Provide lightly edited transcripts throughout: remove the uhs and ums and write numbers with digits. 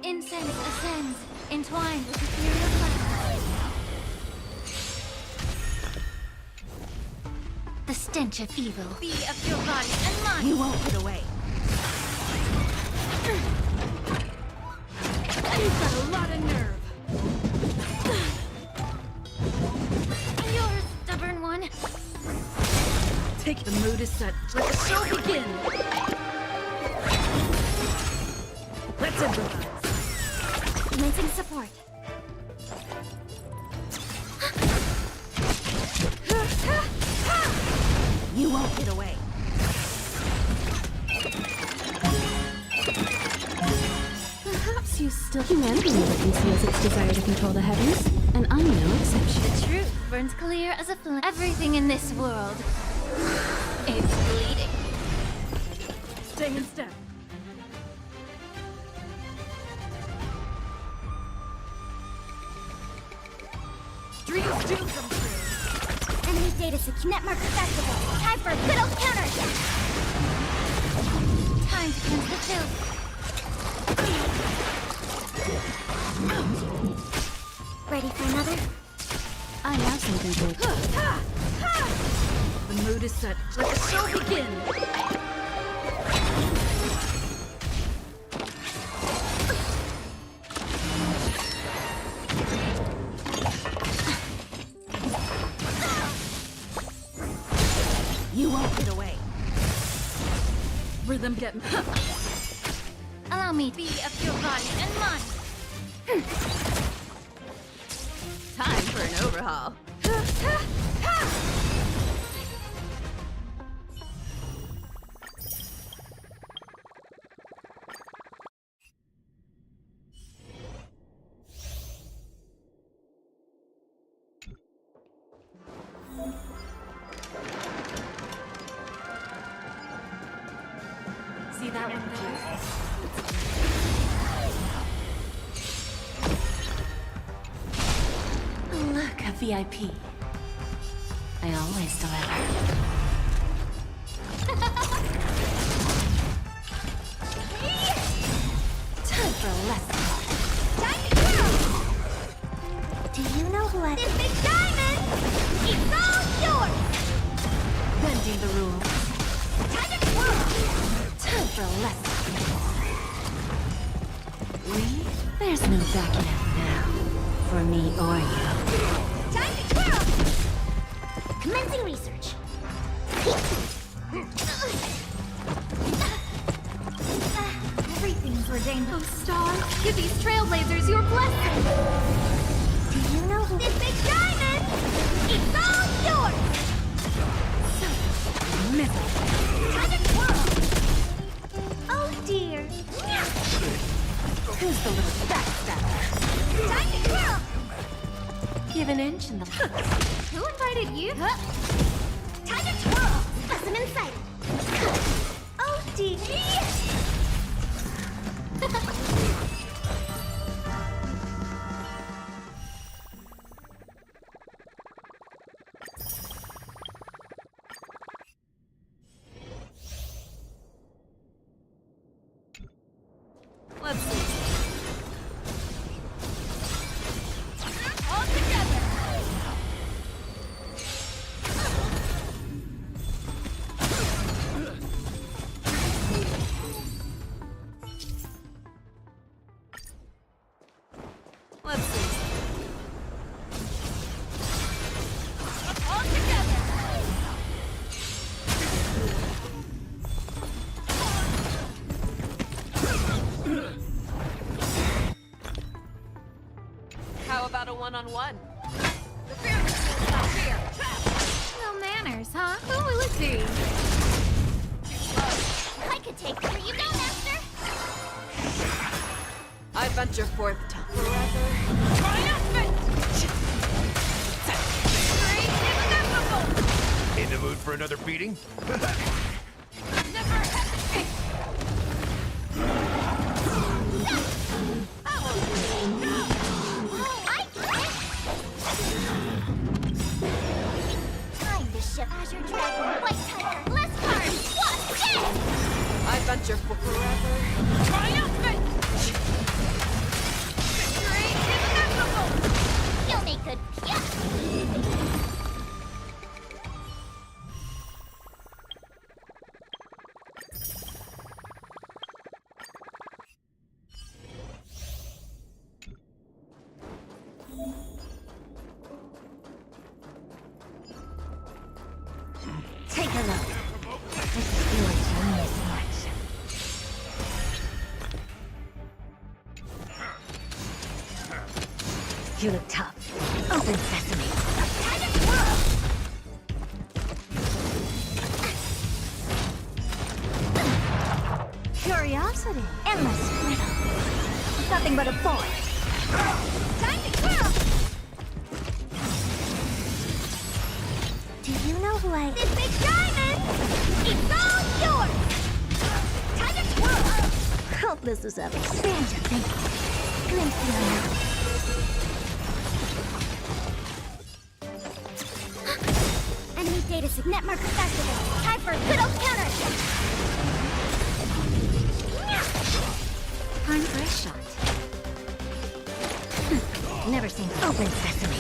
Incense ascends, entwined with ethereal flames. The stench of evil be of your body and mine. You won't get away. You've got a lot of nerve. You're a stubborn one. Take the mood is set. Let the show begin. Let's improvise. Commencing support. You won't get away. Perhaps you still... Humanity never conceals its desire to control the heavens, and I'm no exception. The truth burns clear as a flame. Everything in this world is bleeding. Stay in step. Dreams do come true. Enemy data network festival. Time for a good old counterattack. Time to cleanse the filth. Ready for another? I have something to The mood is set. Let the show begin. You won't get away. Rhythm get... Allow me to be of your body and mine. Time for an overhaul. See that one there? look, a VIP. I always deliver. Time for a lesson. Time to kill! Do you know who I... This big diamond! It's all yours! Bending the rules. Time to twirl! Time for a lesson. There's no backing out now. For me or you. Time to twirl! Commencing research. Everything's ordained. Oh, Star, give these trailblazers your blessing. Do you know who... This big diamond! It's all yours! Miserable. Time to twirl! Oh dear. Who's the little backstabber? Time to twirl! Give an inch and the... Who invited you? Time to twirl! Specimen sighted! Oh dear! Let's see. All together! one-on-one. The fearless will stop here. No manners, huh? Who will it be? Too slow. I could take where you go, Master. I venture forth to forever. Triumphant! Victory inevitable! In the mood for another beating? Never hesitate! I get it. Time to shift Azure Dragon, White Tiger, less cards. What's this? I venture for forever. Triumphant! Victory inevitable! You'll make good. Yeah. Take a look. It's your genius selection. You look tough. Open sesame. Curiosity. Endless riddle. Nothing but a boy. Time to twirl. Do you know who I... This big diamond! It's all yours! Time to twirl! Hope this is up. Expand your thinking. Glimpse the unknown. Enemy data signet markers activated. Time for a good old counter! Time for a shot. Never seen open sesame.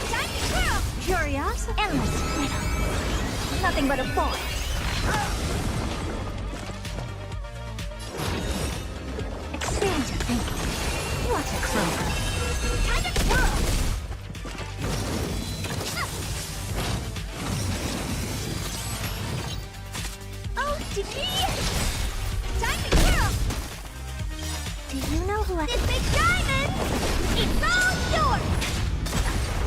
Time to twirl! Curiosity. Endless riddle. Nothing but a boy. Expand your thinking. Watch it crumble. Time to twirl! Oh, dear! Time to twirl! Do you know who I... This big diamond! It's all yours!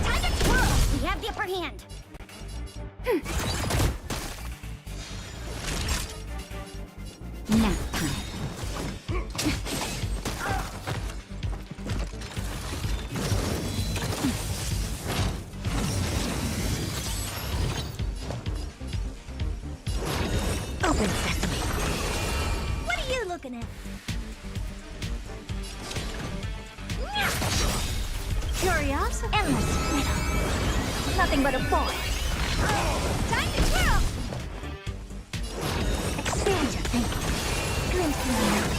Time to twirl! We have the upper hand. Nap time. Open sesame. What are you looking at? Curiosity. Endless riddle. Nothing but a boy. Time to twirl! Expand your thinking. Glimpse the unknown.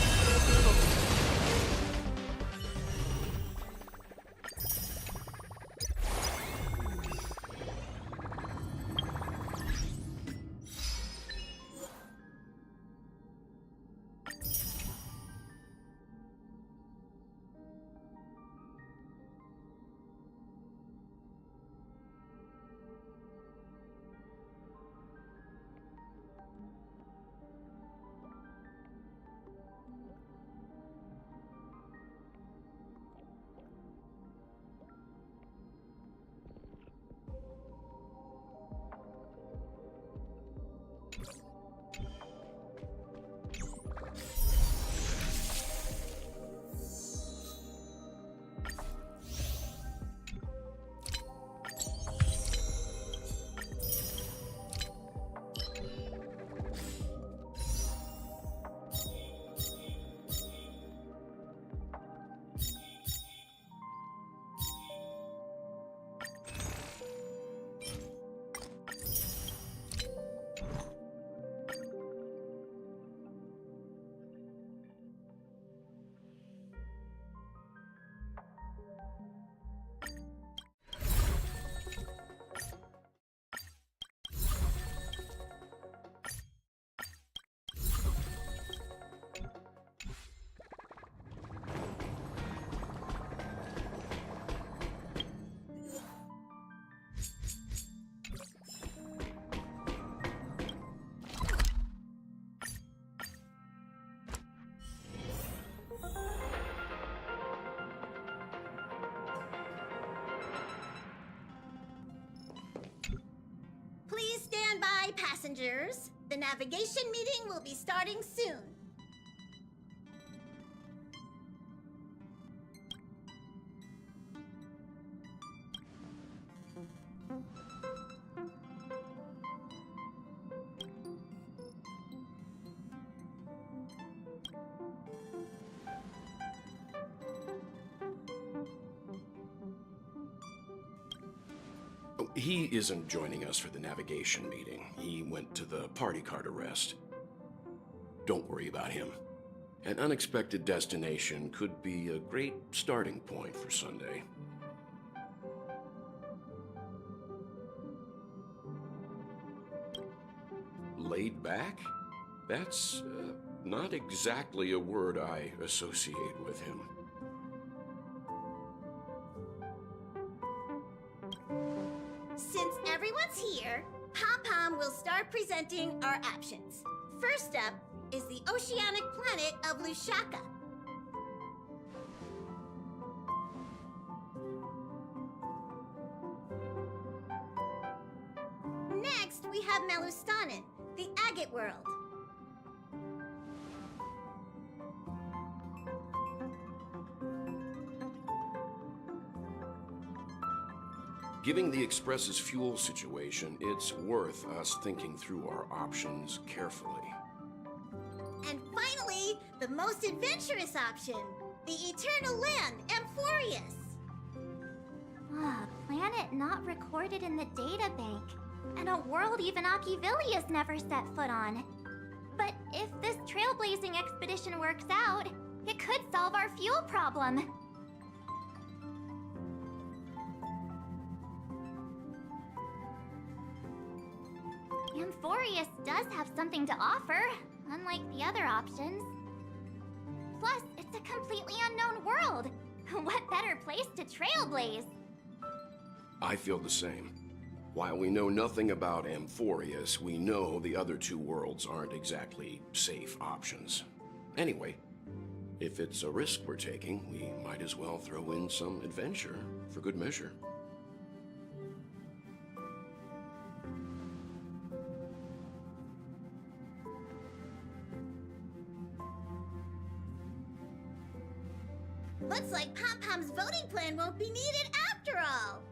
my passengers. The navigation meeting will be starting soon. He isn't joining us for the navigation meeting. He went to the party card arrest. Don't worry about him. An unexpected destination could be a great starting point for Sunday. Laid back? That's not exactly a word I associate with him. Since everyone's here, Pom-Pom will start presenting our options. First up is the oceanic planet of Lushaka. Next, we have Melustanen, the agate world. Given the Express's fuel situation, it's worth us thinking through our options carefully. And finally, the most adventurous option, the eternal land, Amphorius. Ah, planet not recorded in the databank, and a world even Akivilius never set foot on. But if this trailblazing expedition works out, it could solve our fuel problem. Amphorius does have something to offer, unlike the other options. Plus, it's a completely unknown world. What better place to trailblaze? I feel the same. While we know nothing about Amphorius, we know the other two worlds aren't exactly safe options. Anyway, if it's a risk we're taking, we might as well throw in some adventure for good measure. Looks like Pom-Pom's voting plan won't be needed after all.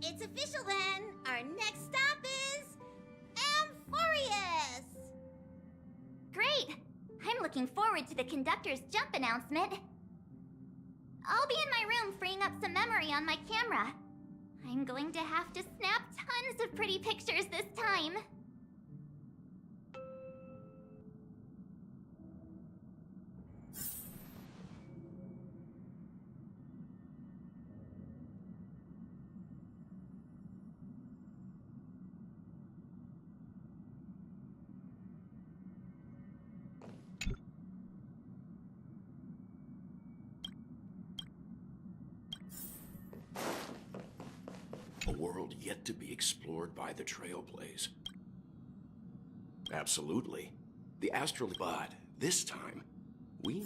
It's official then. Our next stop is Amphorius. Great! I'm looking forward to the conductor's jump announcement. I'll be in my room freeing up some memory on my camera. I'm going to have to snap tons of pretty pictures this time. A world yet to be explored by the Trailblaze. Absolutely. The astral... But this time, we...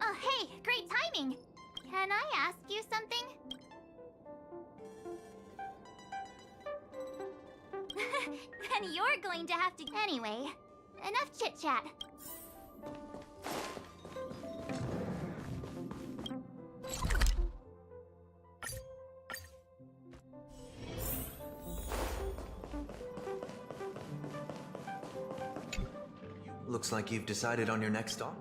Oh, hey, great timing! Can I ask you something? Then you're going to have to... Anyway, enough chit-chat. Looks like you've decided on your next stop.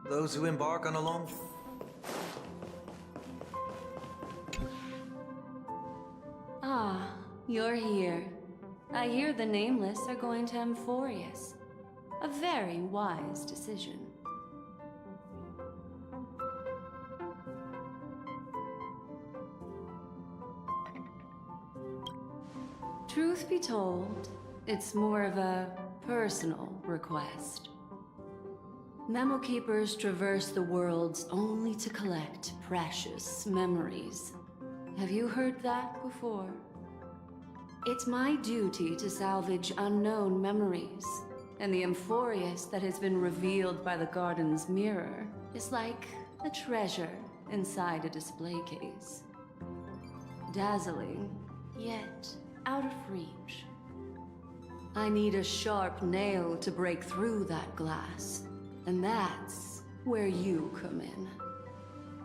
Those who embark on a long... Ah, you're here. I hear the Nameless are going to Amphorius. A very wise decision. Truth be told, it's more of a personal request. Memo Keepers traverse the worlds only to collect precious memories. Have you heard that before? It's my duty to salvage unknown memories, and the Amphorius that has been revealed by the garden's mirror is like a treasure inside a display case. Dazzling, yet out of reach. I need a sharp nail to break through that glass, and that's where you come in.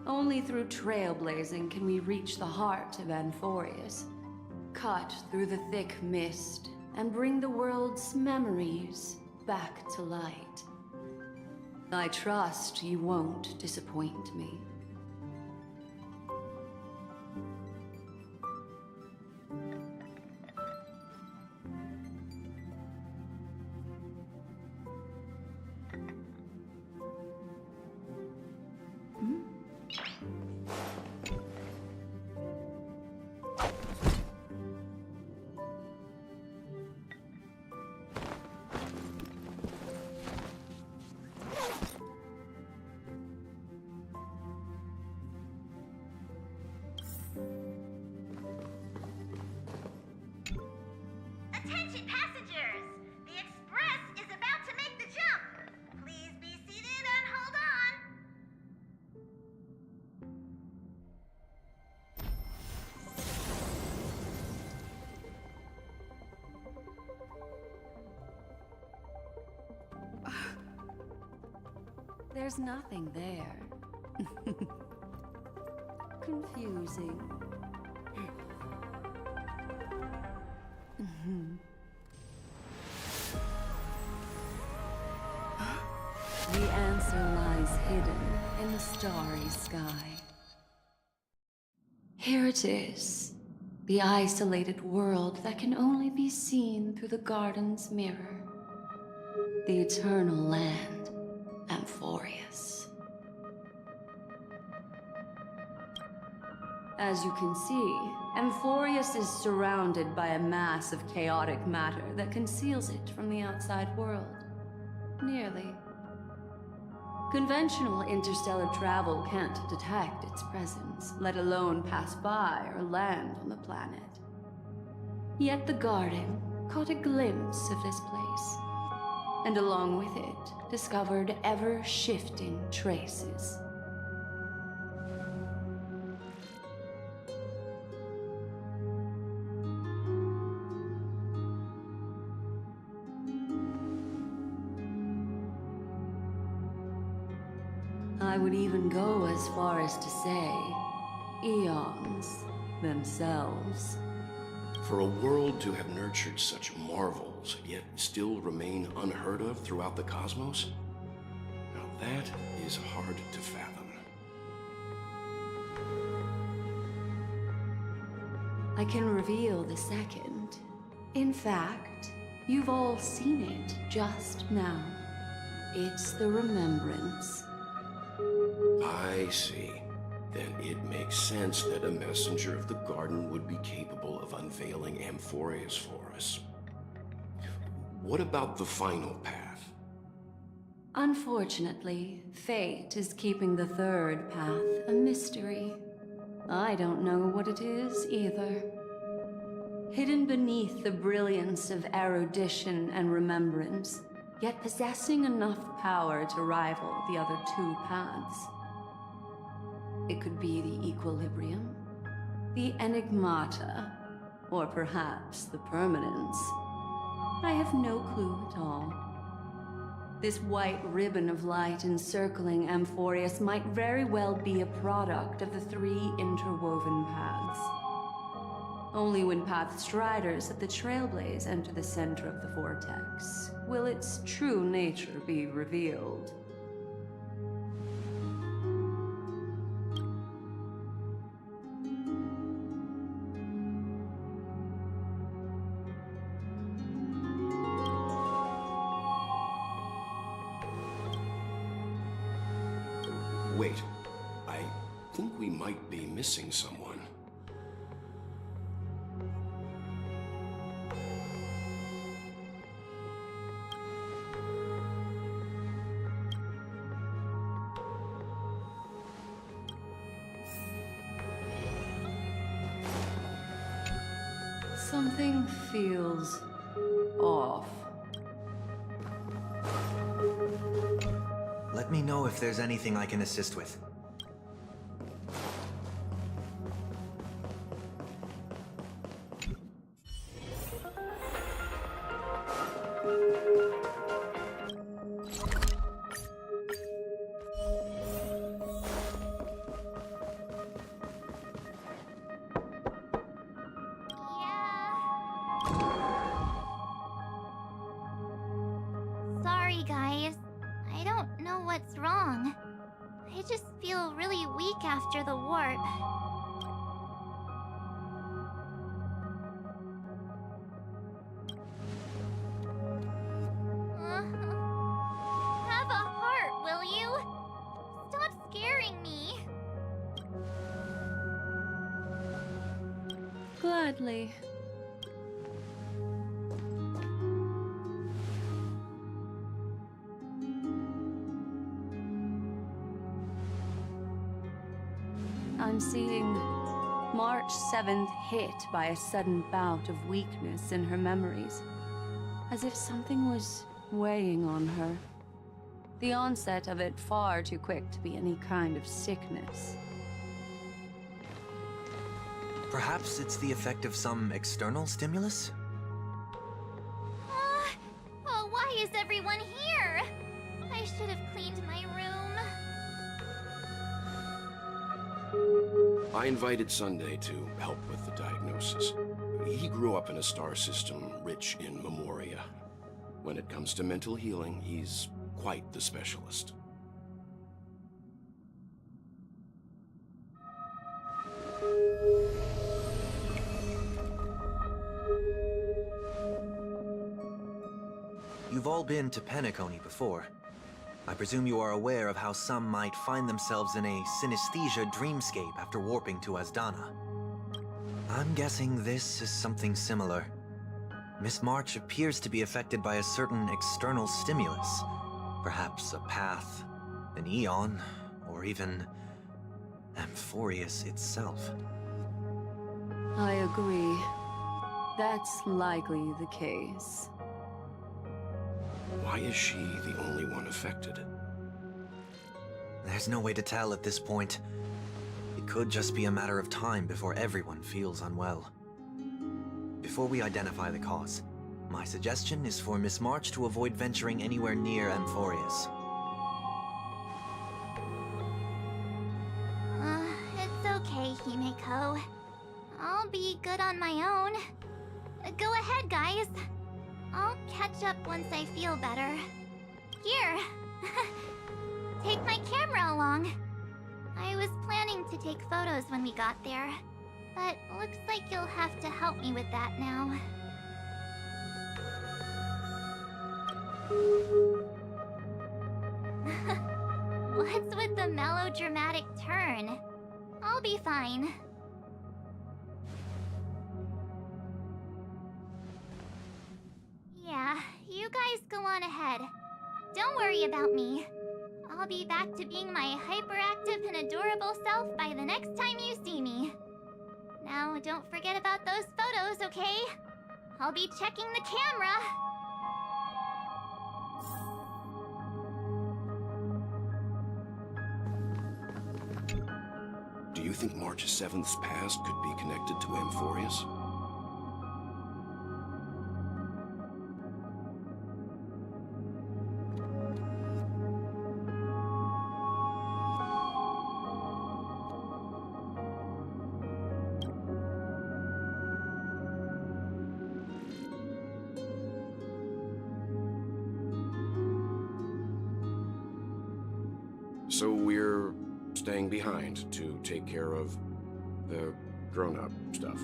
Only through trailblazing can we reach the heart of Amphorius, cut through the thick mist, and bring the world's memories back to light. I trust you won't disappoint me. Attention passengers! The express is about to make the jump! Please be seated and hold on! There's nothing there. Confusing. The answer lies hidden in the starry sky. Here it is, the isolated world that can only be seen through the garden's mirror. The eternal land, Amphorius. As you can see, Amphorius is surrounded by a mass of chaotic matter that conceals it from the outside world. Nearly. Conventional interstellar travel can't detect its presence, let alone pass by or land on the planet. Yet the garden caught a glimpse of this place, and along with it, discovered ever-shifting traces. I would even go as far as to say, eons themselves. For a world to have nurtured such marvels, yet still remain unheard of throughout the cosmos? Now that is hard to fathom. I can reveal the second. In fact, you've all seen it just now. It's the remembrance. I see. Then it makes sense that a messenger of the garden would be capable of unveiling Amphorius for us. What about the final path? Unfortunately, fate is keeping the third path a mystery. I don't know what it is either. Hidden beneath the brilliance of erudition and remembrance, yet possessing enough power to rival the other two paths. It could be the equilibrium, the enigmata, or perhaps the permanence. I have no clue at all. This white ribbon of light encircling Amphorius might very well be a product of the three interwoven paths. Only when path striders at the trailblaze enter the center of the vortex will its true nature be revealed. Wait, I think we might be missing someone. Something feels off. Let me know if there's anything I can assist with. Sorry, guys. I don't know what's wrong. I just feel really weak after the warp. Have a heart, will you? Stop scaring me. Gladly. I'm seeing March 7th hit by a sudden bout of weakness in her memories, as if something was weighing on her. The onset of it far too quick to be any kind of sickness. Perhaps it's the effect of some external stimulus? Oh, why is everyone here? I should have cleaned my room. I invited Sunday to help with the diagnosis. He grew up in a star system rich in memoria. When it comes to mental healing, he's quite the specialist. You've all been to Penacony before. I presume you are aware of how some might find themselves in a synesthesia dreamscape after warping to Asdana. I'm guessing this is something similar. Miss March appears to be affected by a certain external stimulus. Perhaps a path, an eon, or even Amphorius itself. I agree. That's likely the case. Why is she the only one affected? There's no way to tell at this point. It could just be a matter of time before everyone feels unwell. Before we identify the cause, my suggestion is for Miss March to avoid venturing anywhere near Amphorius. It's okay, Himeko. I'll be good on my own. Go ahead, guys. I'll catch up once I feel better. Here. Take my camera along. I was planning to take photos when we got there, but looks like you'll have to help me with that now. What's with the melodramatic turn? I'll be fine. Yeah, you guys go on ahead. Don't worry about me. I'll be back to being my hyperactive and adorable self by the next time you see me. Now, don't forget about those photos, okay? I'll be checking the camera. Do you think March 7th's past could be connected to Amphorius? So we're staying behind to take care of the grown-up stuff.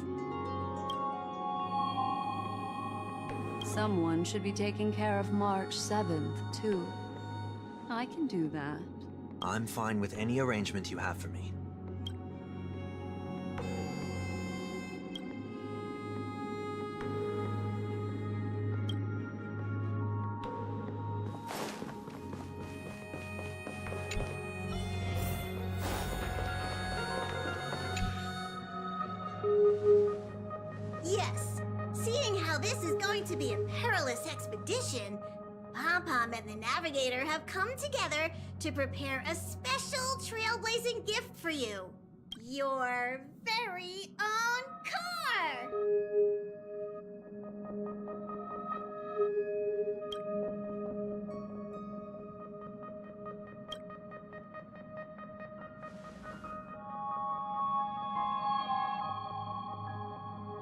Someone should be taking care of March 7th, too. I can do that. I'm fine with any arrangement you have for me. Yes, Seeing how this is going to be a perilous expedition, Pom-Pom and the Navigator have come together to prepare a special trailblazing gift for you. Your very own car!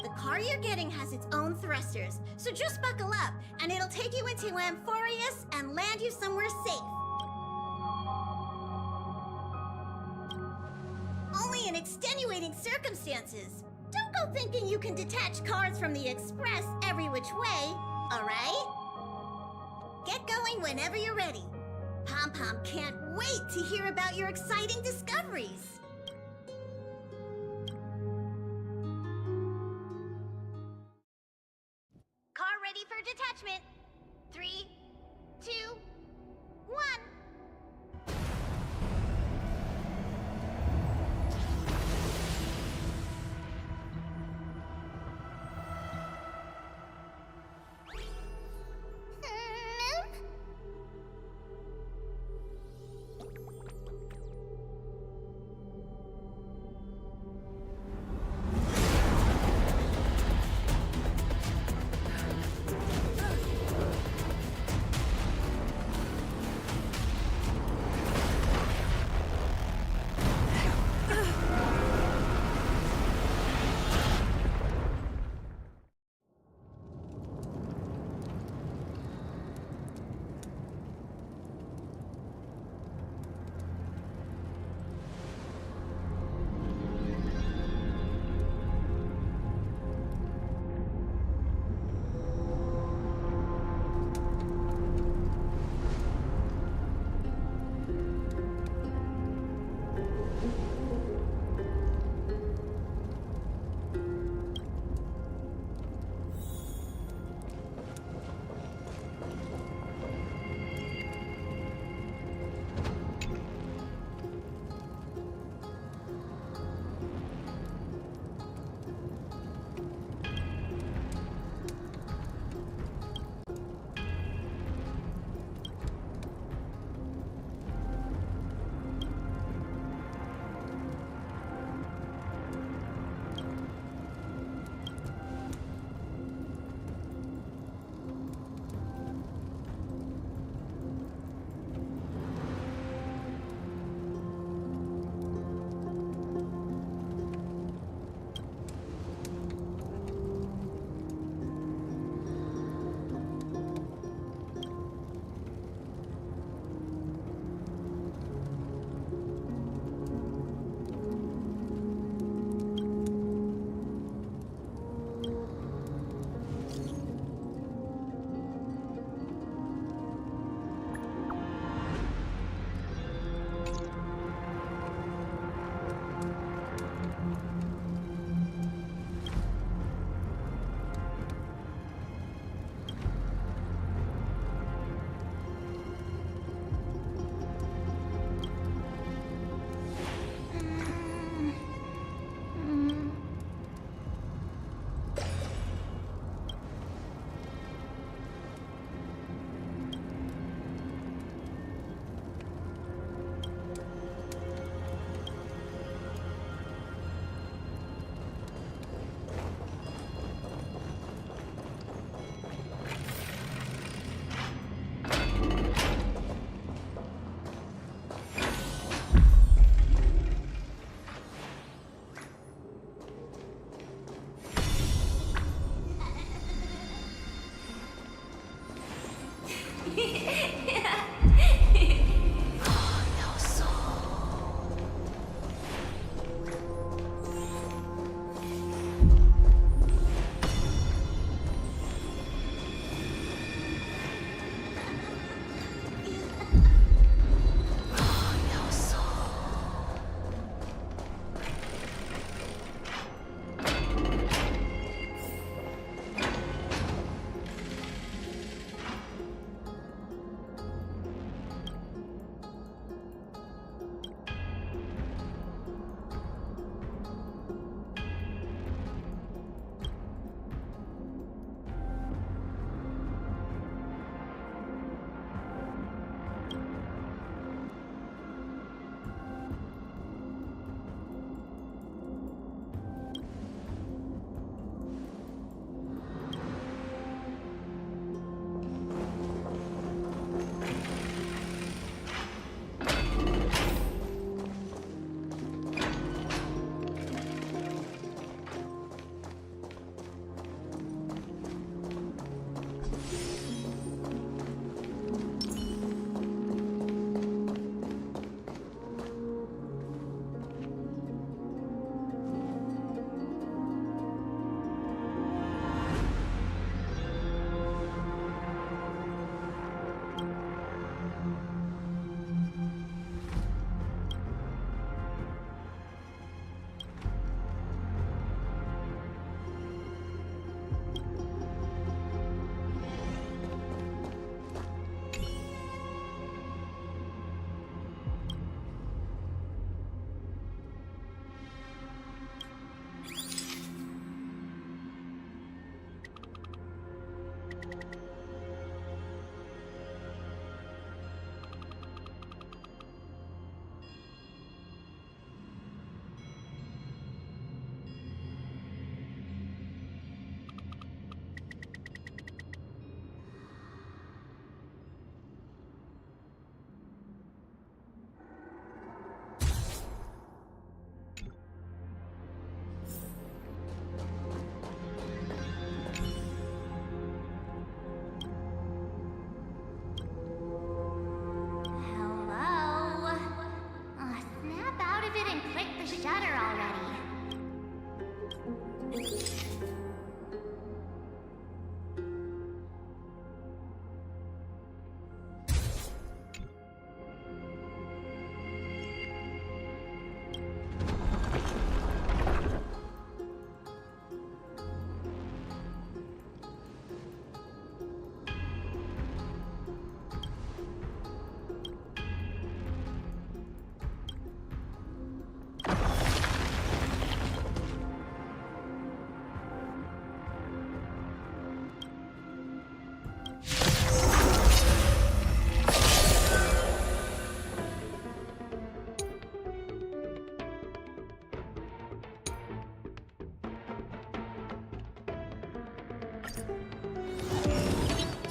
The car you're getting has its own thrusters, so just buckle up, and it'll take you into Amphorius and land you somewhere safe. Only in extenuating circumstances. Don't go thinking you can detach cars from the Express every which way, alright? Get going whenever you're ready. Pom-Pom can't wait to hear about your exciting discoveries. Car ready for detachment. 3, 2, 1.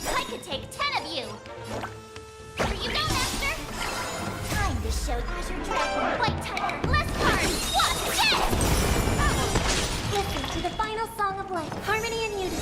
I could take 10 of you! Here you go, Master! Time to show Azure Dragon, White Tiger, less cards! Watch this! Listen to the final song of life, harmony and unity.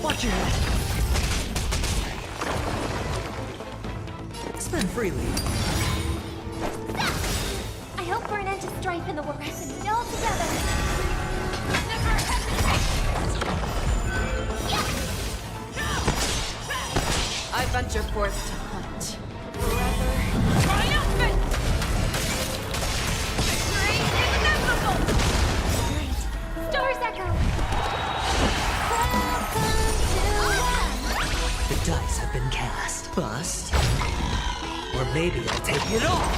Watch your head. Spend freely. I hope for an end to strife in the world and meet all together. Never hesitate! I venture forth to hunt. Forever. Triumphant! Victory is inevitable! Great. Stars echo. The dice have been cast. Bust. Or maybe I'll take it all.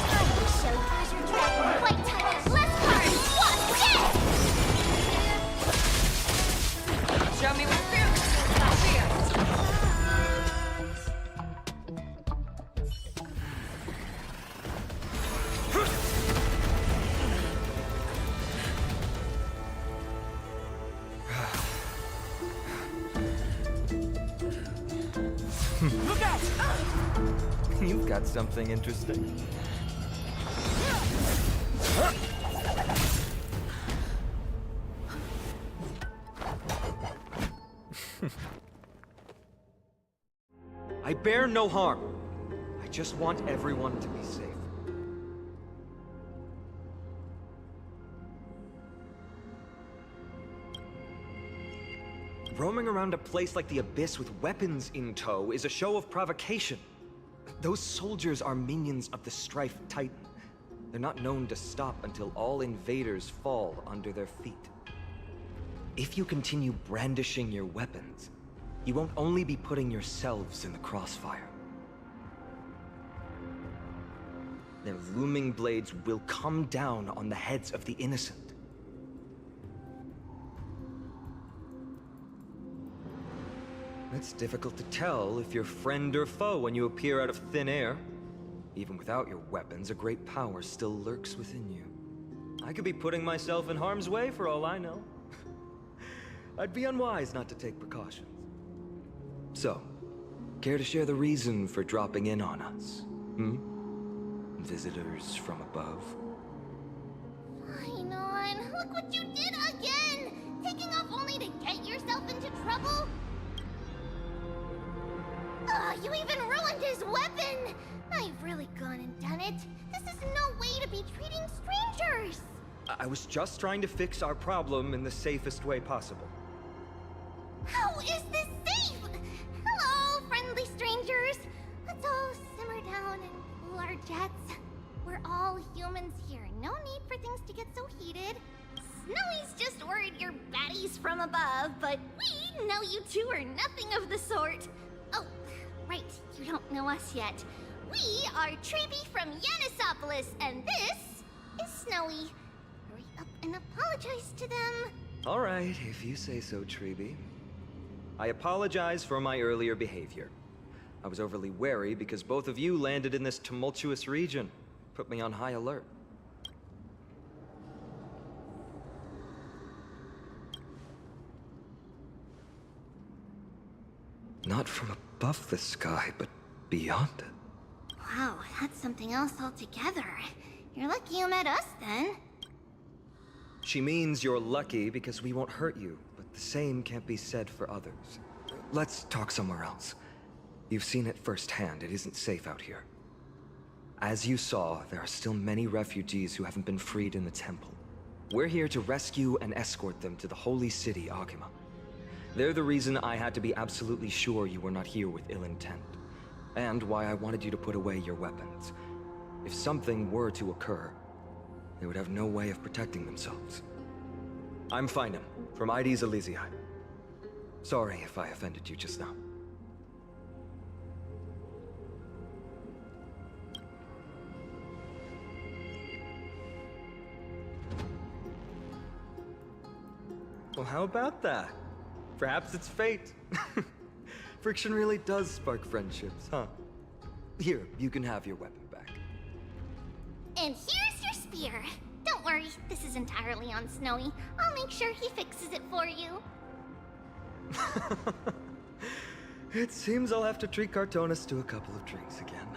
Time to show Azure Dragon, White Tiger, less cards! Watch this! Show me what fear is, not fear. Look out! You've got something interesting. I bear no harm. I just want everyone to be safe. Roaming around a place like the Abyss with weapons in tow is a show of provocation. Those soldiers are minions of the Strife Titan. They're not known to stop until all invaders fall under their feet. If you continue brandishing your weapons, you won't only be putting yourselves in the crossfire. Their looming blades will come down on the heads of the innocent. It's difficult to tell if you're friend or foe when you appear out of thin air. Even without your weapons, a great power still lurks within you. I could be putting myself in harm's way for all I know. I'd be unwise not to take precautions. So, care to share the reason for dropping in on us? Visitors from above? Fine on, look what you did again! Taking off only to get yourself into trouble? You even ruined his weapon! Now you've really gone and done it. This is no way to be treating strangers! I was just trying to fix our problem in the safest way possible. How is this safe? Hello, friendly strangers. Let's all simmer down and cool our jets. We're all humans here. No need for things to get so heated. Snowy's just worried you're baddies from above, but we know you two are nothing of the sort. Oh, right, you don't know us yet. We are Treeby from Yanisopolis, and this is Snowy. Hurry up and apologize to them. All right, if you say so, Treeby. I apologize for my earlier behavior. I was overly wary because both of you landed in this tumultuous region. Put me on high alert. Not from above the sky, but beyond it. Wow, that's something else altogether. You're lucky you met us, then. She means you're lucky because we won't hurt you, but the same can't be said for others. Let's talk somewhere else. You've seen it firsthand, it isn't safe out here. As you saw, there are still many refugees who haven't been freed in the temple. We're here to rescue and escort them to the holy city, Agima. They're the reason I had to be absolutely sure you were not here with ill intent. And why I wanted you to put away your weapons. If something were to occur, they would have no way of protecting themselves. I'm Finem, from ID's Elysiae. Sorry if I offended you just now. Well, how about that? Perhaps it's fate. Friction really does spark friendships, huh? Here, you can have your weapon back. And here's your spear. Don't worry, this is entirely on Snowy. I'll make sure he fixes it for you. It seems I'll have to treat Cartonis to a couple of drinks again.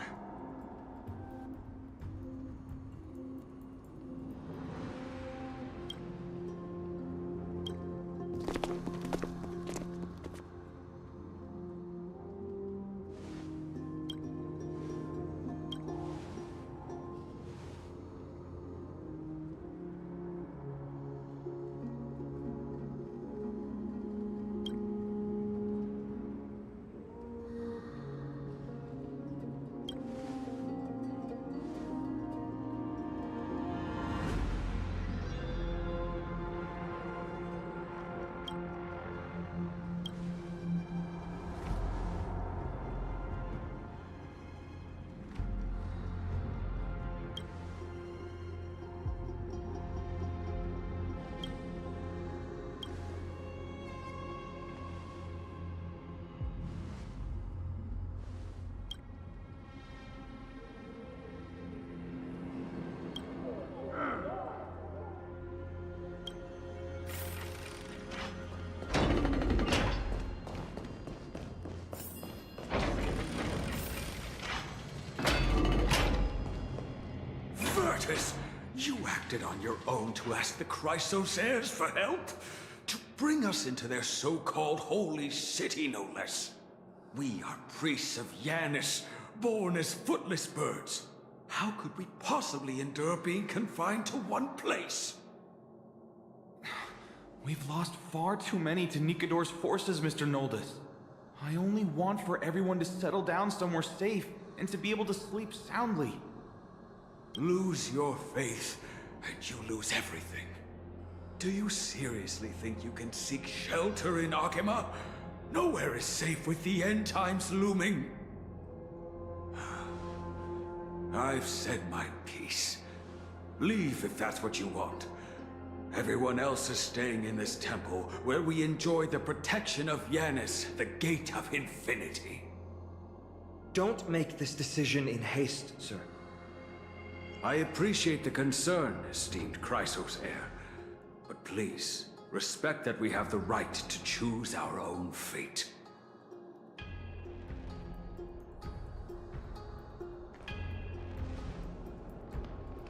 You acted on your own to ask the Chrysos heirs for help? To bring us into their so-called holy city, no less. We are priests of Yanis, born as footless birds. How could we possibly endure being confined to one place? We've lost far too many to Nikador's forces, Mr. Noldus. I only want for everyone to settle down somewhere safe and to be able to sleep soundly. Lose your faith, and you lose everything. Do you seriously think you can seek shelter in Akima? Nowhere is safe with the end times looming. I've said my piece. Leave if that's what you want. Everyone else is staying in this temple, where we enjoy the protection of Yanis, the Gate of Infinity. Don't make this decision in haste, sir. I appreciate the concern, esteemed Chrysos heir. But please, respect that we have the right to choose our own fate.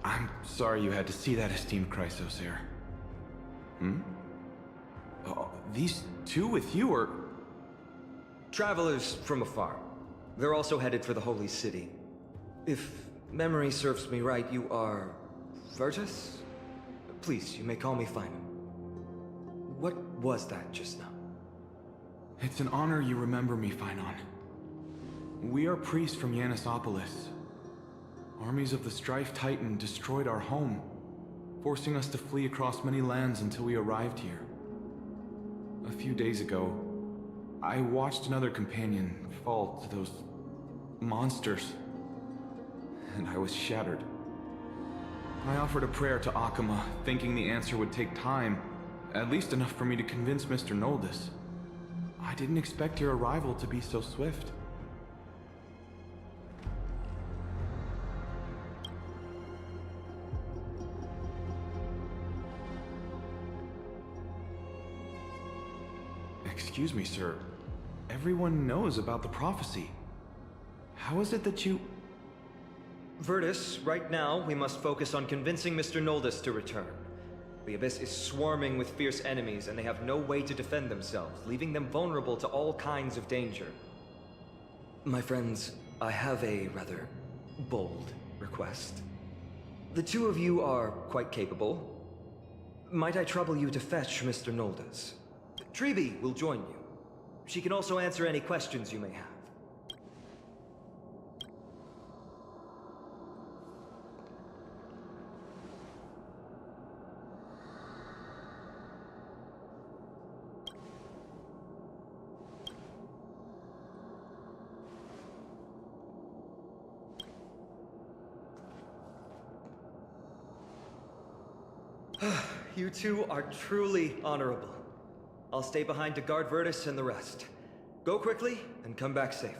I'm sorry you had to see that, esteemed Chrysos heir. These two with you are... Travelers from afar. They're also headed for the Holy City. If memory serves me right, you are... Virtus? Please, you may call me Finem. What was that just now? It's an honor you remember me, Phynon. We are priests from Yanisopolis. Armies of the Strife Titan destroyed our home, forcing us to flee across many lands until we arrived here. A few days ago, I watched another companion fall to those monsters, and I was shattered. I offered a prayer to Akima, thinking the answer would take time, at least enough for me to convince Mr. Noldus. I didn't expect your arrival to be so swift. Excuse me, sir. Everyone knows about the prophecy. How is it that you... Virtus, right now, we must focus on convincing Mr. Noldus to return. The Abyss is swarming with fierce enemies, and they have no way to defend themselves, leaving them vulnerable to all kinds of danger. My friends, I have a rather bold request. The two of you are quite capable. Might I trouble you to fetch Mr. Noldus? Treeby will join you. She can also answer any questions you may have. You two are truly honorable. I'll stay behind to guard Virtus and the rest. Go quickly and come back safe.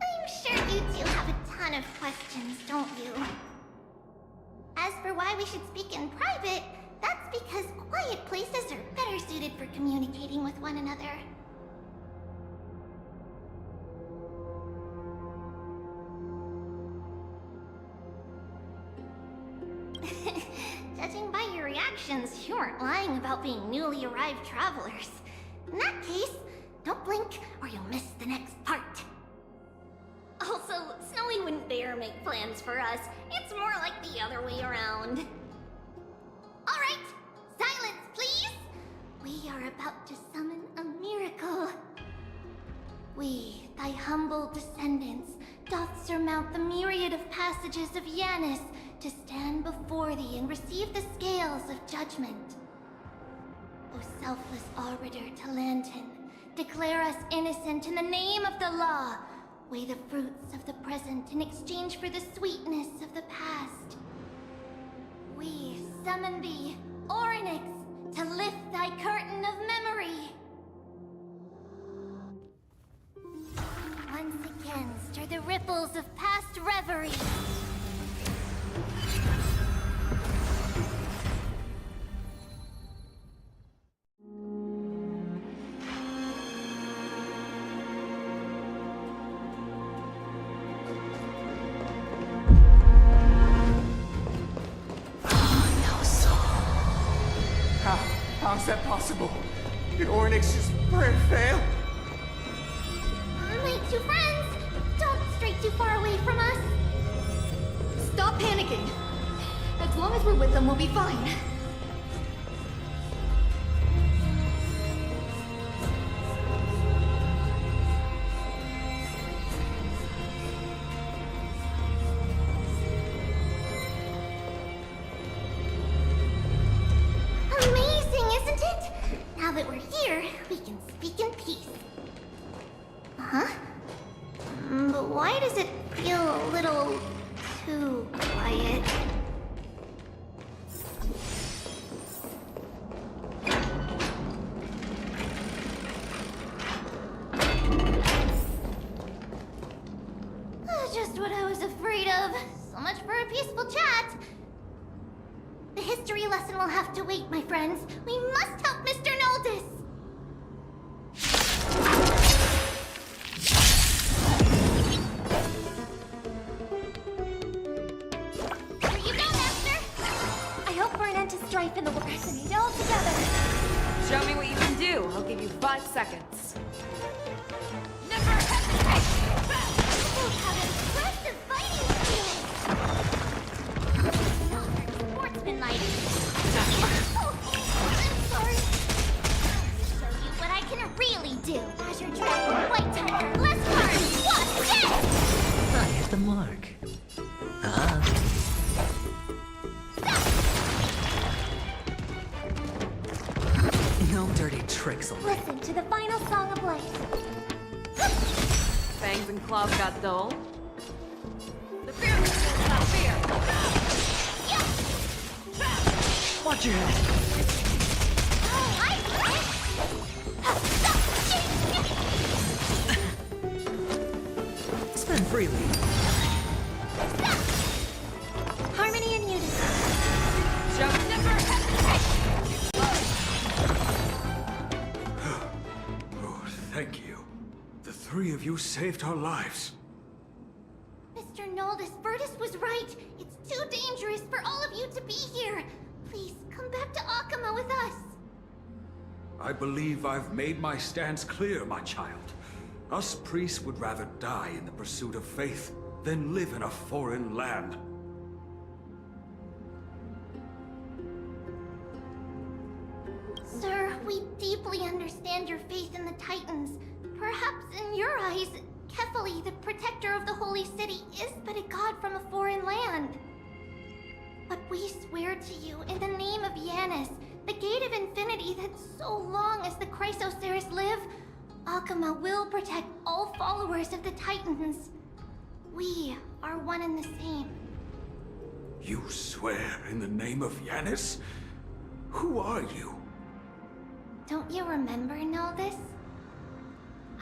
I'm sure you two have a ton of questions, don't you? As for why we should speak in private, that's because quiet places are better suited for communicating with one another. Judging by your reactions, you aren't lying about being newly arrived travelers. In that case, don't blink or you'll miss the next part. Also, Snowy wouldn't dare make plans for us. It's more like the other way around. Alright, silence please! We are about to summon a miracle. We, thy humble descendants, doth surmount the myriad of passages of Yanis to stand before thee and receive the scales of judgment. O selfless arbiter Talantin, declare us innocent in the name of the law. Weigh the fruits of the present in exchange for the sweetness of the past. We summon thee, Orynyx, to lift thy curtain of memory. Once again, stir the ripples of past reverie. How's that possible? Did Orynyx's prayer fail? My two friends, don't stray too far away from us. Stop panicking. As long as we're with them, we'll be fine. Amazing, isn't it? Now that we're here, we can speak in peace. Huh? But why does it feel a little too quiet? Just what I was afraid of. So much for a peaceful chat. The history lesson will have to wait, my friends. We must help Mr. Noldis! Here you go, Master! I hope for an end to strife in the world and eat all together. Show me what you can do. I'll give you 5 seconds. Never hesitate! You have impressive fighting skills! Not very sportsmanlike. Oh, I'm sorry. I'll show you what I can really do. Azure Dragon, White Tiger, less cards! Watch this! I hit the mark. No dirty tricks. Listen to the final song of life. Fangs and claws got dull. The fear is not fear. Watch your head. Oh, I Spend freely. Harmony and unity. Show never hesitate. Oh, thank you. The three of you saved our lives. Mr. Noldis, Virtus was right. It's too dangerous for all of you to be here. Please, come back to Akama with us. I believe I've made my stance clear, my child. Us priests would rather die in the pursuit of faith than live in a foreign land. Sir, we deeply understand your faith in the Titans. Perhaps in your eyes, Kefali, the protector of the Holy City, is but a god from a foreign land. But we swear to you, in the name of Yanis, the Gate of Infinity, that so long as the Chrysoceres live, Akama will protect all followers of the Titans. We are one and the same. You swear in the name of Yanis? Who are you? Don't you remember, Noldis?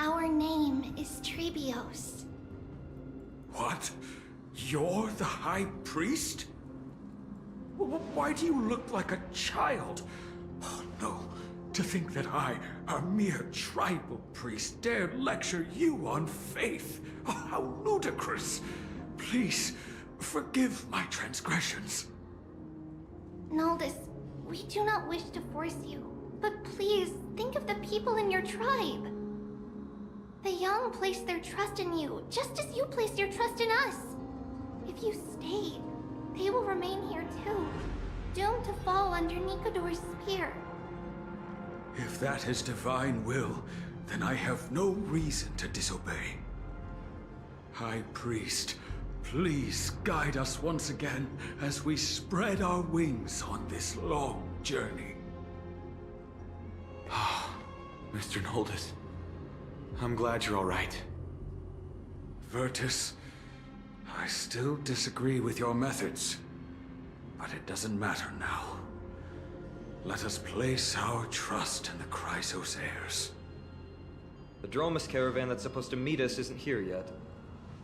Our name is Trebios. What? You're the High Priest? Why do you look like a child? Oh no, to think that I, a mere tribal priest, dared lecture you on faith. Oh, how ludicrous. Please, forgive my transgressions. Noldis, we do not wish to force you, but please think of the people in your tribe. The young place their trust in you, just as you placed your trust in us. If you stay, they will remain here too, doomed to fall under Nikodor's spear. If that is divine will, then I have no reason to disobey. High Priest, please guide us once again as we spread our wings on this long journey. Mr. Noldis, I'm glad you're all right. Virtus, I still disagree with your methods, but it doesn't matter now. Let us place our trust in the Chrysoceres. The Dromus caravan that's supposed to meet us isn't here yet,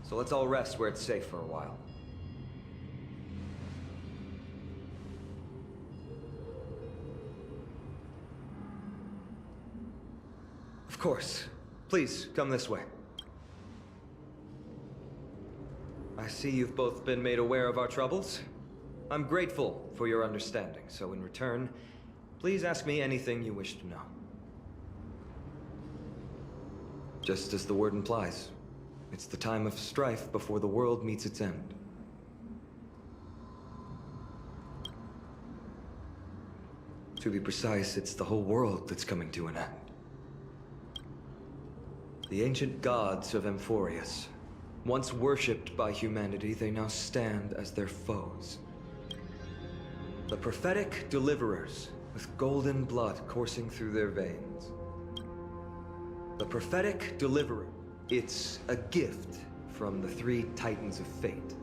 so let's all rest where it's safe for a while. Of course. Please, come this way. I see you've both been made aware of our troubles. I'm grateful for your understanding, so in return, please ask me anything you wish to know. Just as the word implies, it's the time of strife before the world meets its end. To be precise, it's the whole world that's coming to an end. The ancient gods of Amphorius. Once worshipped by humanity, they now stand as their foes. The prophetic deliverers, with golden blood coursing through their veins. The prophetic deliverer. It's a gift from the three titans of fate.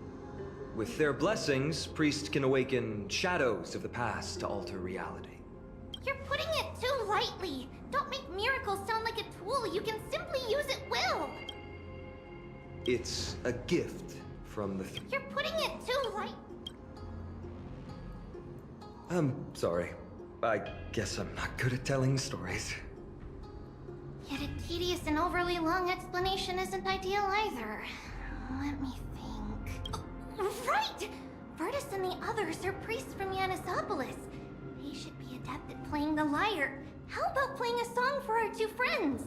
With their blessings, priests can awaken shadows of the past to alter reality. You're putting it too lightly. Don't make miracles sound like a tool you can simply use at will. It's a gift from the You're putting it too light. I'm sorry. I guess I'm not good at telling stories. Yet a tedious and overly long explanation isn't ideal either. Let me think. Oh, right! Virtus and the others are priests from Yanisopolis. They should be adept at playing the lyre. How about playing a song for our two friends?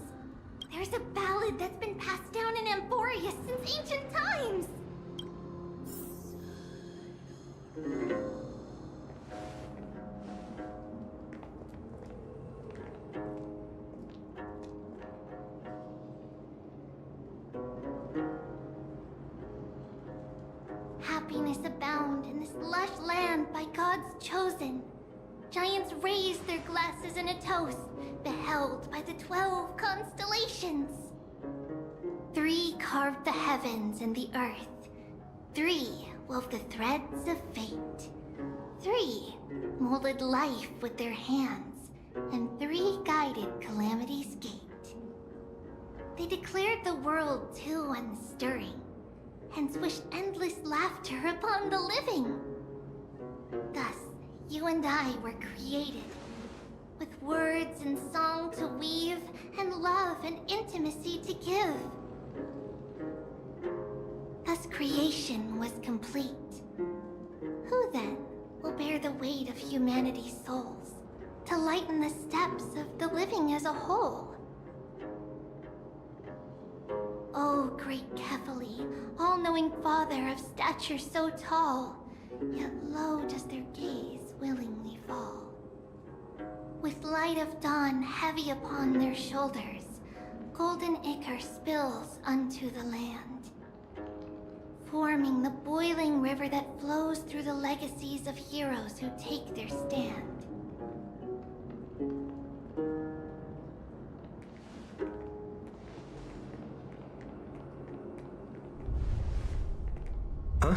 There's a ballad that's been passed down in Amphorius since ancient times. Happiness abound in this lush land by God's chosen. Giants raise their glasses in a toast, beheld by the 12 constellations. 3 carved the heavens and the earth. 3 wove the threads of fate. 3 molded life with their hands, and 3 guided calamity's gate. They declared the world too unstirring, hence wished endless laughter upon the living. Thus, you and I were created, with words and song to weave, and love and intimacy to give. Thus creation was complete. Who then will bear the weight of humanity's souls? to lighten the steps of the living as a whole. Oh, great Kefali, all-knowing father of stature so tall, yet low does their gaze willingly fall. With light of dawn heavy upon their shoulders, golden ichor spills unto the land, forming the boiling river that flows through the legacies of heroes who take their stand. Huh?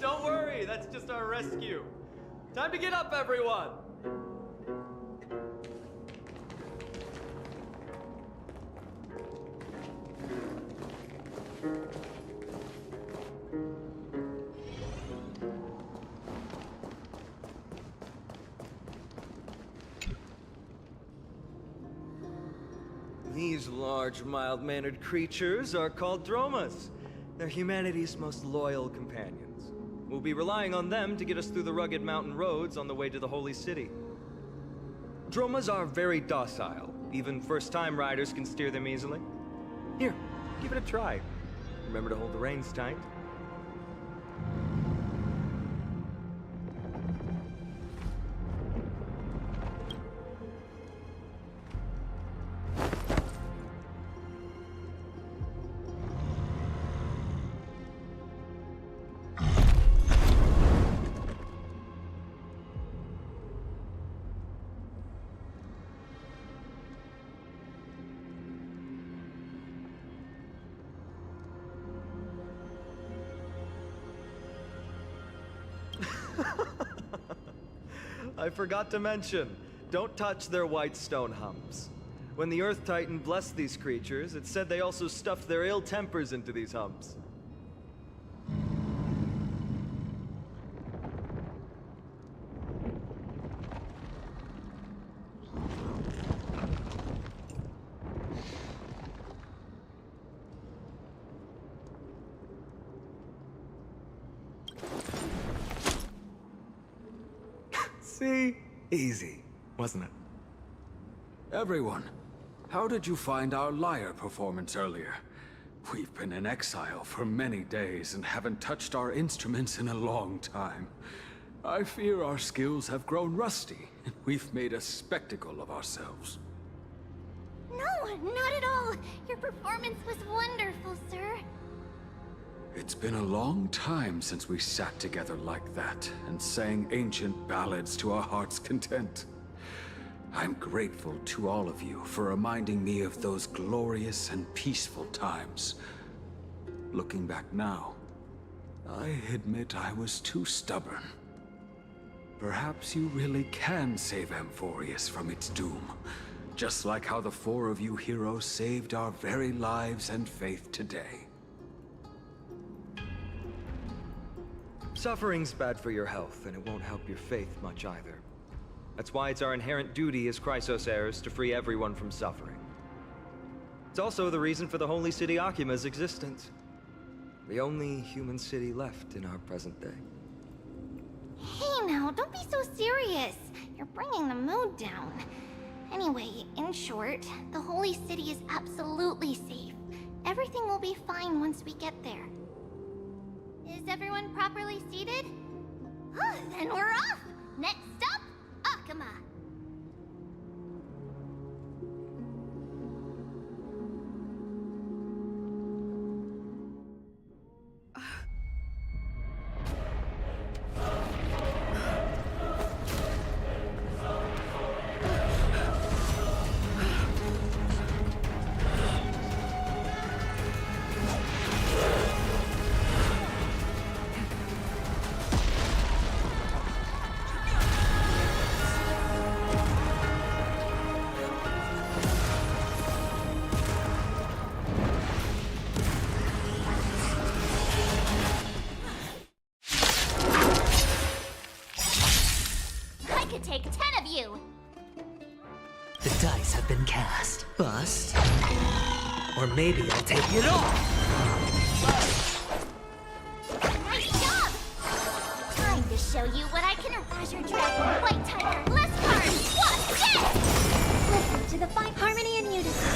Don't worry, that's just our rescue. Time to get up, everyone! These large, mild-mannered creatures are called Dromas. They're humanity's most loyal companions. We'll be relying on them to get us through the rugged mountain roads on the way to the Holy City. Dromas are very docile. Even first-time riders can steer them easily. Here, give it a try. Remember to hold the reins tight. I forgot to mention, don't touch their white stone humps. When the Earth Titan blessed these creatures, it said they also stuffed their ill tempers into these humps. See? Easy, wasn't it? Everyone, how did you find our lyre performance earlier? We've been in exile for many days and haven't touched our instruments in a long time. I fear our skills have grown rusty, and we've made a spectacle of ourselves. No, not at all. Your performance was wonderful, sir. It's been a long time since we sat together like that and sang ancient ballads to our heart's content. I'm grateful to all of you for reminding me of those glorious and peaceful times. Looking back now, I admit I was too stubborn. Perhaps you really can save Amphorius from its doom, just like how the four of you heroes saved our very lives and faith today. Suffering's bad for your health, and it won't help your faith much either. That's why it's our inherent duty as Chrysos heirs to free everyone from suffering. It's also the reason for the Holy City Akima's existence. The only human city left in our present day. Hey now, don't be so serious. You're bringing the mood down. Anyway, in short, the Holy City is absolutely safe. Everything will be fine once we get there. Is everyone properly seated? Then we're off! Next stop, Akima! to take 10 of you! The dice have been cast. Bust. Or maybe I'll take it all! Nice job! Time to show you what I can... Azure Dragon, White Tiger, list card! Watch this! Listen to the fine harmony and unison.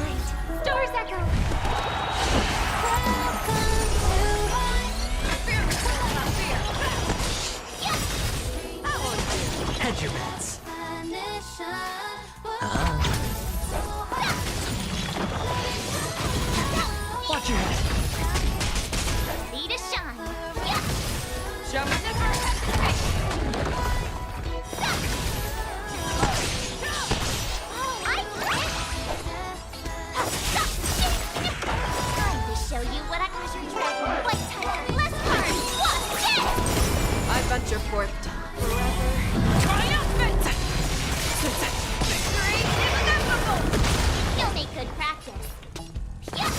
Right. Stars echo! Welcome to my... Hedge your bets. Watch your head. Ready to shine. Show me the Time to show you what I Azure Dragon, White Tiger, list card! Watch this! I venture forth forever. Triumphant! Victory inevitable! You'll make good practice. Yeah.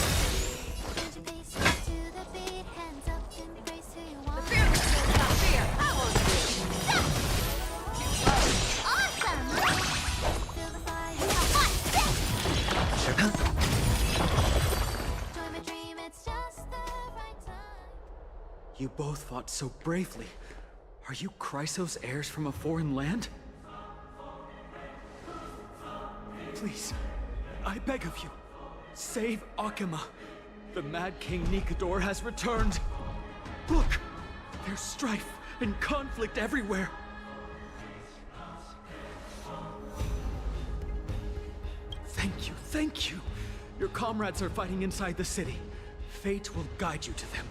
The fearless will not fear. I won't Awesome! Now watch this! You both fought so bravely. Are you Chrysos heirs from a foreign land? Please, I beg of you, save Akima. The Mad King Nikador has returned. Look, there's strife and conflict everywhere. Thank you. Your comrades are fighting inside the city. Fate will guide you to them.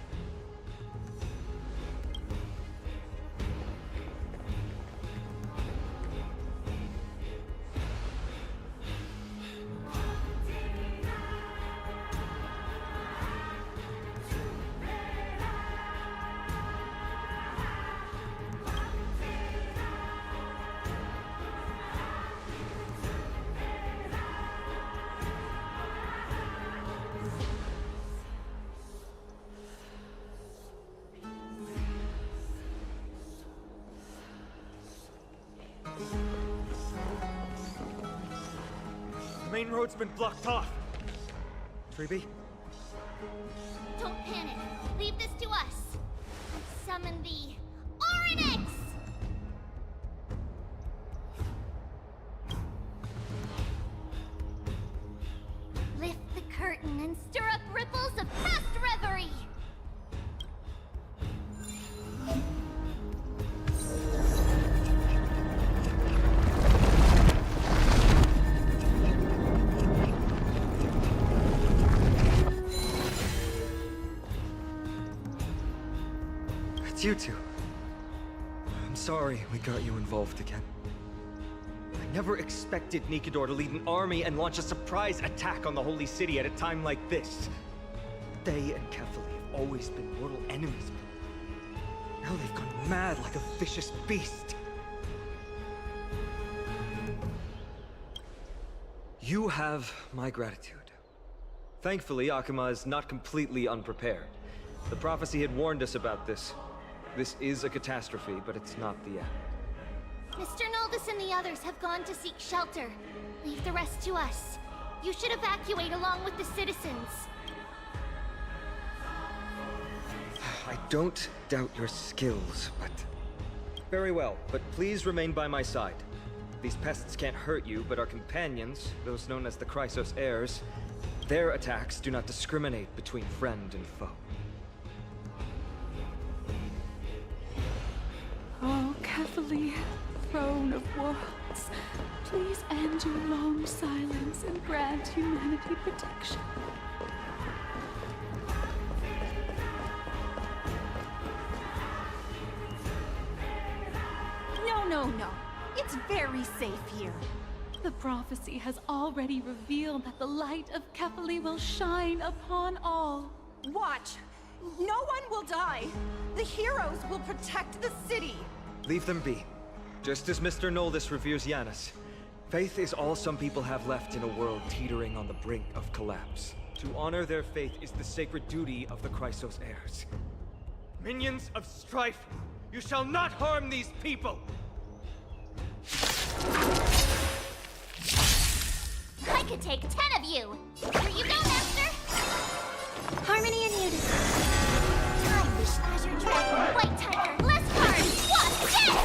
The main road's been blocked off. Treeby? Don't panic. Leave this to us. Summon the Oryx! Lift the curtain and stir up ripples of past reverie! It's you two. I'm sorry we got you involved again. I never expected Nikador to lead an army and launch a surprise attack on the Holy City at a time like this. They and Kefali have always been mortal enemies, but now they've gone mad like a vicious beast. You have my gratitude. Thankfully, Akima is not completely unprepared. The prophecy had warned us about this. This is a catastrophe, but it's not the end. Mr. Noldus and the others have gone to seek shelter. Leave the rest to us. You should evacuate along with the citizens. I don't doubt your skills, but... Very well, but please remain by my side. These pests can't hurt you, but our companions, those known as the Chrysos heirs, their attacks do not discriminate between friend and foe. Oh, Kefali, throne of worlds, please end your long silence and grant humanity protection. No. It's very safe here. The prophecy has already revealed that the light of Kefali will shine upon all. Watch. No one will die. The heroes will protect the city. Leave them be. Just as Mr. Noldus reveres Yanis, faith is all some people have left in a world teetering on the brink of collapse. To honor their faith is the sacred duty of the Chrysos heirs. Minions of strife, you shall not harm these people! I could take 10 of you! Here you go, Master! Harmony and unity. Time to smash your dragon, White Tiger, less cards! What? Yes!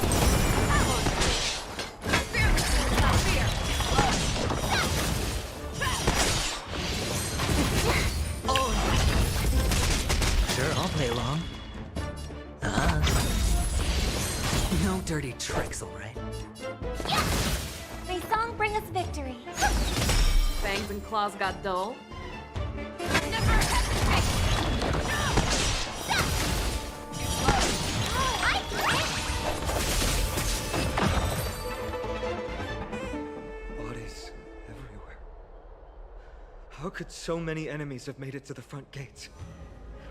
Sure, I'll play along. No dirty tricks, alright? May song bring us victory. Fangs and claws got dull. Never hesitate! Bodies everywhere. How could so many enemies have made it to the front gates?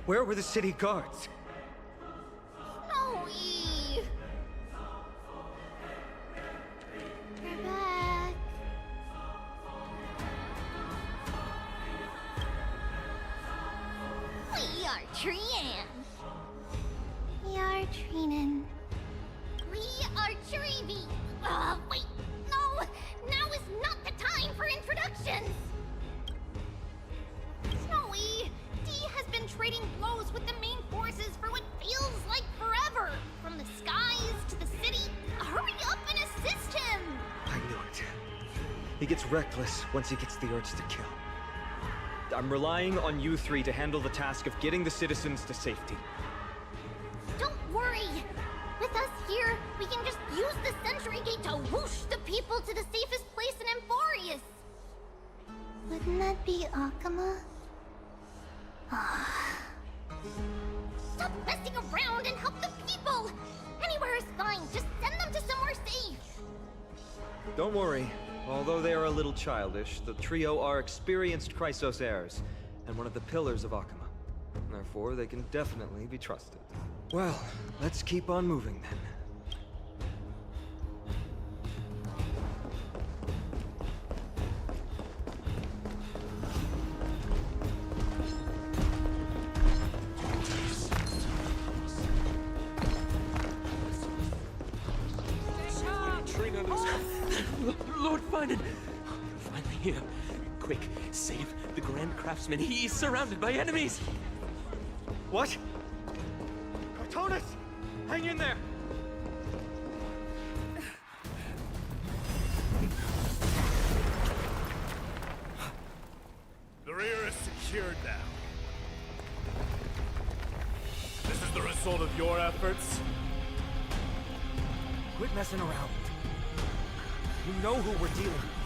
Where were the city guards? Snowy! We're back. We are Trian. We are Trinan. We are Treevy. Wait. No! Now is not the time for introductions! Snowy, D has been trading blows with the main forces for what feels like forever. From the skies to the city. Hurry up and assist him! I knew it. He gets reckless once he gets the urge to kill. I'm relying on you three to handle the task of getting the citizens to safety. Don't worry! With us here, we can just use the Sentry Gate to whoosh the people to the safest place in Amphorius! Wouldn't that be Akama? Stop messing around and help the people! Anywhere is fine, just send them to somewhere safe! Don't worry. Although they are a little childish, the trio are experienced Chrysos heirs, and one of the pillars of Akama. Therefore, they can definitely be trusted. Well, let's keep on moving then. Lord Finan! Finally here. Quick, save the Grand Craftsman. He is surrounded by enemies! What? Cartonus! Hang in there! The rear is secured now. This is the result of your efforts? Quit messing around. You know who we're dealing with.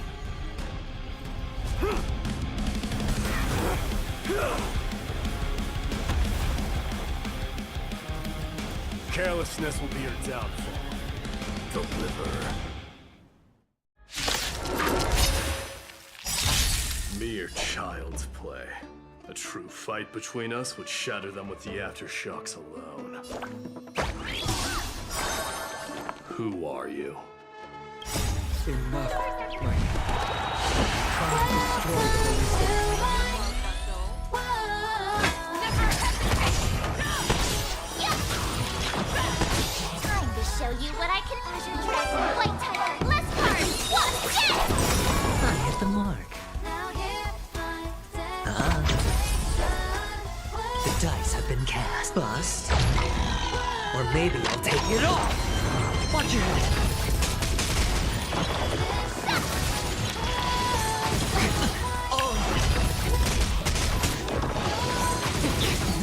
Carelessness will be your downfall. Deliver. Mere child's play. A true fight between us would shatter them with the aftershocks alone. Who are you? Enough, my... Trying to destroy the Holy City. Time to show you what I can Azure Dragon, White Tiger, less cards! What? Yes! I hit the mark. The dice have been cast. Bust. Or maybe I'll take it off. Watch your head.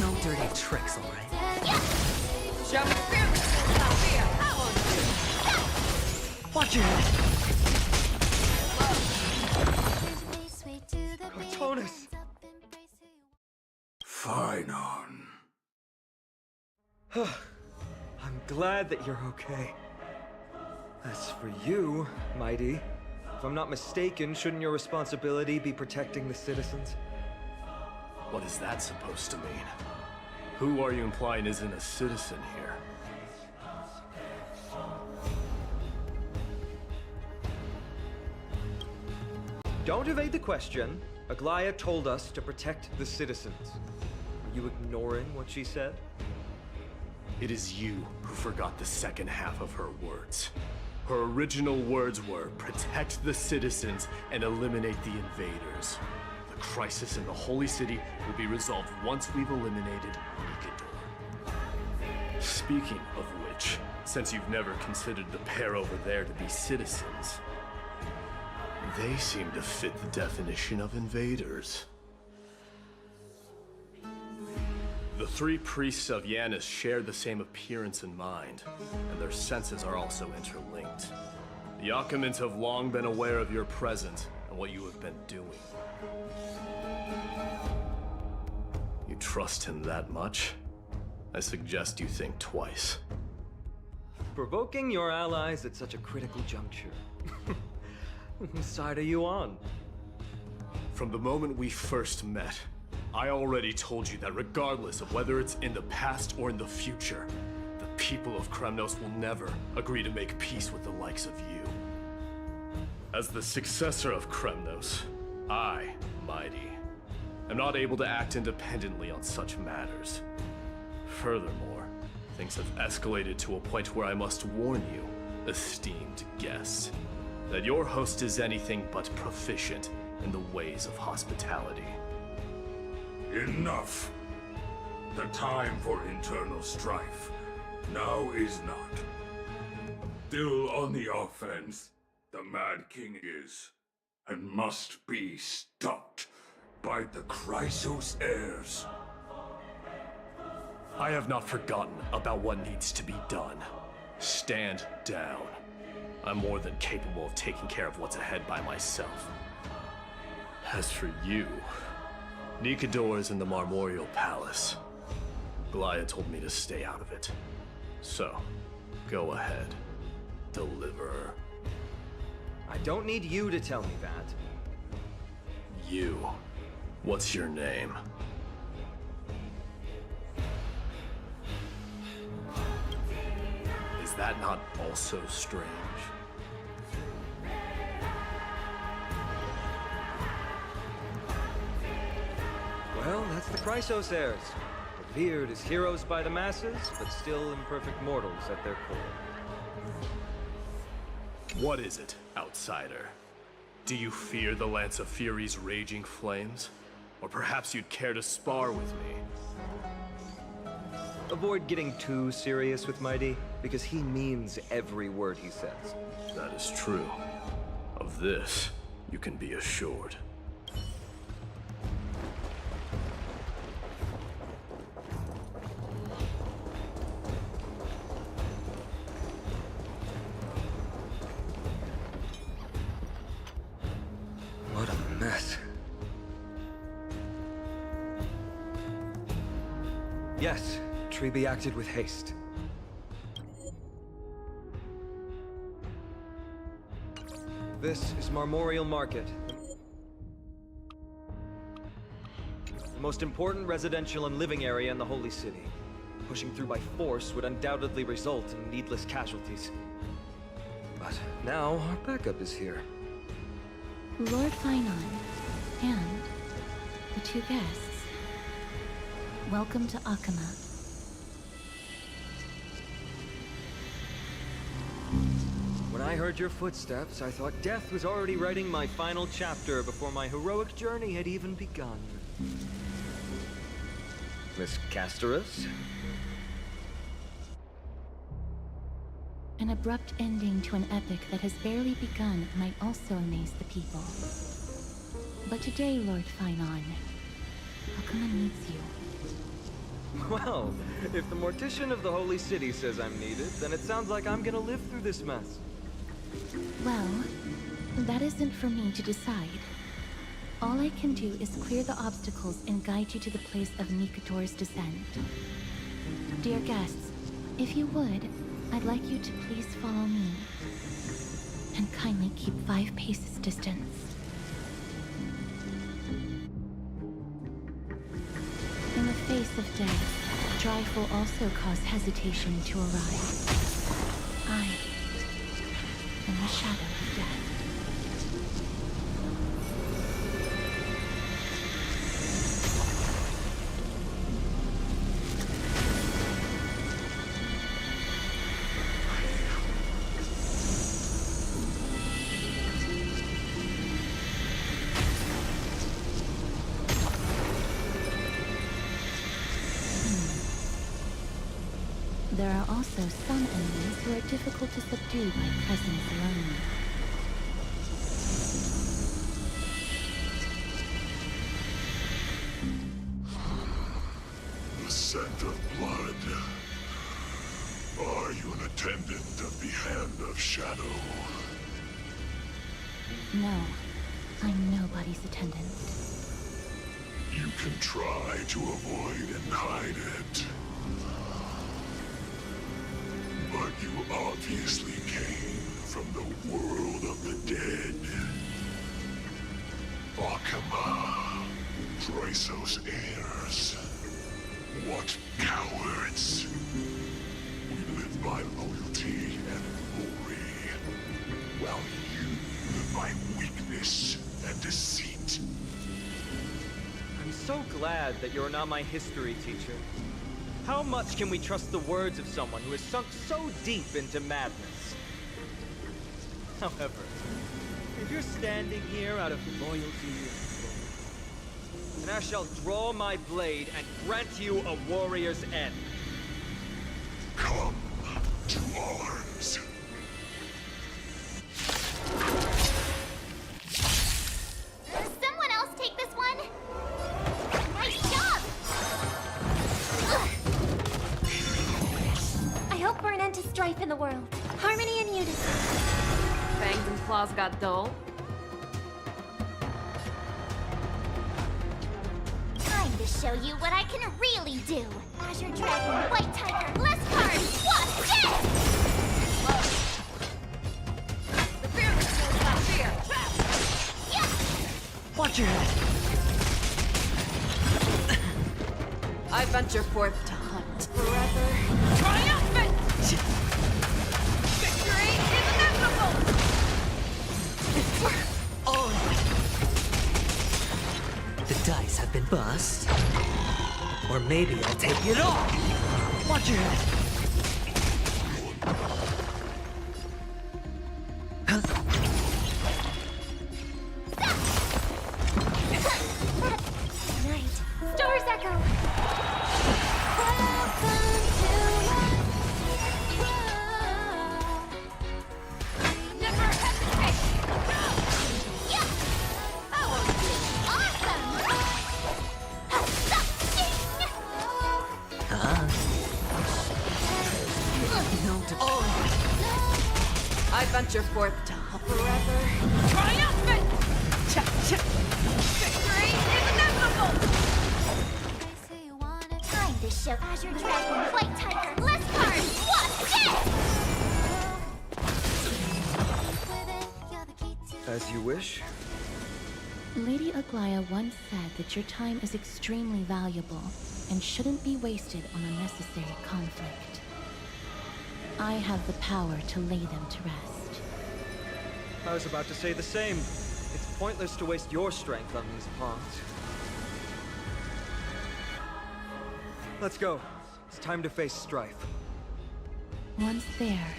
No dirty tricks, alright? Watch your head. Cartonus! Finon. I'm glad that you're okay. As for you, Mighty, if I'm not mistaken, shouldn't your responsibility be protecting the citizens? What is that supposed to mean? Who are you implying isn't a citizen here? Don't evade the question. Aglaya told us to protect the citizens. Are you ignoring what she said? It is you who forgot the second half of her words. Her original words were, protect the citizens and eliminate the invaders. The crisis in the Holy City will be resolved once we've eliminated Nikador. Speaking of which, since you've never considered the pair over there to be citizens, they seem to fit the definition of invaders. The three priests of Yanis share the same appearance and mind, and their senses are also interlinked. The Akamans have long been aware of your presence and what you have been doing. You trust him that much? I suggest you think twice. Provoking your allies at such a critical juncture. Whose side are you on? From the moment we first met, I already told you that regardless of whether it's in the past or in the future, the people of Kremnos will never agree to make peace with the likes of you. As the successor of Kremnos, I, Mighty, am not able to act independently on such matters. Furthermore, things have escalated to a point where I must warn you, esteemed guest, that your host is anything but proficient in the ways of hospitality. Enough! The time for internal strife now is not. Still on the offense, the Mad King is, and must be stopped by the Chrysos heirs. I have not forgotten about what needs to be done. Stand down. I'm more than capable of taking care of what's ahead by myself. As for you, Nikador is in the Marmorial Palace. Goliath told me to stay out of it. So, go ahead. Deliver. I don't need you to tell me that. You. What's your name? Is that not also strange? Well, that's the Chrysos heirs. Revered as heroes by the masses, but still imperfect mortals at their core. What is it, outsider? Do you fear the Lance of Fury's raging flames? Or perhaps you'd care to spar with me? Avoid getting too serious with Mighty, because he means every word he says. That is true. Of this, you can be assured. What a mess. Yes, Treby acted with haste. This is Marmorial Market. The most important residential and living area in the Holy City. Pushing through by force would undoubtedly result in needless casualties. But now our backup is here. Lord Finon, and the two guests. Welcome to Akama. When I heard your footsteps, I thought death was already writing my final chapter before my heroic journey had even begun. Miss Castorus? An abrupt ending to an epic that has barely begun might also amaze the people. But today, Lord Finon, Akama needs you. Well, if the Mortician of the Holy City says I'm needed, then it sounds like I'm gonna live through this mess. Well, that isn't for me to decide. All I can do is clear the obstacles and guide you to the place of Nikador's descent. Dear guests, if you would, I'd like you to please follow me. And kindly keep 5 paces distance. In the face of death, strife will also cause hesitation to arise. I am the shadow of death. there are also some enemies who are difficult to subdue by presence alone. The scent of blood. Are you an attendant of the Hand of Shadow? No, I'm nobody's attendant. You can try to avoid and hide it. But you obviously came from the world of the dead. Akama, Chrysos heirs. What cowards! We live by loyalty and glory, while you live by weakness and deceit. I'm so glad that you're not my history teacher. How much can we trust the words of someone who has sunk so deep into madness? However, if you're standing here out of loyalty and then I shall draw my blade and grant you a warrior's end. Come to arms. Someone else take this one? Nice job! I hope for an end to strife in the world. Harmony and unity. Fangs and claws got dull. Time to show you what I can really do. Azure Dragon, White Tiger, Bless Card, Wasp, dead! The fearless knows about fear. Watch your head. I venture forth to hunt forever. Triumphant! Victory is inevitable! The dice have been bust. Or maybe I'll take it all. Watch your head. Night. Stars echo. Never hesitate! Yeah. Oh, awesome! I venture forth to hunt forever. Triumphant! Victory is inevitable! Time to show Azure Dragon, White Tiger, Bless Card, Wasp, dead! As you wish. Lady Aglaya once said that your time is extremely valuable and shouldn't be wasted on unnecessary conflict. I have the power to lay them to rest. I was about to say the same. It's pointless to waste your strength on these pawns. Let's go. It's time to face strife. Once there,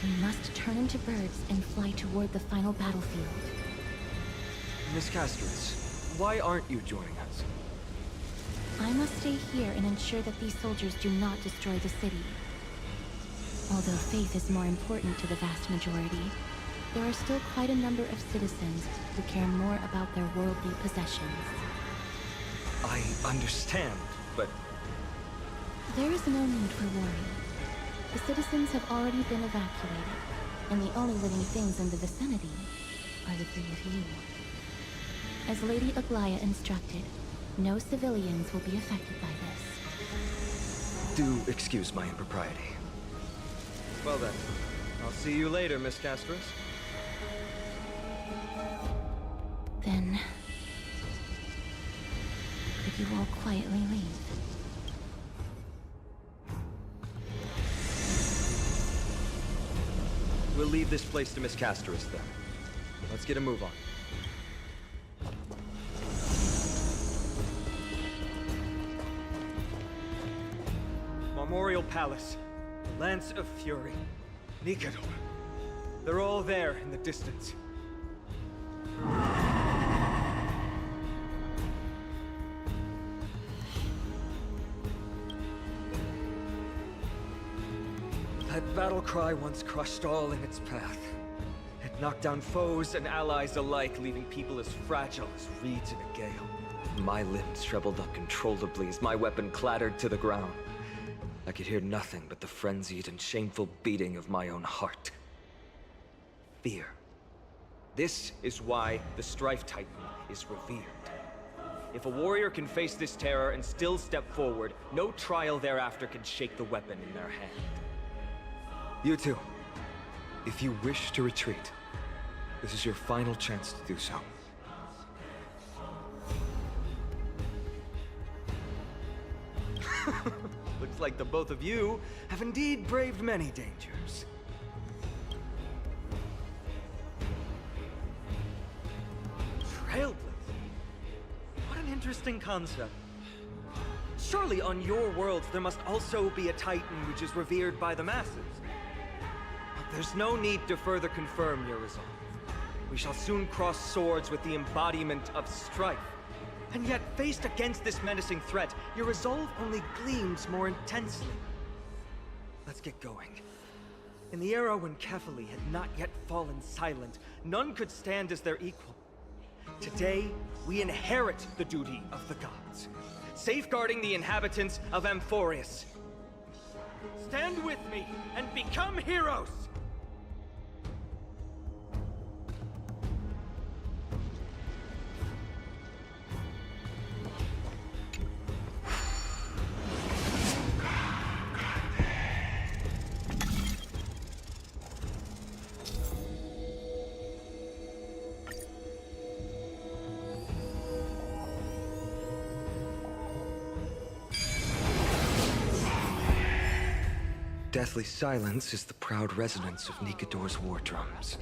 we must turn into birds and fly toward the final battlefield. Miss Castris, why aren't you joining us? I must stay here and ensure that these soldiers do not destroy the city. Although faith is more important to the vast majority, there are still quite a number of citizens who care more about their worldly possessions. I understand, but... There is no need for worry. The citizens have already been evacuated, and the only living things in the vicinity are the three of you. As Lady Aglaya instructed, no civilians will be affected by this. Do excuse my impropriety. Well then, I'll see you later, Miss Castris. Then, could you all quietly leave? We'll leave this place to Miss Castris then. Let's get a move on. Memorial Palace, Lance of Fury, Nikador. They're all there in the distance. That battle cry once crushed all in its path. It knocked down foes and allies alike, leaving people as fragile as reeds in a gale. My limbs trembled uncontrollably as my weapon clattered to the ground. I could hear nothing but the frenzied and shameful beating of my own heart. Fear. This is why the Strife Titan is revered. If a warrior can face this terror and still step forward, no trial thereafter can shake the weapon in their hand. You two, if you wish to retreat, this is your final chance to do so. Looks like the both of you have indeed braved many dangers. Trailblazer? What an interesting concept. Surely on your worlds there must also be a Titan which is revered by the masses. But there's no need to further confirm your resolve. We shall soon cross swords with the embodiment of strife. And yet, faced against this menacing threat, your resolve only gleams more intensely. Let's get going. In the era when Kefali had not yet fallen silent, none could stand as their equal. Today, we inherit the duty of the gods, safeguarding the inhabitants of Amphorius. Stand with me and become heroes! Deathly silence is the proud resonance of Nikador's war drums.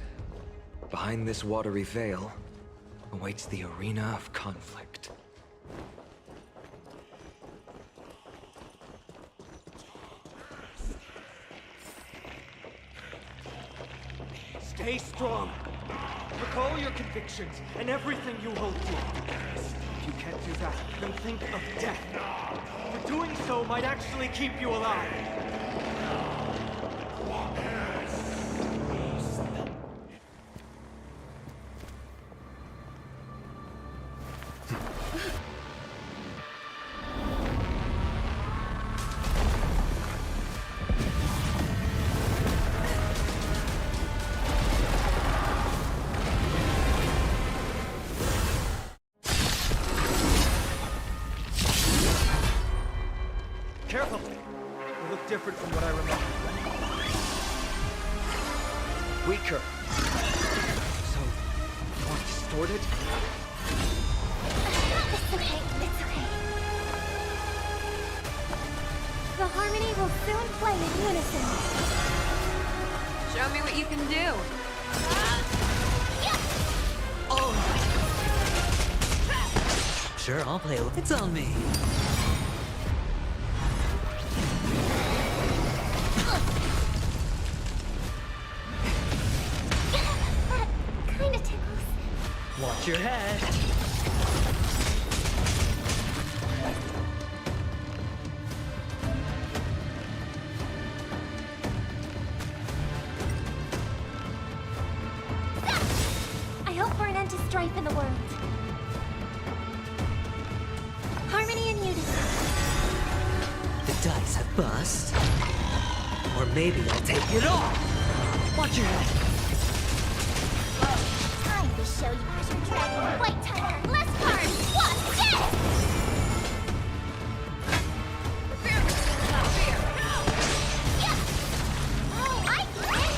Behind this watery veil awaits the arena of conflict. Stay strong. Recall your convictions and everything you hold dear. If you can't do that, then think of death. For doing so might actually keep you alive. Careful! You look different from what I remember. Weaker. So, more distorted? It's okay, it's okay. The harmony will soon play in unison. Show me what you can do. Sure, I'll play. It's on me. That kinda tickles. Watch your head. I hope for an end to strife in the world. Harmony and unity. The dice have bust. Or maybe I'll take it all. Watch your head. Time to show you your dragon white tiger. Less cards. What's this? Fear! Not fear! Yeah. Oh, I get it.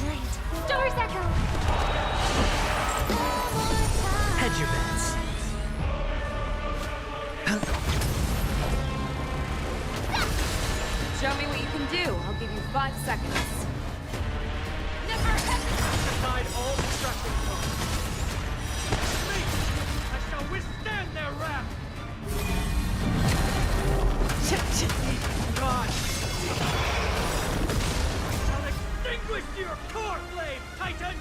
Right. Stars echo. Hedge your bets. Show me what you can do. I'll give you 5 seconds. Never Aside all distracting thoughts. Me! I shall withstand their wrath! God! I shall extinguish your core flame, Titan!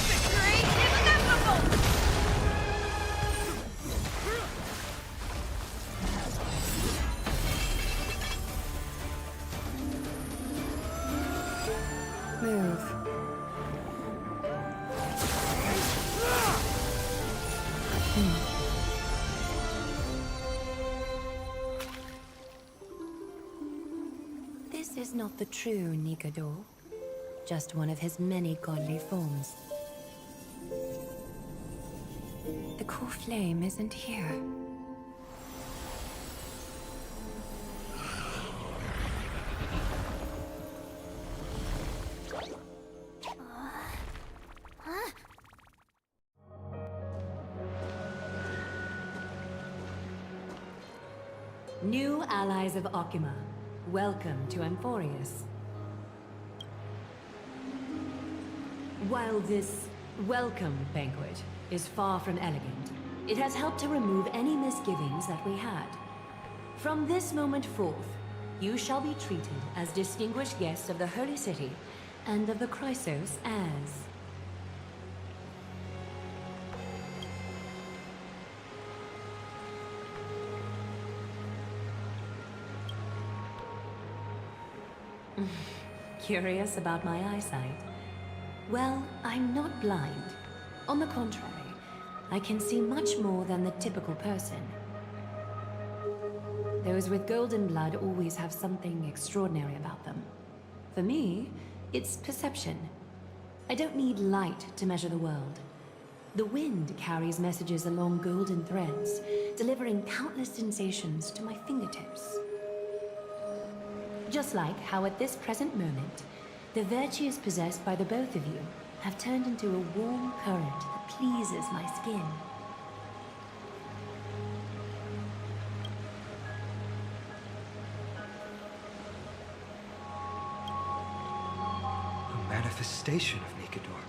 Victory is inevitable! move. This is not the true Nikador, just one of his many godly forms. The core flame isn't here. New allies of Okima, welcome to Amphorius. While this welcome banquet is far from elegant, it has helped to remove any misgivings that we had. From this moment forth, you shall be treated as distinguished guests of the Holy City and of the Chrysos as... Curious about my eyesight? Well, I'm not blind. On the contrary, I can see much more than the typical person. Those with golden blood always have something extraordinary about them. For me, it's perception. I don't need light to measure the world. The wind carries messages along golden threads, delivering countless sensations to my fingertips. Just like how at this present moment, the virtues possessed by the both of you have turned into a warm current that pleases my skin. A manifestation of Nikador.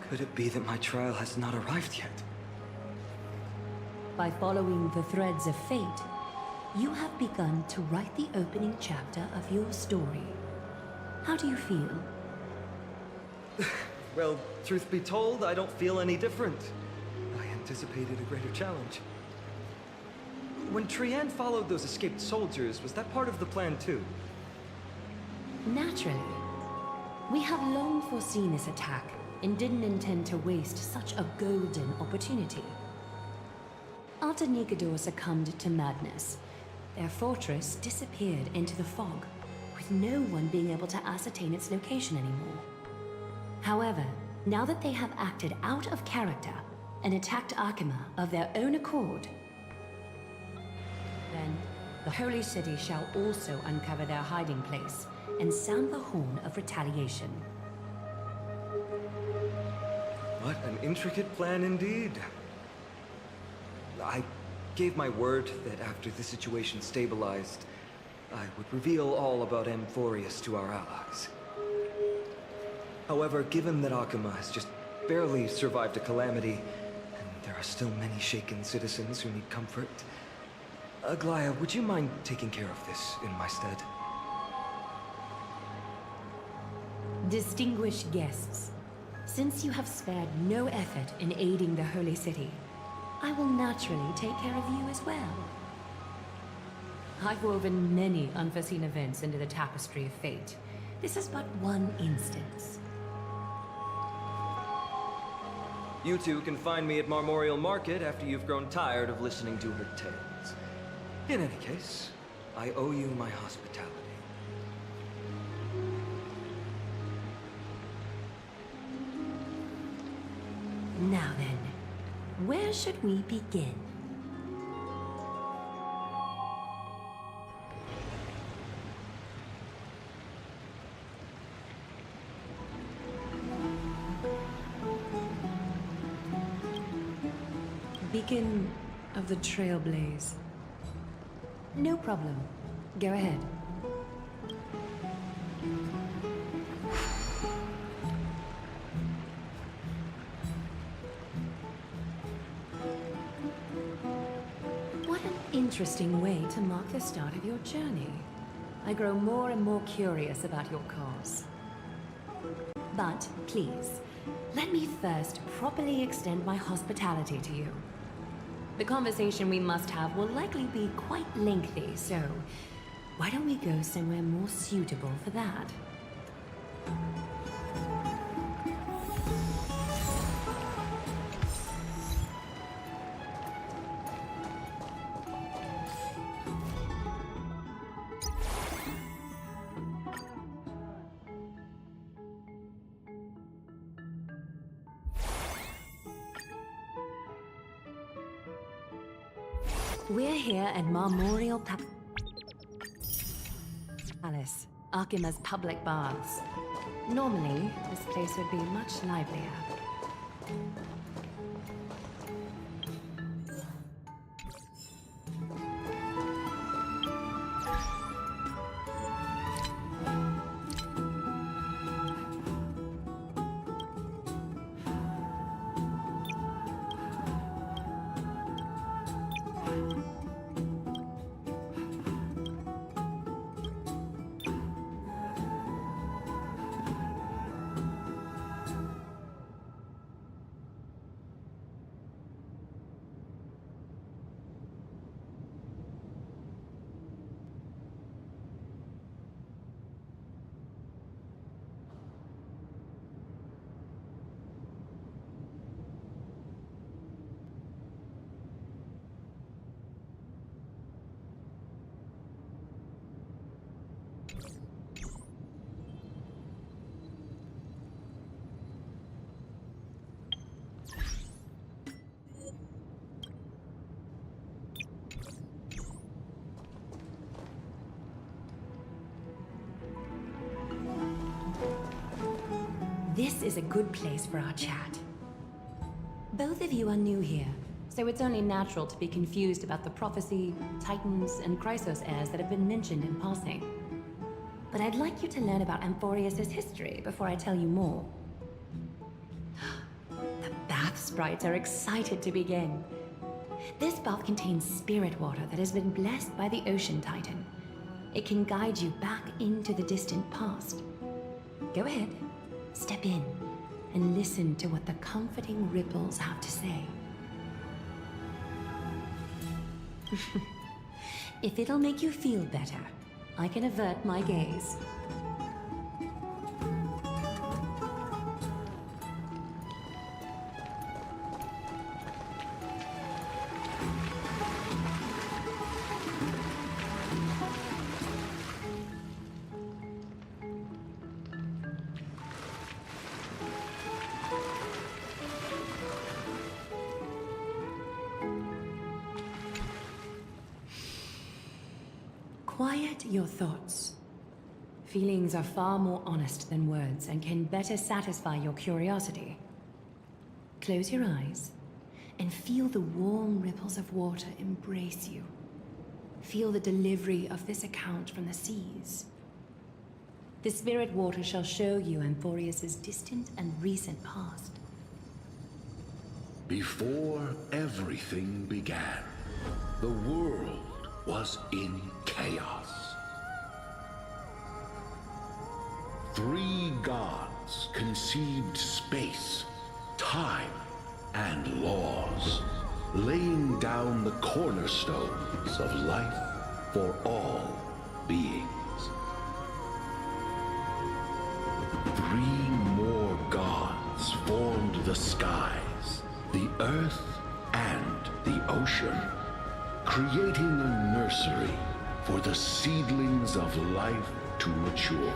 Could it be that my trial has not arrived yet? By following the threads of fate, you have begun to write the opening chapter of your story. How do you feel? Well, truth be told, I don't feel any different. I anticipated a greater challenge. When Trianne followed those escaped soldiers, was that part of the plan too? Naturally. We have long foreseen this attack and didn't intend to waste such a golden opportunity. After Nikador succumbed to madness, their fortress disappeared into the fog, with no one being able to ascertain its location anymore. However, now that they have acted out of character and attacked Akima of their own accord, then the Holy City shall also uncover their hiding place and sound the horn of retaliation. What an intricate plan indeed. I gave my word that after the situation stabilized, I would reveal all about Amphorius to our allies. However, given that Akima has just barely survived a calamity, and there are still many shaken citizens who need comfort, Aglaya, would you mind taking care of this in my stead? Distinguished guests, since you have spared no effort in aiding the Holy City, I will naturally take care of you as well. I've woven many unforeseen events into the tapestry of fate. This is but one instance. You two can find me at Marmorial Market after you've grown tired of listening to her tales. In any case, I owe you my hospitality. Now then, where should we begin? Beacon of the Trailblaze. No problem. Go ahead. What an interesting way to mark the start of your journey. I grow more and more curious about your cause. But please, let me first properly extend my hospitality to you. The conversation we must have will likely be quite lengthy, so why don't we go somewhere more suitable for that? We're here at Marmorial Palace, Arkima's public baths. Normally, this place would be much livelier. This is a good place for our chat. Both of you are new here, so it's only natural to be confused about the prophecy, titans, and Chrysos heirs that have been mentioned in passing. But I'd like you to learn about Amphorius' history before I tell you more. The bath sprites are excited to begin. This bath contains spirit water that has been blessed by the Ocean Titan. It can guide you back into the distant past. Go ahead. Step in and listen to what the comforting ripples have to say. If it'll make you feel better, I can avert my gaze. Quiet your thoughts. Feelings are far more honest than words and can better satisfy your curiosity. Close your eyes and feel the warm ripples of water embrace you. Feel the delivery of this account from the seas. The spirit water shall show you Amphorius' distant and recent past. Before everything began, the world was in chaos. 3 gods conceived space, time, and laws, laying down the cornerstones of life for all beings. 3 more gods formed the skies, the earth, and the ocean, creating a nursery for the seedlings of life to mature.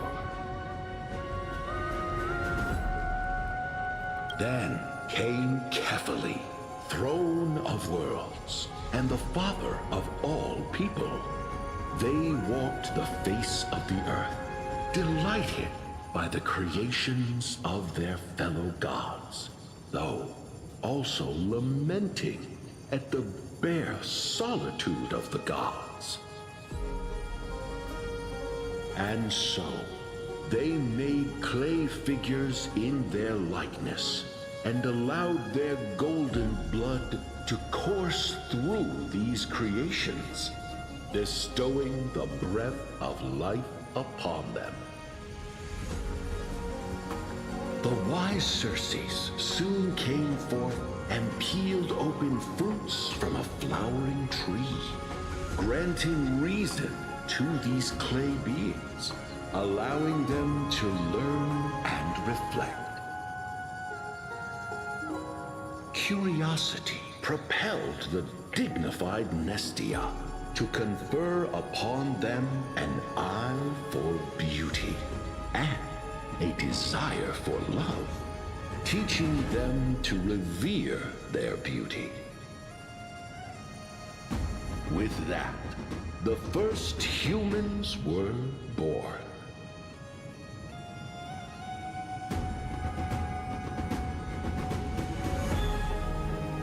Then came Kefali, throne of worlds, and the father of all people. They walked the face of the earth, delighted by the creations of their fellow gods, though also lamenting at the bare solitude of the gods. And so, they made clay figures in their likeness, and allowed their golden blood to course through these creations, bestowing the breath of life upon them. The wise Circes soon came forth and peeled open fruits from a flowering tree, granting reason to these clay beings, allowing them to learn and reflect. Curiosity propelled the dignified Nestia to confer upon them an eye for beauty and a desire for love, teaching them to revere their beauty. With that, the first humans were born.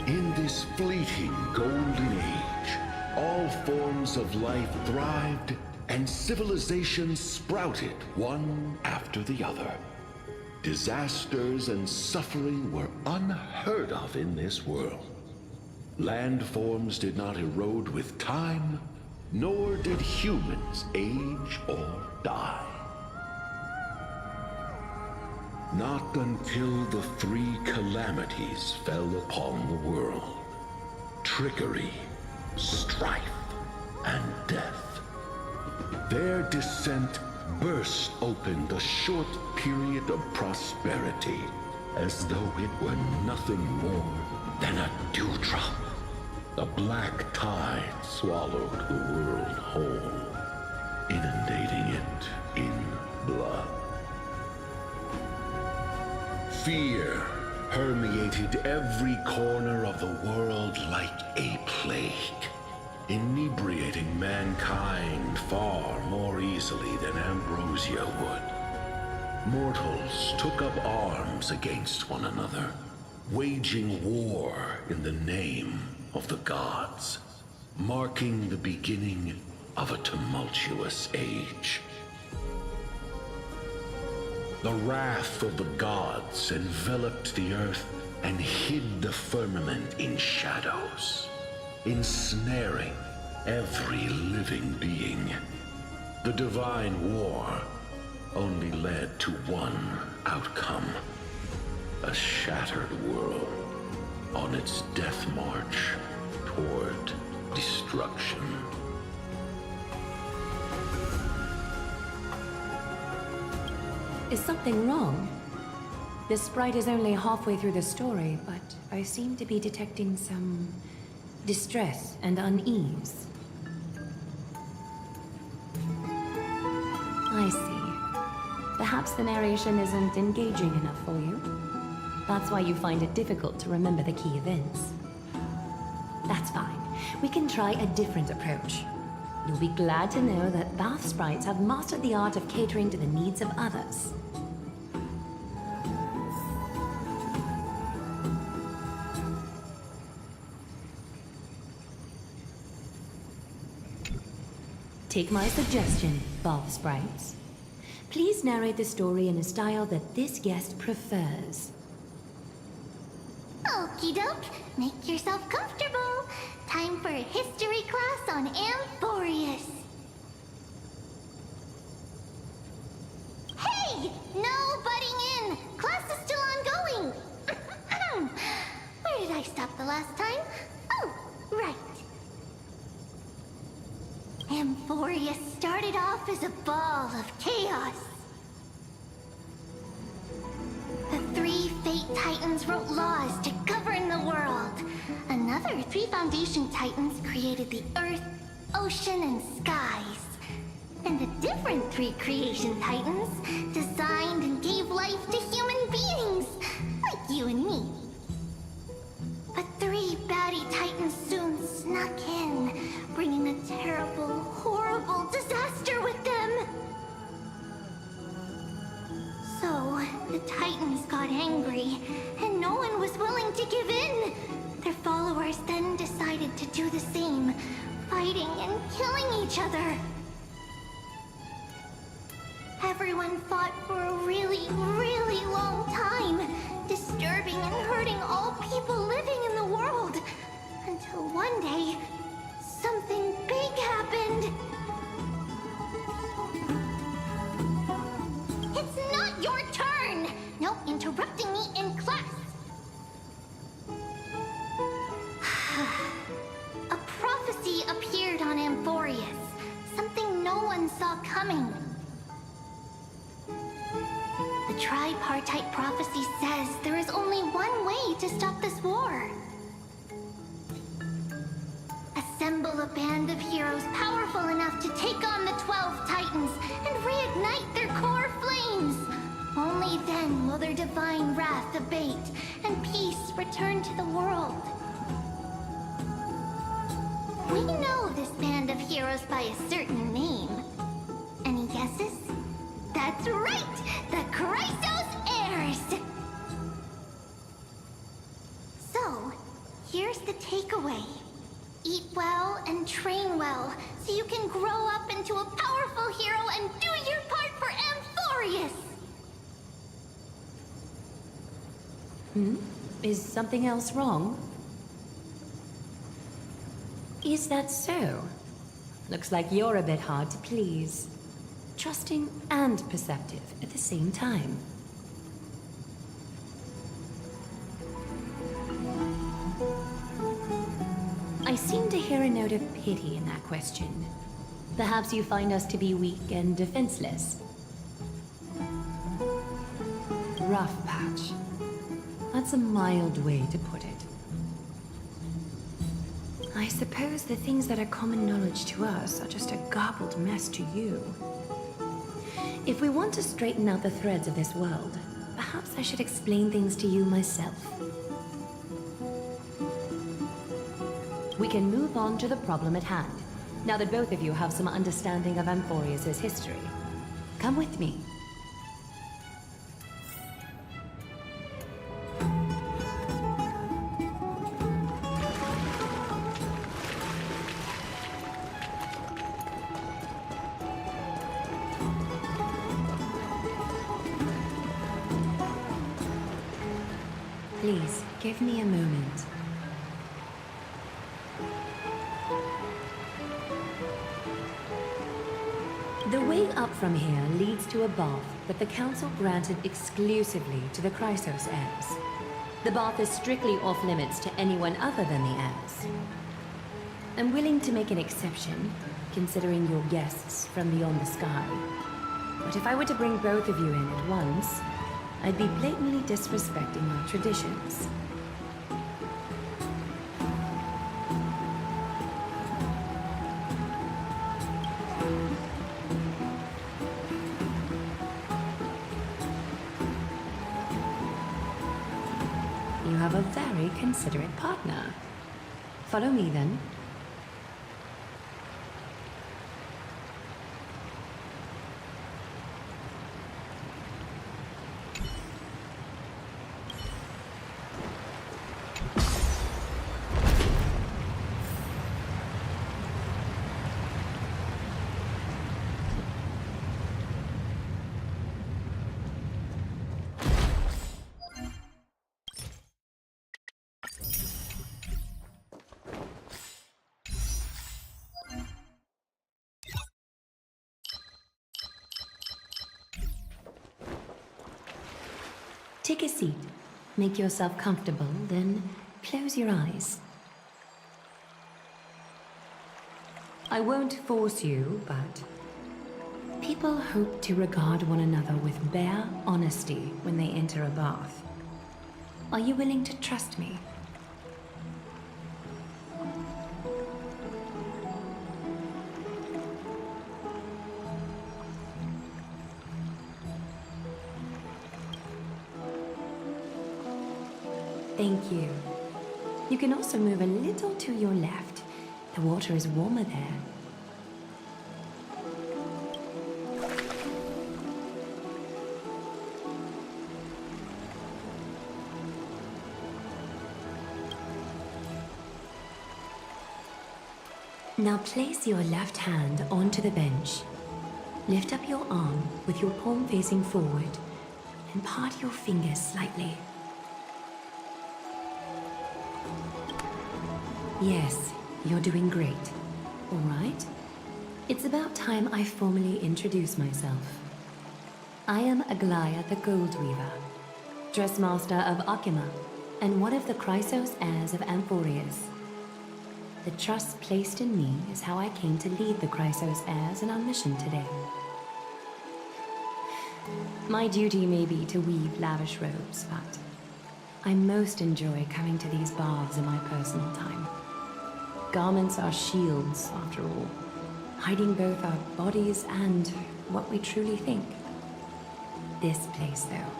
In this fleeting golden age, all forms of life thrived and civilizations sprouted one after the other. Disasters and suffering were unheard of in this world. Landforms did not erode with time, nor did humans age or die. Not until the three calamities fell upon the world: trickery, strife, and death. Their descent burst open the short period of prosperity, as though it were nothing more than a dewdrop. The black tide swallowed the world whole, inundating it in blood. Fear permeated every corner of the world like a plague, inebriating mankind far more easily than ambrosia would. Mortals took up arms against one another, waging war in the name of the gods, marking the beginning of a tumultuous age. The wrath of the gods enveloped the earth and hid the firmament in shadows, ensnaring every living being. The divine war only led to one outcome: a shattered world on its death march toward destruction. Is something wrong? The sprite is only halfway through the story, but I seem to be detecting some distress and unease. I see. Perhaps the narration isn't engaging enough for you. That's why you find it difficult to remember the key events. That's fine. We can try a different approach. You'll be glad to know that bath sprites have mastered the art of catering to the needs of others. Take my suggestion, bath sprites. Please narrate the story in a style that this guest prefers. Okie doke, make yourself comfortable. Time for a history class on Amphorius. Hey! No butting in! Class is still ongoing! Where did I stop the last time? Oh, right. Amphorius started off as a ball of chaos. The three Fate Titans wrote laws to govern the world. Another three Foundation Titans created the Earth, Ocean, and Skies. And the different three Creation Titans designed and gave life to human beings, like you and me. But three baddie Titans soon snuck in, bringing a terrible, horrible disaster with them. So, the Titans got angry, and no one was willing to give in. Their followers then decided to do the same, fighting and killing each other. Everyone fought for a really, really long time, disturbing and hurting all people living in the world. Until one day, something big happened. It's not your turn! No interrupting me in class. A prophecy appeared on Amphorius, something no one saw coming. tripartite prophecy says there is only one way to stop this war. Assemble a band of heroes powerful enough to take on the 12 Titans and reignite their core flames. Only then will their divine wrath abate and peace return to the world. We know this band of heroes by a certain name. Any guesses? That's right! The Chrysos Heirs! So, here's the takeaway. Eat well and train well, so you can grow up into a powerful hero and do your part for Amphorius! Is something else wrong? Is that so? Looks like you're a bit hard to please. Trusting and perceptive at the same time. I seem to hear a note of pity in that question. Perhaps you find us to be weak and defenseless. Rough patch. That's a mild way to put it. I suppose the things that are common knowledge to us are just a garbled mess to you. If we want to straighten out the threads of this world, perhaps I should explain things to you myself. We can move on to the problem at hand, now that both of you have some understanding of Amphorius' history. Come with me. Please, give me a moment. The way up from here leads to a bath that the Council granted exclusively to the Chrysos heirs. The bath is strictly off-limits to anyone other than the heirs. I'm willing to make an exception, considering you're guests from beyond the sky. But if I were to bring both of you in at once, I'd be blatantly disrespecting our traditions. You have a very considerate partner. Follow me then. Take a seat. Make yourself comfortable, then close your eyes. I won't force you, but people hope to regard one another with bare honesty when they enter a bath. Are you willing to trust me? Thank you. You can also move a little to your left. The water is warmer there. Now place your left hand onto the bench. Lift up your arm with your palm facing forward and part your fingers slightly. Yes, you're doing great. All right. It's about time I formally introduce myself. I am Aglaya the Gold Weaver, Dressmaster of Akima, and one of the Chrysos heirs of Amphorius. The trust placed in me is how I came to lead the Chrysos heirs in our mission today. My duty may be to weave lavish robes, but I most enjoy coming to these baths in my personal time. Garments are shields, after all, hiding both our bodies and what we truly think. This place, though,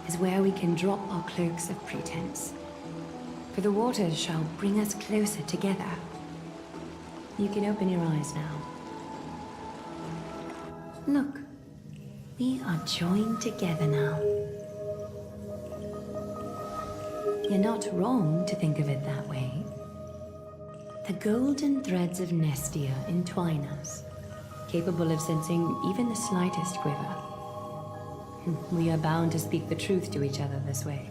is where we can drop our cloaks of pretense. For the waters shall bring us closer together. You can open your eyes now. Look, we are joined together now. You're not wrong to think of it that way. The golden threads of Nestia entwine us, capable of sensing even the slightest quiver. We are bound to speak the truth to each other this way.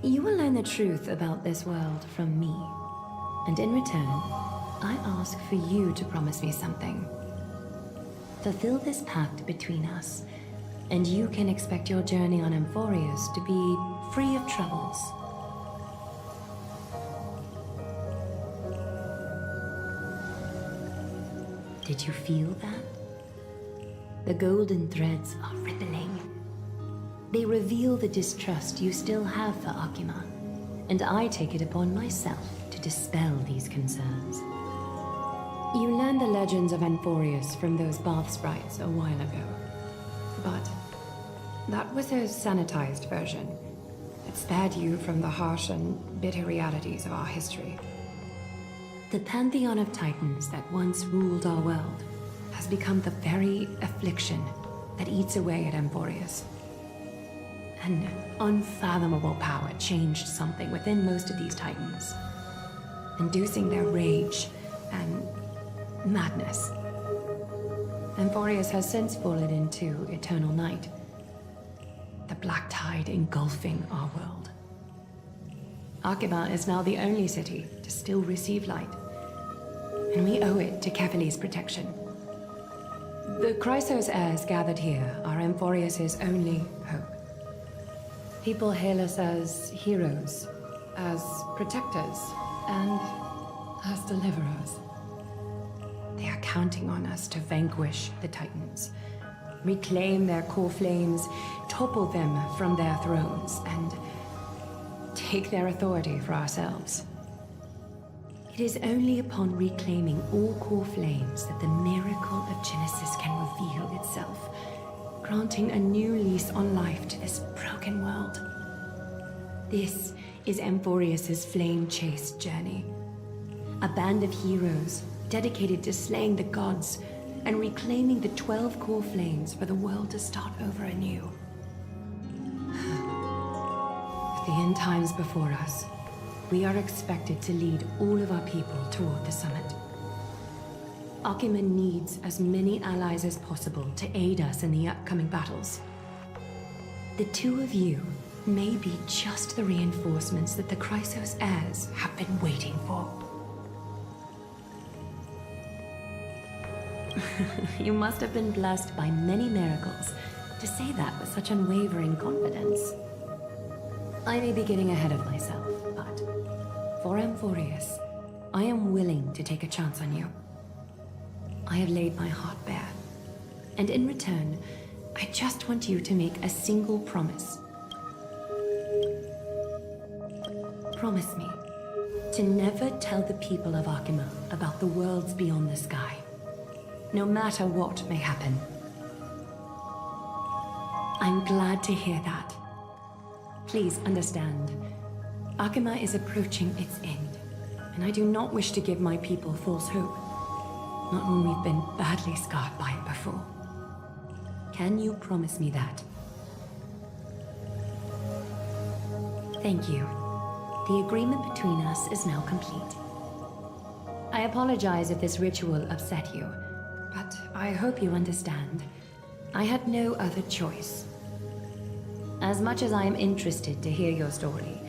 You will learn the truth about this world from me, and in return, I ask for you to promise me something. Fulfill this pact between us, and you can expect your journey on Amphorius to be free of troubles. Did you feel that? The golden threads are rippling. They reveal the distrust you still have for Akima, and I take it upon myself to dispel these concerns. You learned the legends of Amphorius from those bath sprites a while ago, but that was a sanitized version. It spared you from the harsh and bitter realities of our history. The pantheon of titans that once ruled our world has become the very affliction that eats away at Amphorius. An unfathomable power changed something within most of these titans, inducing their rage and madness. Amphorius has since fallen into eternal night, the black tide engulfing our world. Akima is now the only city to still receive light, and we owe it to Kefali's protection. The Chrysos heirs gathered here are Amphorius' only hope. People hail us as heroes, as protectors, and as deliverers. They are counting on us to vanquish the Titans, reclaim their core flames, topple them from their thrones, and take their authority for ourselves. It is only upon reclaiming all core flames that the miracle of Genesis can reveal itself, granting a new lease on life to this broken world. This is Amphorius' flame-chased journey. A band of heroes dedicated to slaying the gods and reclaiming the 12 core flames for the world to start over anew. With the end times before us, we are expected to lead all of our people toward the summit. Akima needs as many allies as possible to aid us in the upcoming battles. The two of you may be just the reinforcements that the Chrysos heirs have been waiting for. You must have been blessed by many miracles to say that with such unwavering confidence. I may be getting ahead of myself, but for Amphorius, I am willing to take a chance on you. I have laid my heart bare, and in return, I just want you to make a single promise. Promise me to never tell the people of Akima about the worlds beyond the sky, no matter what may happen. I'm glad to hear that. Please understand, Akima is approaching its end, and I do not wish to give my people false hope, not when we've been badly scarred by it before. Can you promise me that? Thank you. The agreement between us is now complete. I apologize if this ritual upset you, but I hope you understand. I had no other choice. As much as I am interested to hear your story,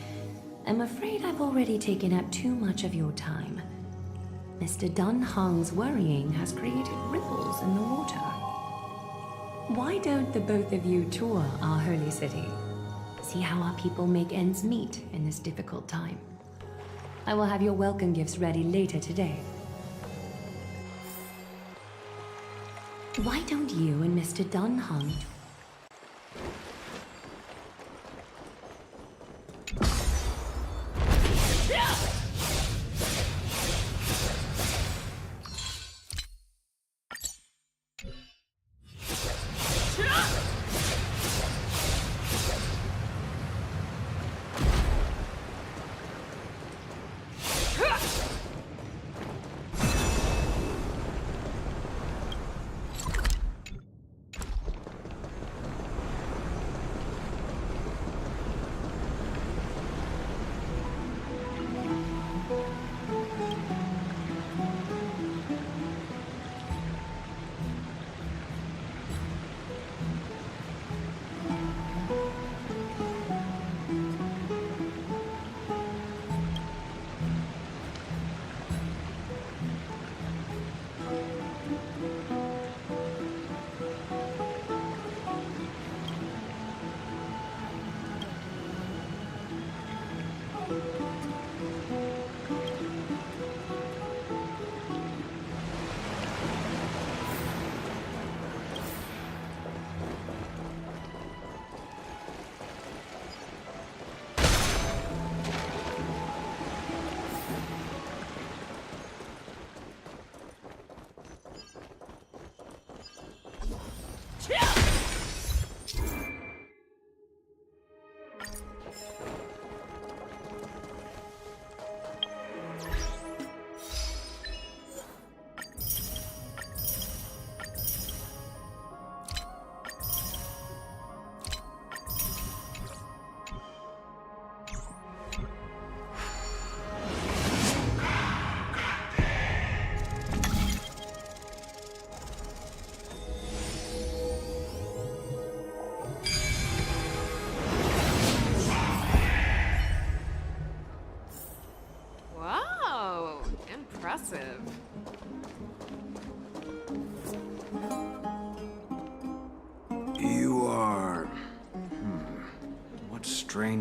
I'm afraid I've already taken up too much of your time. Mr. Dun Hong's worrying has created ripples in the water. Why don't the both of you tour our holy city? See how our people make ends meet in this difficult time. I will have your welcome gifts ready later today. Why don't you and Mr. Dun Hong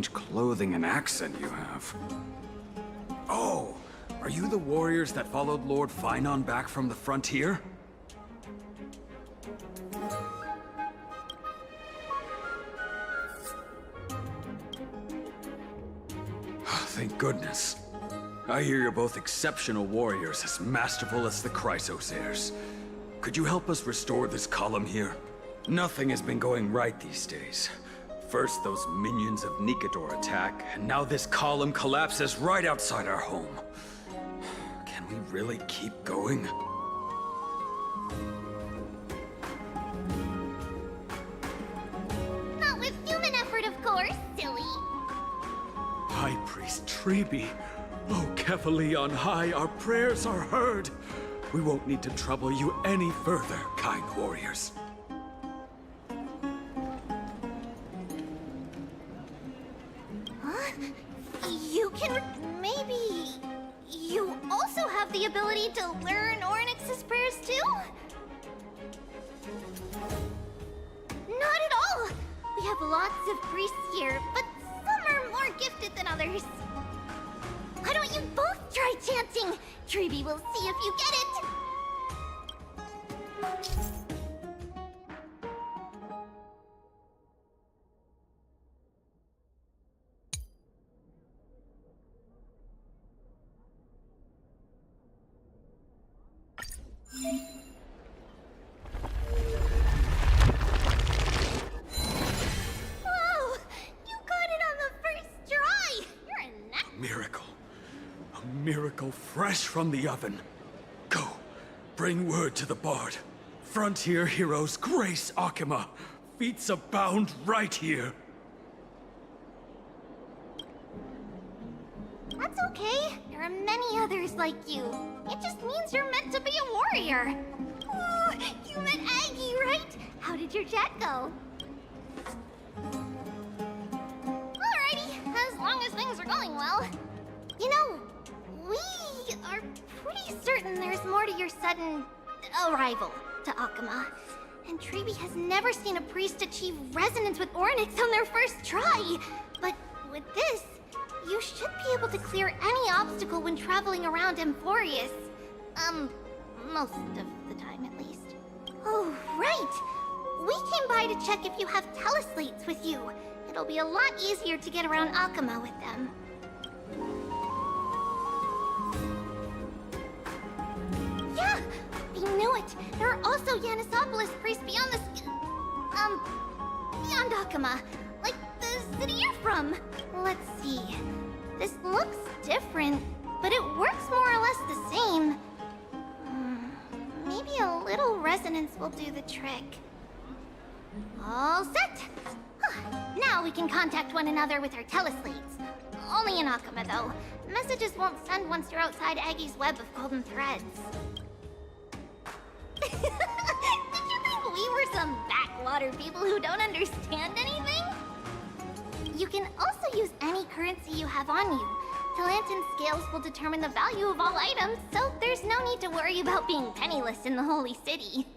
strange clothing and accent you have. Oh, are you the warriors that followed Lord Finon back from the frontier? Thank goodness. I hear you're both exceptional warriors, as masterful as the Chrysosaurs. Could you help us restore this column here? Nothing has been going right these days. First those minions of Nikador attack, and now this column collapses right outside our home. Can we really keep going? Not with human effort, of course, silly. High Priest Treeby. Oh, Kefali on high, our prayers are heard. We won't need to trouble you any further, kind warriors. Huh? You can... maybe... you also have the ability to learn Ornyx's prayers too? Not at all! We have lots of priests here, but some are more gifted than others. Why don't you both try chanting? Treeby will see if you get it! Whoa! You got it on the first try! You're a nut. Miracle. A miracle fresh from the oven. Go, bring word to the Bard. Frontier heroes grace Akima. Feats abound right here. That's okay. There are many others like you. It just means you're meant to be a warrior. Ooh, you met Aggie, right? How did your chat go? Alrighty, as long as things are going well. You know, we are pretty certain there's more to your sudden arrival to Akima. And Treeby has never seen a priest achieve resonance with Ornyx on their first try. But with this, you should be able to clear any obstacle when traveling around Amphorius. Most of the time at least. Oh, right! We came by to check if you have teleslates with you. It'll be a lot easier to get around Akima with them. Yeah! We knew it! There are also Yanisopolis priests beyond the beyond Akima. Like the city you're from. Let's see. This looks different, but it works more or less the same. Maybe a little resonance will do the trick. All set! Now we can contact one another with our teleslates. Only in Akima, though. Messages won't send once you're outside Aggie's web of golden threads. Did you think we were some backwater people who don't understand anything? You can also use any currency you have on you. Talantan scales will determine the value of all items, so there's no need to worry about being penniless in the Holy City.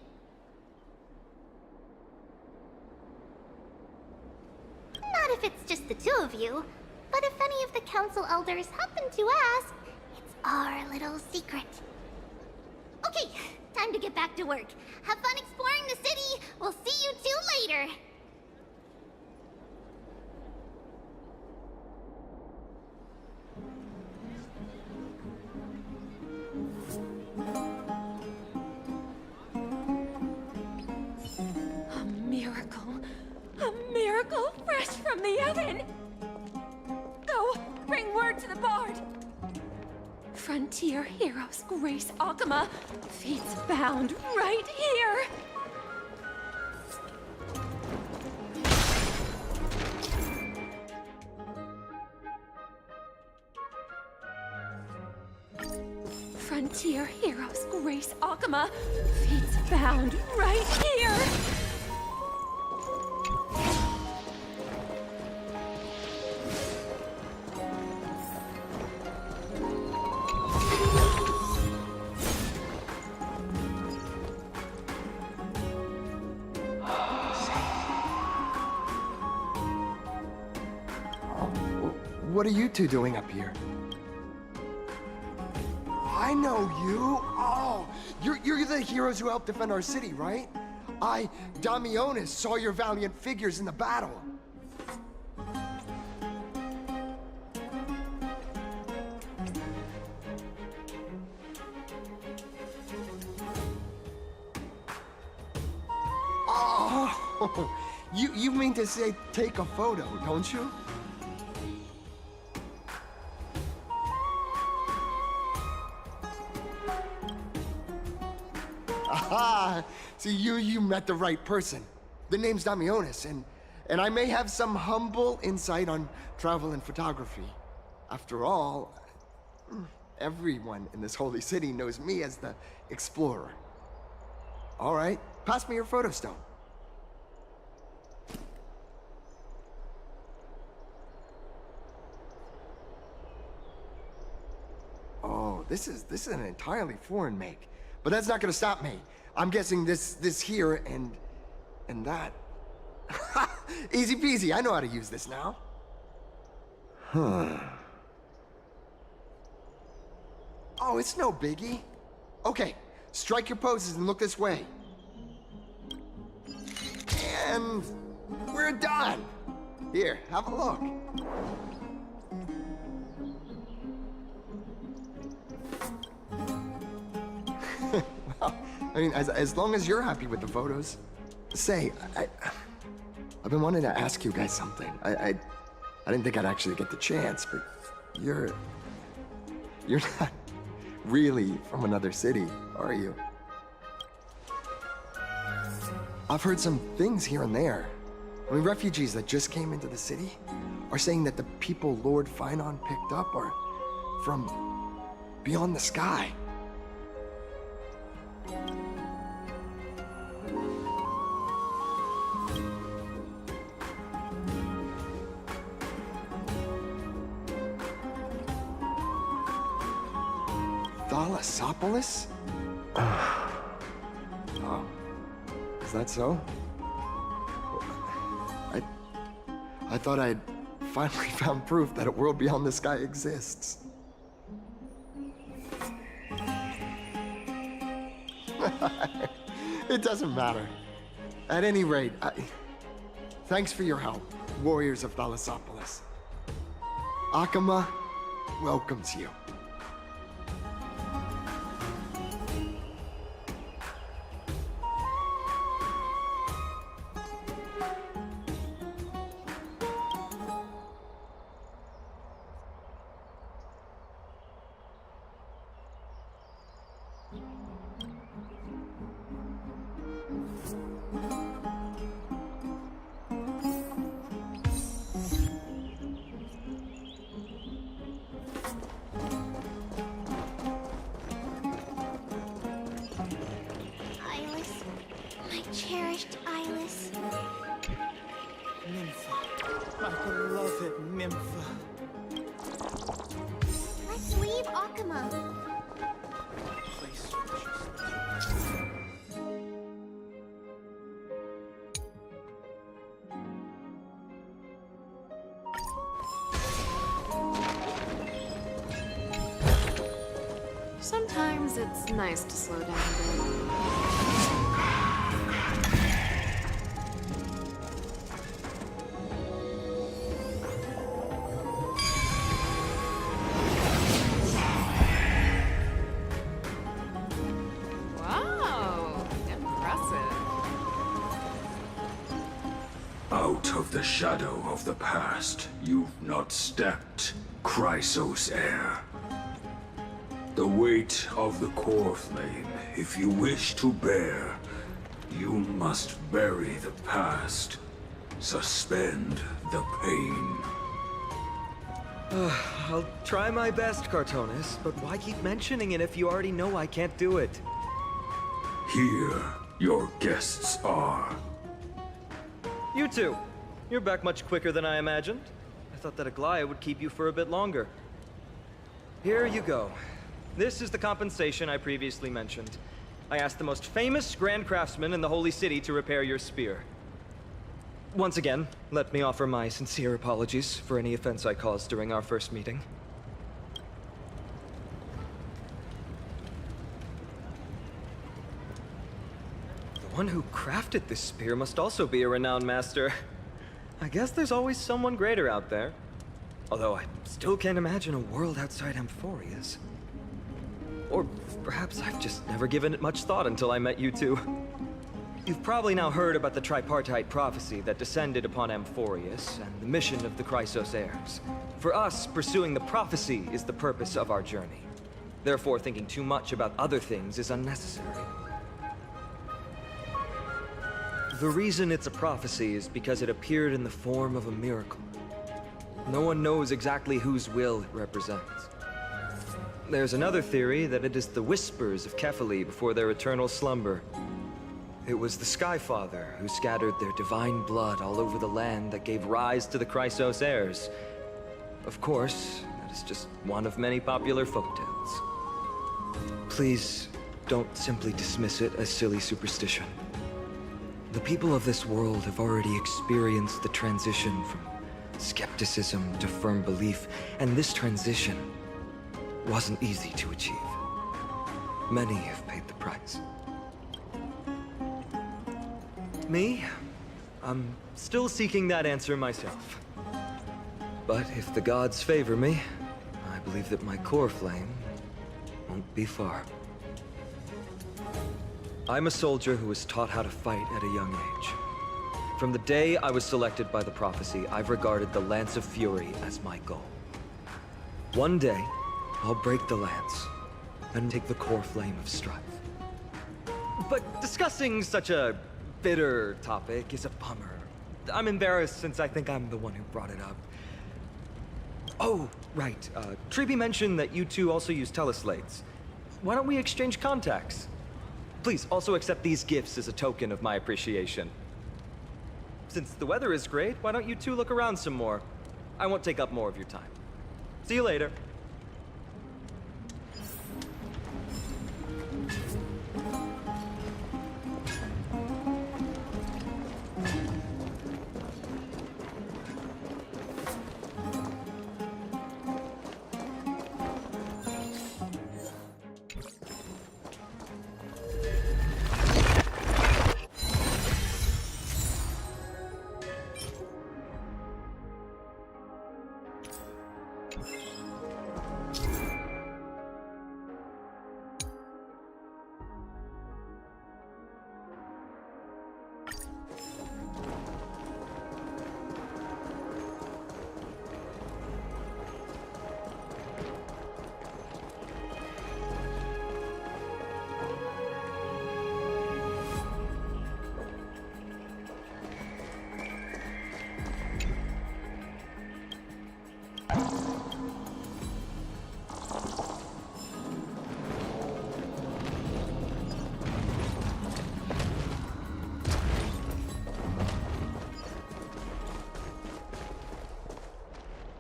Not if it's just the two of you, but if any of the council elders happen to ask, it's our little secret. Okay, time to get back to work. Have fun exploring the city. We'll see you two later. A miracle fresh from the oven! Go, bring word to the Bard! Frontier heroes grace Akima, feats bound right here! Frontier heroes grace Akima, feats bound right here! what are you two doing up here? I know you. Oh, you're the heroes who helped defend our city, right? Damionis, saw your valiant figures in the battle. Oh, you mean to say take a photo, don't you? Aha! See, you met the right person. The name's Damionis, and I may have some humble insight on travel and photography. After all, everyone in this holy city knows me as the explorer. All right, pass me your photo stone. Oh, this is an entirely foreign make. But that's not gonna stop me. I'm guessing this here and that. Easy peasy, I know how to use this now. Huh. Oh, it's no biggie. Okay, strike your poses and look this way. And we're done. Here, have a look. Well, I mean, as long as you're happy with the photos. Say, I've been wanting to ask you guys something. I didn't think I'd actually get the chance, but you're not really from another city, are you? I've heard some things here and there. I mean, refugees that just came into the city are saying that the people Lord Finon picked up are from beyond the sky. Thalassopolis? Oh, is that so? I thought I'd finally found proof that a world beyond the sky exists. It doesn't matter. At any rate, thanks for your help, warriors of Thalassopolis. Akama welcomes you. Cherished Ilis. Nympha. My beloved Nympha. Let's leave Akama. Please. Sometimes it's nice to slow down a bit. Out of the shadow of the past, you've not stepped, Chrysos heir. The weight of the core flame, if you wish to bear, you must bury the past, suspend the pain. I'll try my best, Cartonis, but why keep mentioning it if you already know I can't do it? Here, your guests are. You two. You're back much quicker than I imagined. I thought that Aglaya would keep you for a bit longer. Here you go. This is the compensation I previously mentioned. I asked the most famous Grand Craftsman in the Holy City to repair your spear. Once again, let me offer my sincere apologies for any offense I caused during our first meeting. The one who crafted this spear must also be a renowned master. I guess there's always someone greater out there. Although I still can't imagine a world outside Amphorius. Or perhaps I've just never given it much thought until I met you two. You've probably now heard about the tripartite prophecy that descended upon Amphorius and the mission of the Chrysos heirs. For us, pursuing the prophecy is the purpose of our journey. Therefore, thinking too much about other things is unnecessary. The reason it's a prophecy is because it appeared in the form of a miracle. No one knows exactly whose will it represents. There's another theory that it is the whispers of Kefali before their eternal slumber. It was the Skyfather who scattered their divine blood all over the land that gave rise to the Chrysos heirs. Of course, that is just one of many popular folktales. Please, don't simply dismiss it as silly superstition. The people of this world have already experienced the transition from skepticism to firm belief, and this transition wasn't easy to achieve. Many have paid the price. Me? I'm still seeking that answer myself. But if the gods favor me, I believe that my core flame won't be far. I'm a soldier who was taught how to fight at a young age. From the day I was selected by the prophecy, I've regarded the Lance of Fury as my goal. One day, I'll break the lance and take the core flame of strife. But discussing such a bitter topic is a bummer. I'm embarrassed since I think I'm the one who brought it up. Oh, right. Treeby mentioned that you two also use teleslates. Why don't we exchange contacts? Please also accept these gifts as a token of my appreciation. Since the weather is great, why don't you two look around some more? I won't take up more of your time. See you later.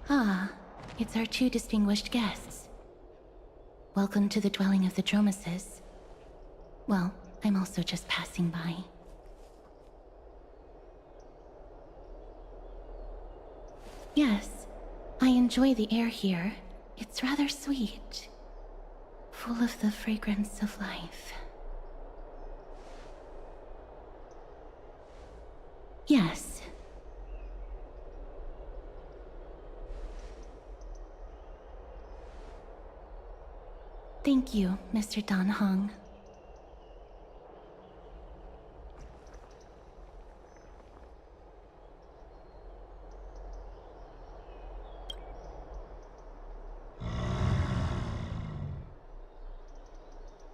Ah, it's our two distinguished guests. Welcome to the dwelling of the Dromases. Well, I'm also just passing by. Yes, I enjoy the air here. It's rather sweet. Full of the fragrance of life. Yes. Thank you, Mr. Dan Hong.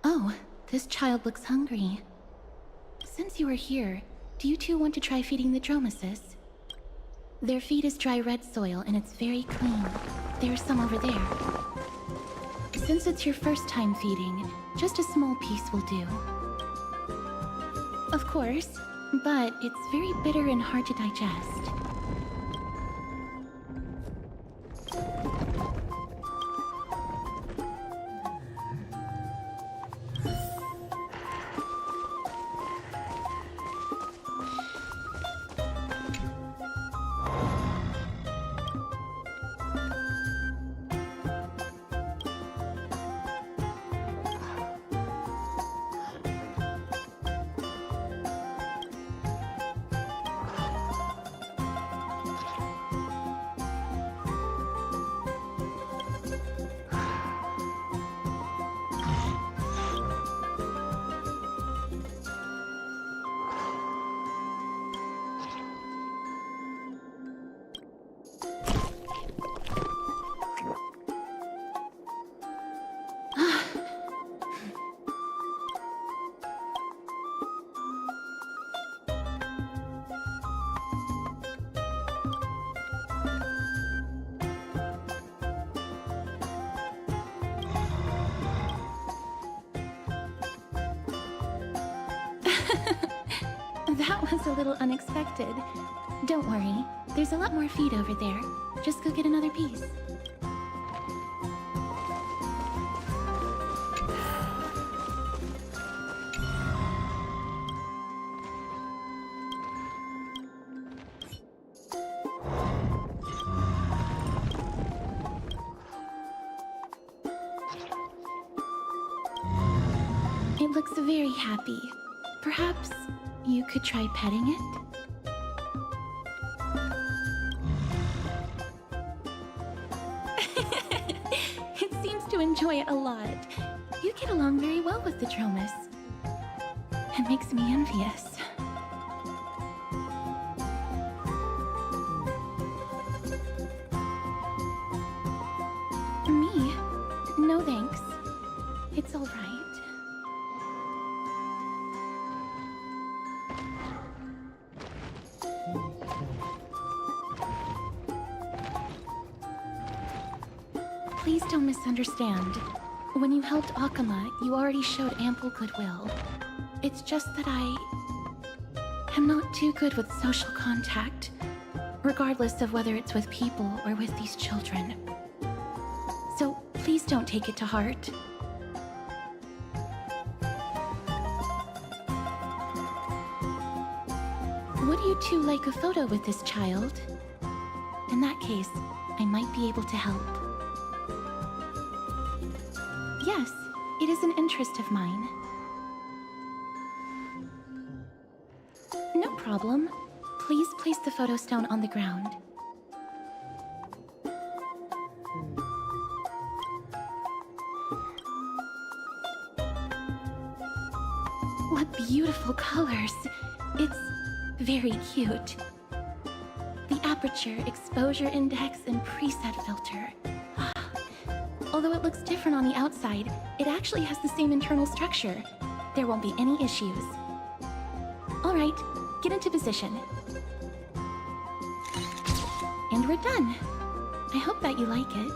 Oh, this child looks hungry. Since you are here, do you two want to try feeding the Dromases? Their feed is dry red soil and it's very clean. There's some over there. Since it's your first time feeding, just a small piece will do. Of course, but it's very bitter and hard to digest. That was a little unexpected. Don't worry, there's a lot more feed over there. Just go get another piece. It looks very happy. Perhaps you could try petting it? It seems to enjoy it a lot. You get along very well with the Dromus. It makes me envious. Me? No thanks. It's all right. Please don't misunderstand. When you helped Akama, you already showed ample goodwill. It's just that I am not too good with social contact, regardless of whether it's with people or with these children. So please don't take it to heart. Would you two like a photo with this child? In that case, I might be able to help. Yes, it is an interest of mine. No problem. Please place the photo stone on the ground. What beautiful colors. It's very cute. The aperture, exposure index, and preset filter. Although it looks different on the outside, it actually has the same internal structure. There won't be any issues. All right, get into position. And we're done. I hope that you like it.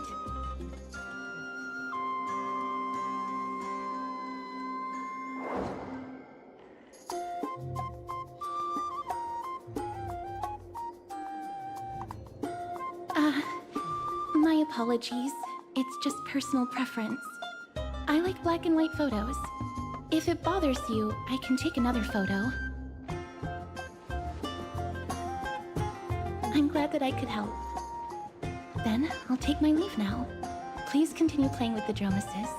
My apologies. It's just personal preference. I like black and white photos. If it bothers you, I can take another photo. I'm glad that I could help. Then, I'll take my leave now. Please continue playing with the Dromuses.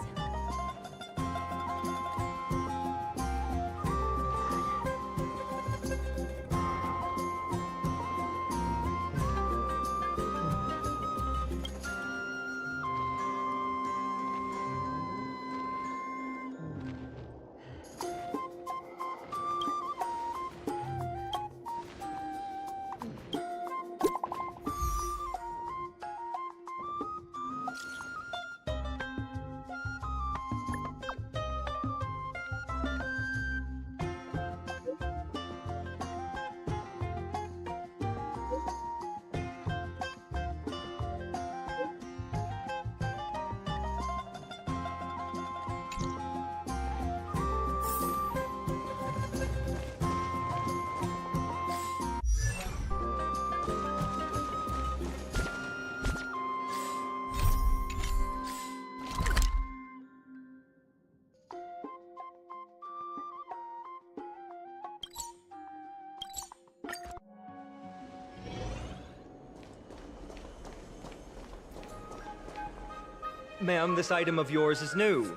Ma'am, this item of yours is new.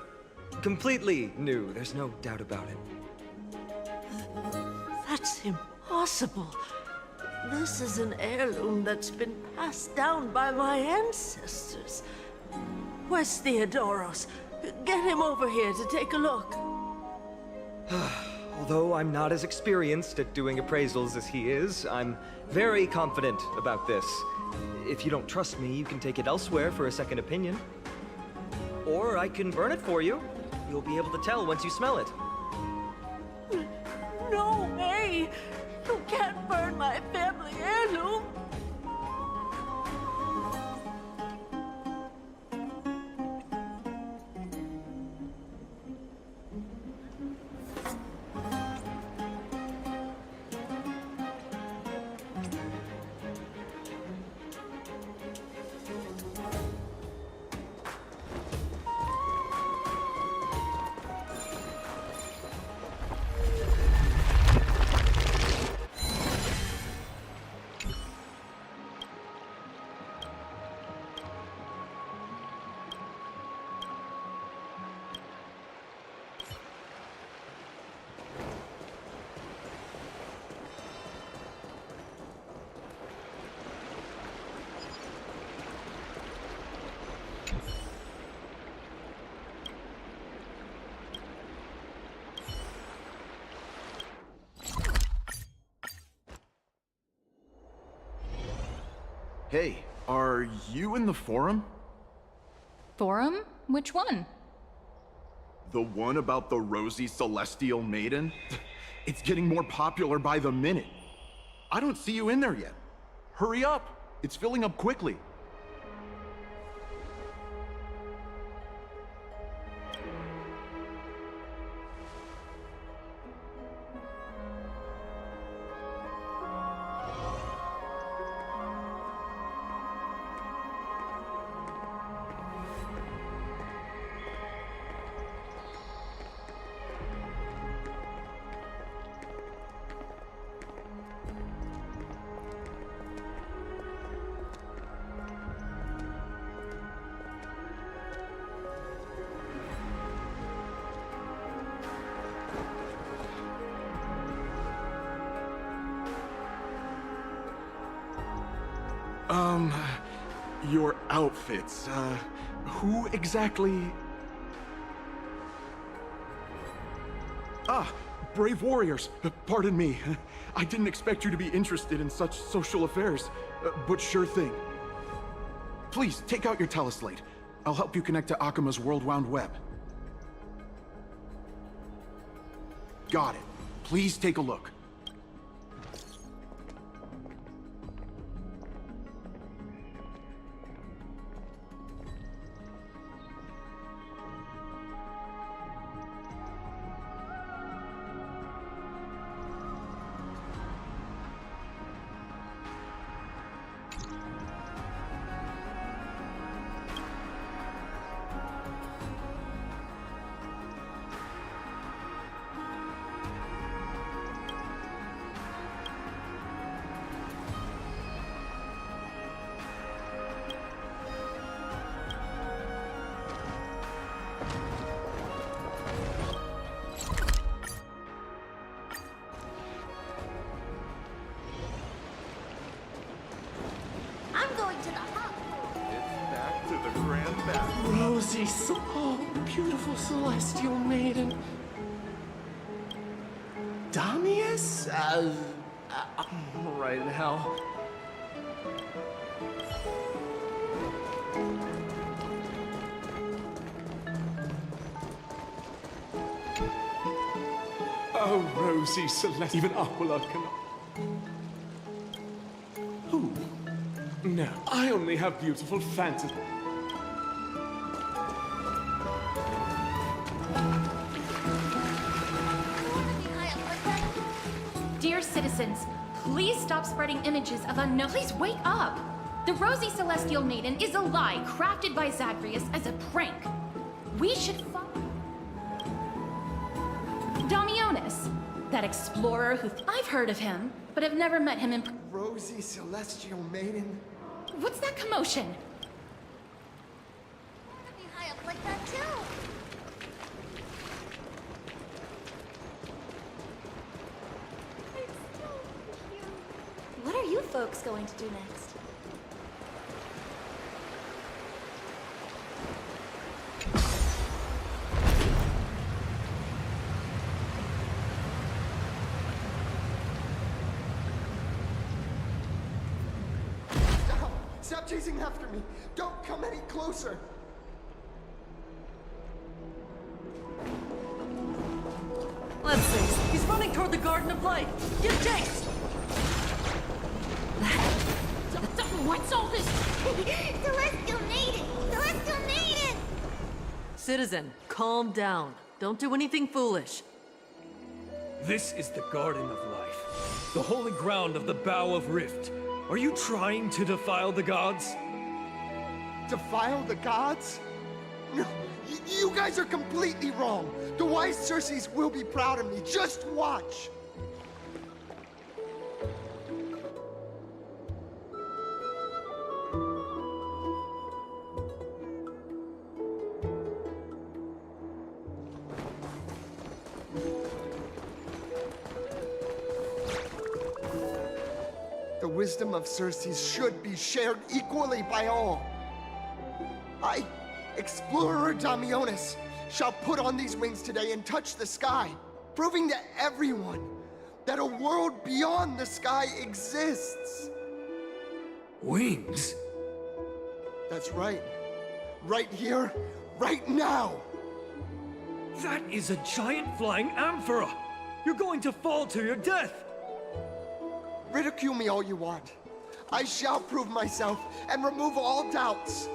Completely new, there's no doubt about it. That's impossible. This is an heirloom that's been passed down by my ancestors. Where's Theodoros? Get him over here to take a look. Although I'm not as experienced at doing appraisals as he is, I'm very confident about this. If you don't trust me, you can take it elsewhere for a second opinion. Or I can burn it for you. You'll be able to tell once you smell it. No way! You can't burn my family heirloom! Hey, are you in the forum? Forum? Which one? The one about the rosy celestial maiden? It's getting more popular by the minute. I don't see you in there yet. Hurry up! It's filling up quickly. Your outfits, who exactly... Ah, brave warriors. Pardon me. I didn't expect you to be interested in such social affairs, but sure thing. Please, take out your teleslate. I'll help you connect to Akima's World Wound Web. Got it. Please take a look. Rosie, oh, beautiful celestial maiden. Damius? Right in hell. Oh, Rosie, Celeste, even Aquila cannot. Who? No, I only have beautiful fantasies. Dear citizens, please stop spreading images of unknown. Please wake up! The Rosy Celestial Maiden is a lie crafted by Zagreus as a prank. We should follow Damionis, that explorer who I've heard of him, but have never met him in. Rosy Celestial Maiden? What's that commotion? Be high up like that too. What are you folks going to do next? Stop chasing after me! Don't come any closer! Let's see. He's running toward the Garden of Light. Give chase! What's all this? Celestial Maiden! Celestial Maiden! Citizen, calm down. Don't do anything foolish. This is the Garden of Life, the holy ground of the Bow of Rift. Are you trying to defile the gods? Defile the gods? No, you guys are completely wrong. The wise Circes will be proud of me. Just watch. The wisdom of Circes should be shared equally by all. I, Explorer Damionis, shall put on these wings today and touch the sky, proving to everyone that a world beyond the sky exists. Wings? That's right. Right here, right now! That is a giant flying amphora! You're going to fall to your death! Ridicule me all you want. I shall prove myself and remove all doubts.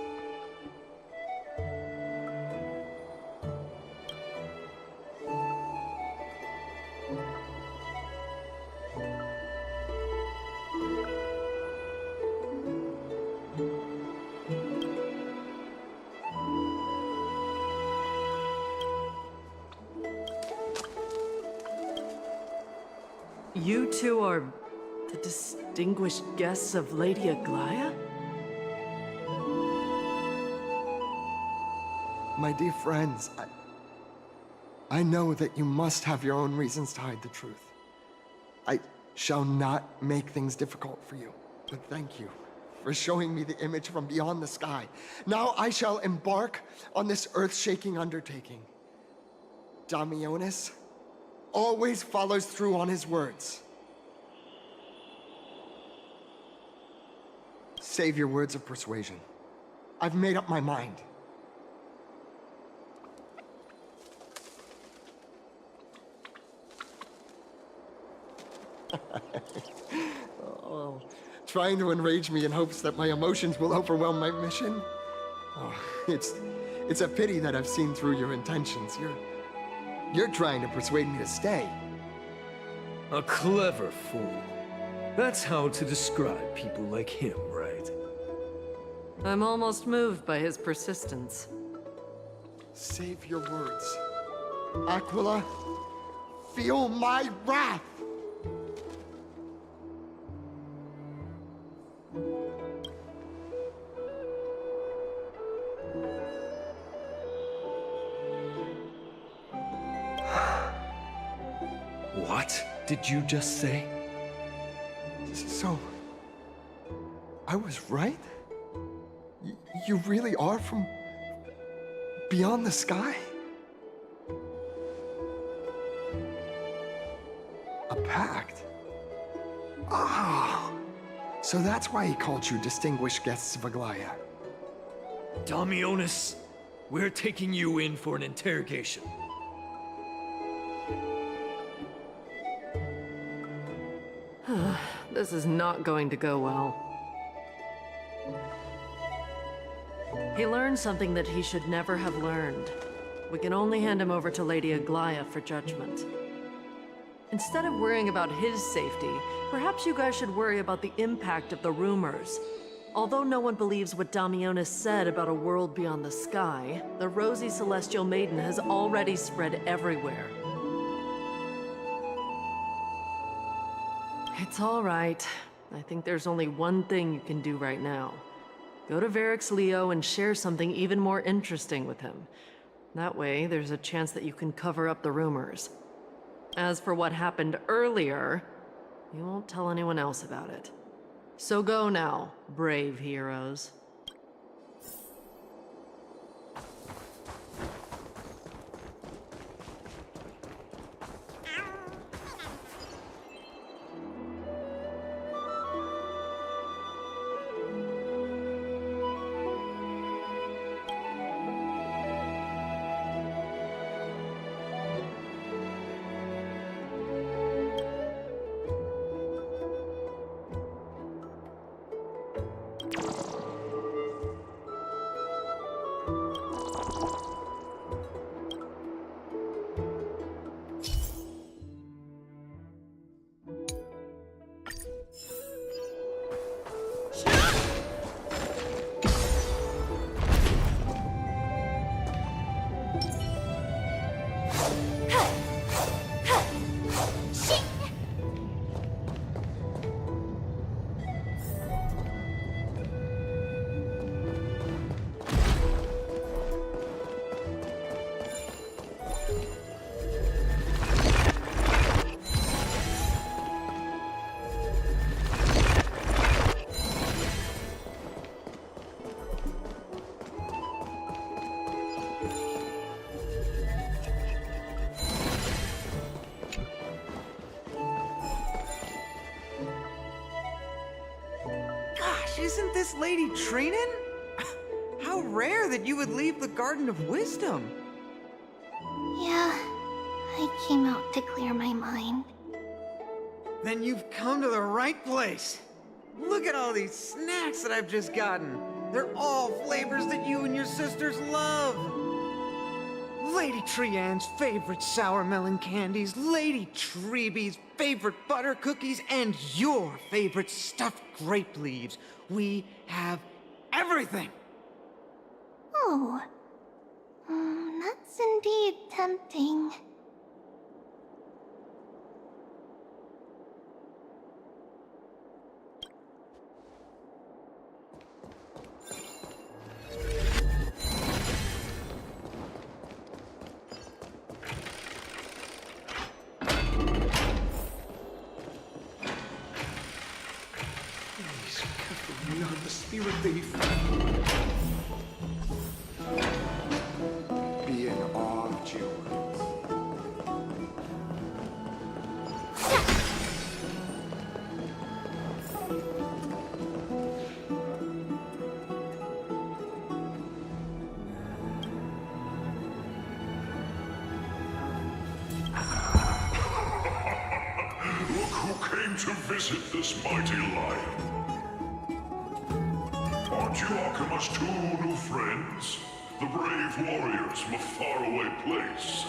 You two are the distinguished guests of Lady Aglaya? My dear friends, I know that you must have your own reasons to hide the truth. I shall not make things difficult for you, but thank you for showing me the image from beyond the sky. Now I shall embark on this earth-shaking undertaking. Damionis always follows through on his words. Save your words of persuasion. I've made up my mind. Oh, trying to enrage me in hopes that my emotions will overwhelm my mission? Oh, it's a pity that I've seen through your intentions. You're trying to persuade me to stay. A clever fool. That's how to describe people like him, right? I'm almost moved by his persistence. Save your words. Aquila, feel my wrath! What did you just say? So, I was right? You really are from beyond the sky? A pact? Ah! So that's why he called you distinguished guests of Aglaya. Damionis, we're taking you in for an interrogation. This is not going to go well. He learned something that he should never have learned. We can only hand him over to Lady Aglaya for judgment. Instead of worrying about his safety, perhaps you guys should worry about the impact of the rumors. Although no one believes what Damionis said about a world beyond the sky, the rosy celestial maiden has already spread everywhere. It's all right. I think there's only one thing you can do right now. Go to Varix Leo and share something even more interesting with him. That way, there's a chance that you can cover up the rumors. As for what happened earlier, you won't tell anyone else about it. So go now, brave heroes. gosh, isn't this Lady Trinin? How rare that you would leave the Garden of Wisdom. Yeah, I came out to clear my mind. Then you've come to the right place. Look at all these snacks that I've just gotten. They're all flavors that you and your sisters love. Lady Trianne's favorite sour melon candies, Lady Treebee's favorite butter cookies, and your favorite stuffed grape leaves. We have everything. Oh, that's indeed tempting. We are the spirit thief. Be in awe of jewels. Look who came to visit this mighty lion. Aren't you Akima's two new friends? The brave warriors from a faraway place.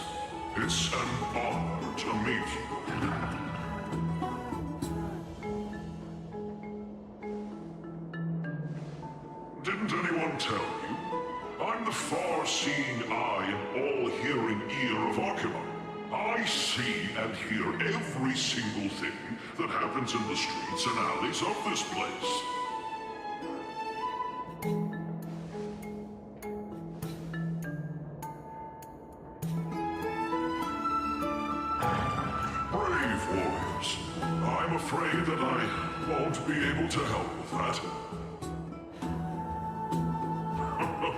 It's an honor to meet you. Didn't anyone tell you? I'm the far-seeing eye and all-hearing ear of Akima. I see and hear every single thing that happens in the streets and alleys of this place. Brave warriors, I'm afraid that I won't be able to help with that.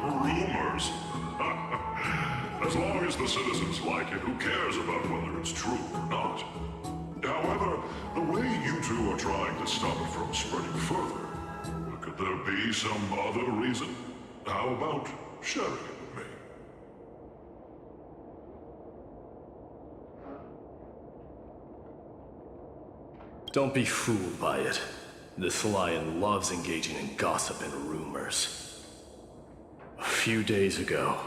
Rumors? As long as the citizens like it, who cares about whether it's true or not? However, the way you two are trying to stop it from spreading further, could there be some other reason? How about sharing it with me? Don't be fooled by it. This lion loves engaging in gossip and rumors. A few days ago,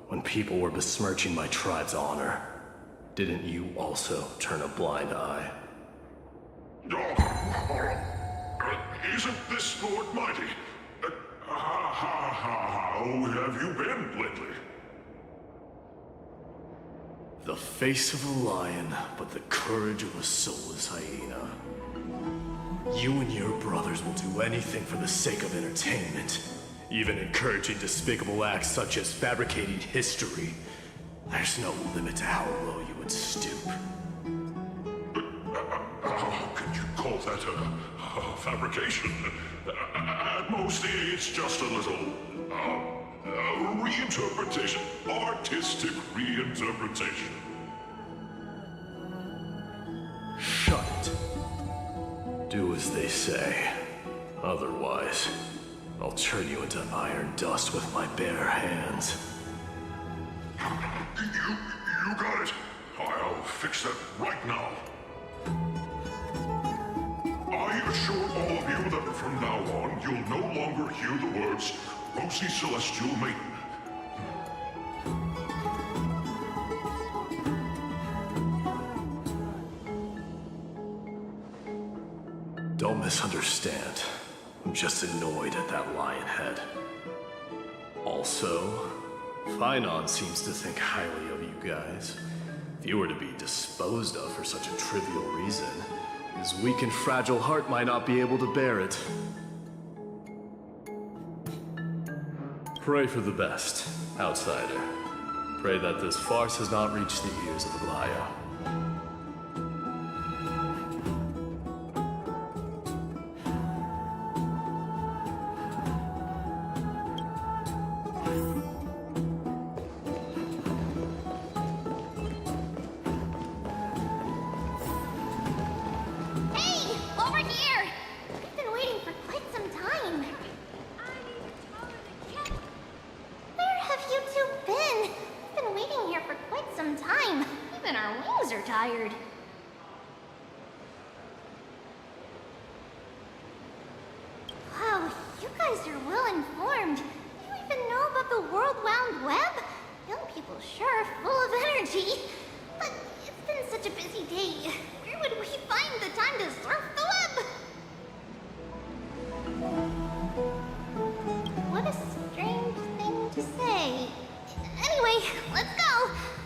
when people were besmirching my tribe's honor, didn't you also turn a blind eye? Isn't this Lord Mighty? How have you been lately? The face of a lion, but the courage of a soulless hyena. You and your brothers will do anything for the sake of entertainment, even encouraging despicable acts such as fabricating history. There's no limit to how low you would stoop. How can you call that a fabrication? At most, it's just a little reinterpretation, artistic reinterpretation. Shut it. Do as they say. Otherwise, I'll turn you into iron dust with my bare hands. You got it. I'll fix that right now. I assure all of you that from now on, you'll no longer hear the words Rosy Celestial Maiden. Don't misunderstand. I'm just annoyed at that lion head. Also, Finon seems to think highly of you guys. If you were to be disposed of for such a trivial reason, his weak and fragile heart might not be able to bear it. Pray for the best, outsider. Pray that this farce has not reached the ears of Aglaya. Hey! Over here! I've been waiting for quite some time. Well, sure, full of energy. But it's been such a busy day. Where would we find the time to surf the web? What a strange thing to say. Anyway, let's go.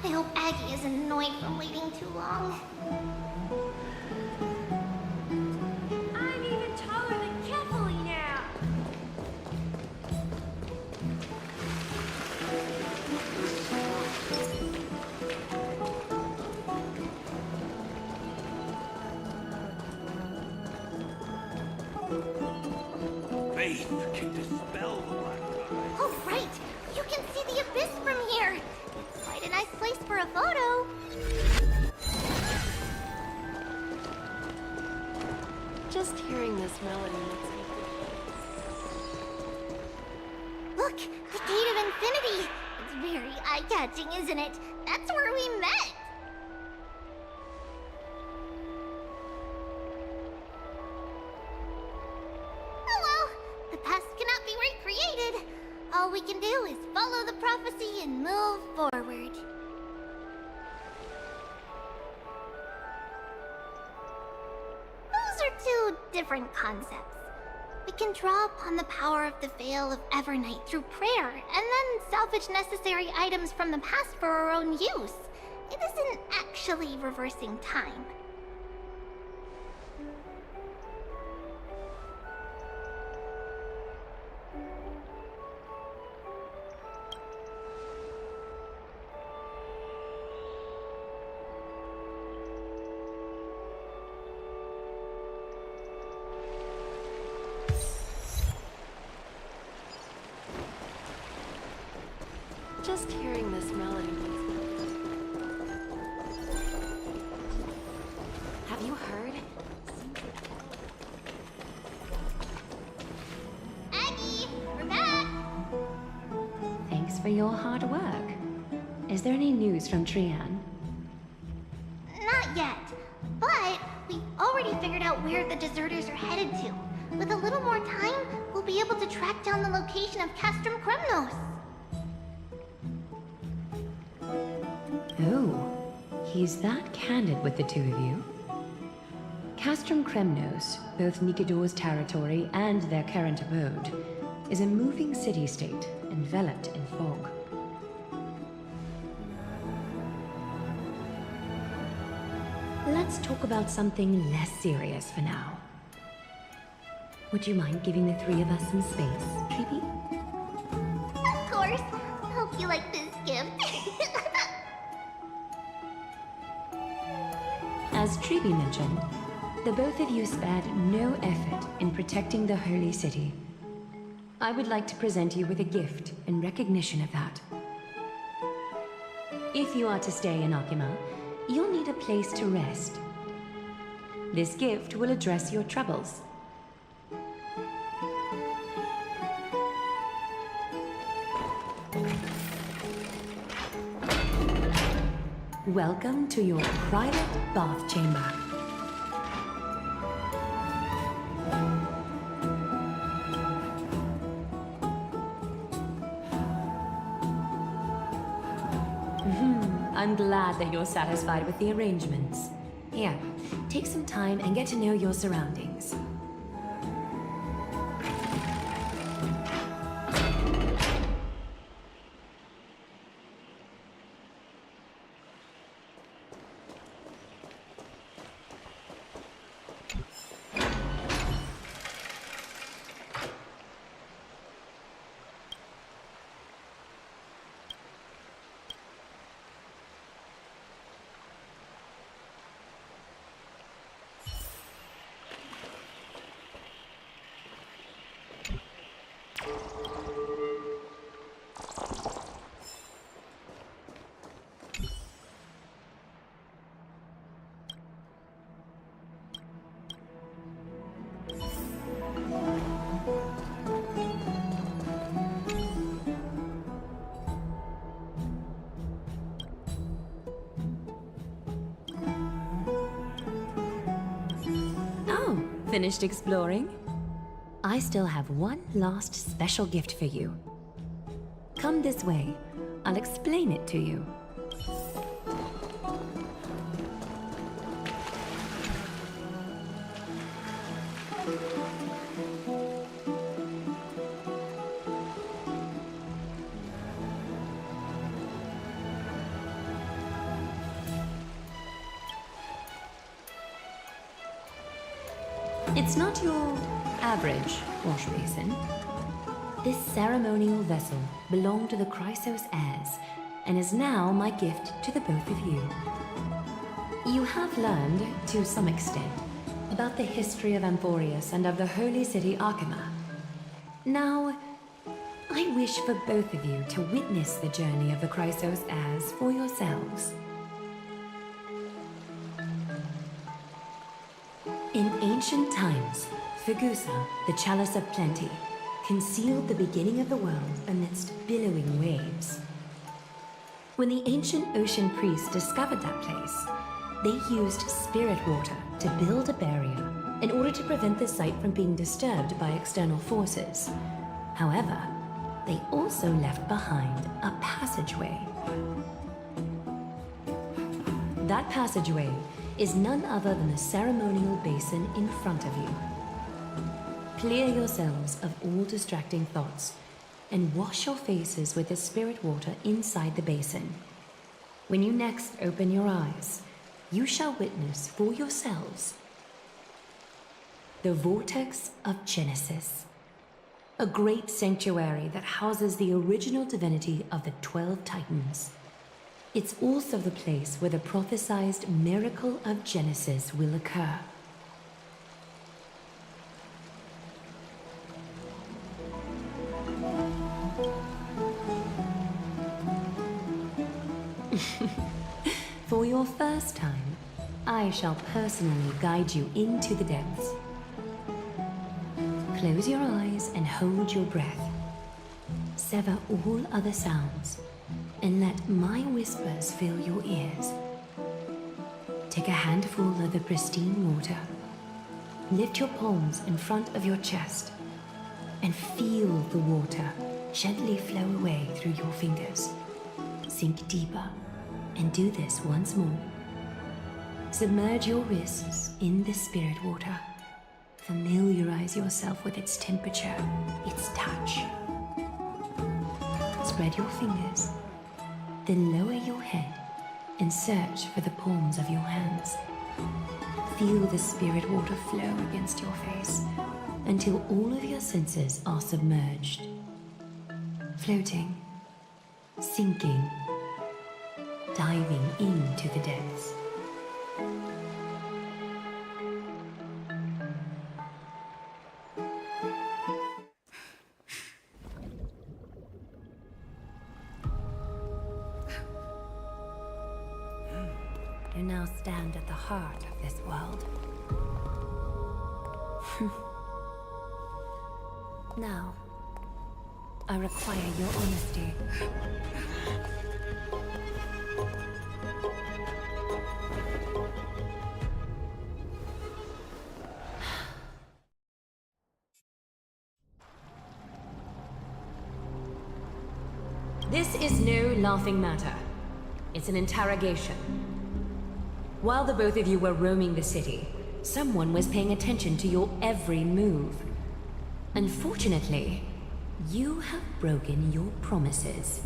I hope Aggie isn't annoyed from waiting too long. I'm even taller than Kefali now. Faith can dispel the black eye. Oh, right. You can see the abyss from here. It's quite a nice place for a photo. Just hearing this melody makes me Look, the Gate of Infinity. It's very eye-catching, isn't it? That's where we met. Oh well, the past cannot be recreated. All we can do is follow the prophecy and move forward. Those are two different concepts. We can draw upon the power of the Veil of Evernight through prayer, and then salvage necessary items from the past for our own use. It isn't actually reversing time. Just hearing this melody makes me Have you heard? Aggie, we're back! Thanks for your hard work. Is there any news from Trian? Not yet, but we've already figured out where the deserters are headed to. With a little more time, we'll be able to track down the location of Castrum Kremnos. Oh, he's that candid with the two of you. Castrum Kremnos, both Nikidor's territory and their current abode, is a moving city-state enveloped in fog. Let's talk about something less serious for now. Would you mind giving the three of us some space, Treeby? Of course. Hope you like this gift. As Treeby mentioned, the both of you spared no effort in protecting the Holy City. I would like to present you with a gift in recognition of that. If you are to stay in Akima, you'll need a place to rest. This gift will address your troubles. Welcome to your private bath chamber. I'm glad that you're satisfied with the arrangements. Here, take some time and get to know your surroundings. Finished exploring? I still have one last special gift for you. Come this way. I'll explain it to you. It's not your average wash basin. This ceremonial vessel belonged to the Chrysos heirs and is now my gift to the both of you. You have learned, to some extent, about the history of Amphorius and of the holy city Arkema. Now, I wish for both of you to witness the journey of the Chrysos heirs for yourselves. In ancient times, Fegusa, the Chalice of Plenty, concealed the beginning of the world amidst billowing waves. When the ancient ocean priests discovered that place, they used spirit water to build a barrier in order to prevent the site from being disturbed by external forces. However, they also left behind a passageway. That passageway is none other than the ceremonial basin in front of you. Clear yourselves of all distracting thoughts and wash your faces with the spirit water inside the basin. When you next open your eyes, you shall witness for yourselves the Vortex of Genesis, a great sanctuary that houses the original divinity of the 12 Titans. It's also the place where the prophesied miracle of Genesis will occur. For your first time, I shall personally guide you into the depths. Close your eyes and hold your breath. Sever all other sounds and let my whispers fill your ears. Take a handful of the pristine water. Lift your palms in front of your chest and feel the water gently flow away through your fingers. Sink deeper and do this once more. Submerge your wrists in the spirit water. Familiarize yourself with its temperature, its touch. Spread your fingers, then lower your head and search for the palms of your hands. Feel the spirit water flow against your face until all of your senses are submerged. Floating, sinking, diving into the depths. You now stand at the heart of this world. Now, I require your honesty. This is no laughing matter. It's an interrogation. While the both of you were roaming the city, someone was paying attention to your every move. Unfortunately, you have broken your promises.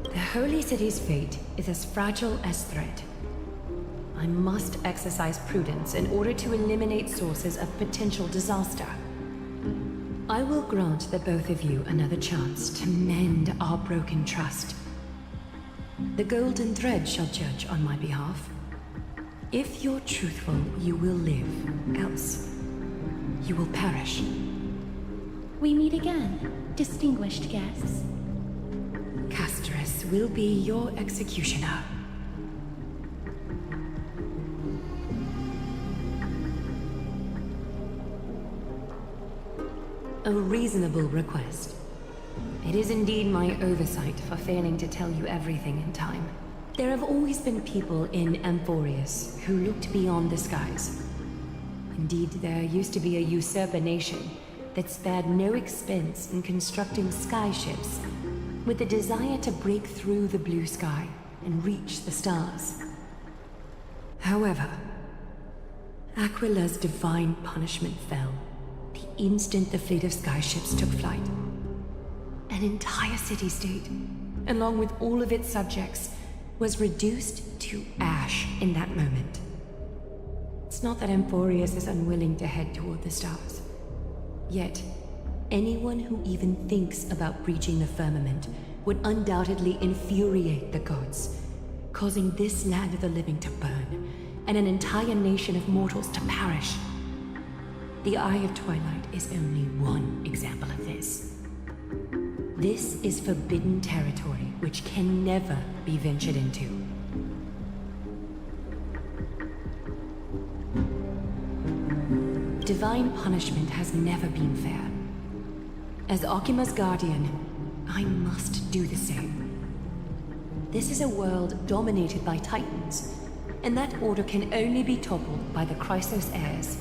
The Holy City's fate is as fragile as thread. I must exercise prudence in order to eliminate sources of potential disaster. I will grant the both of you another chance to mend our broken trust. The golden thread shall judge on my behalf. If you're truthful, you will live. Else, you will perish. We meet again, distinguished guests. Castrus will be your executioner. A reasonable request. It is indeed my oversight for failing to tell you everything in time. There have always been people in Amphorius who looked beyond the skies. Indeed, there used to be a usurper nation that spared no expense in constructing skyships with the desire to break through the blue sky and reach the stars. However, Aquila's divine punishment fell the instant the fleet of skyships took flight. An entire city-state, along with all of its subjects, was reduced to ash in that moment. It's not that Emporius is unwilling to head toward the stars. Yet, anyone who even thinks about breaching the firmament would undoubtedly infuriate the gods, causing this land of the living to burn, and an entire nation of mortals to perish. The Eye of Twilight is only one example of this. This is forbidden territory which can never be ventured into. Divine punishment has never been fair. As Okima's guardian, I must do the same. This is a world dominated by Titans, and that order can only be toppled by the Chrysos heirs.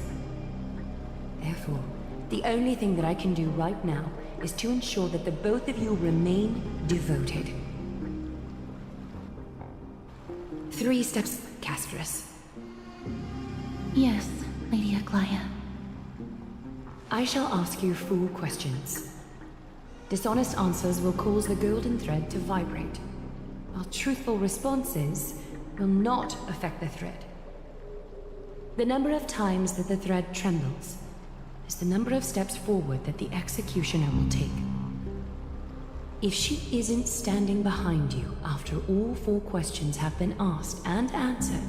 Therefore, the only thing that I can do right now is to ensure that the both of you remain devoted. 3 steps, Castrus. Yes, Lady Aglaya. I shall ask you 4 questions. Dishonest answers will cause the golden thread to vibrate, while truthful responses will not affect the thread. The number of times that the thread trembles is the number of steps forward that the executioner will take. If she isn't standing behind you after all 4 questions have been asked and answered,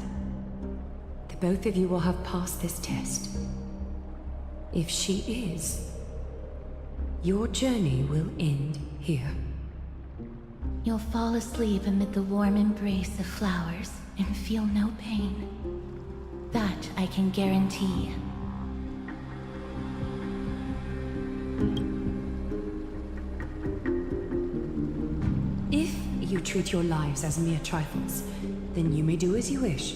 the both of you will have passed this test. If she is, your journey will end here. You'll fall asleep amid the warm embrace of flowers and feel no pain. That I can guarantee. If you treat your lives as mere trifles, then you may do as you wish.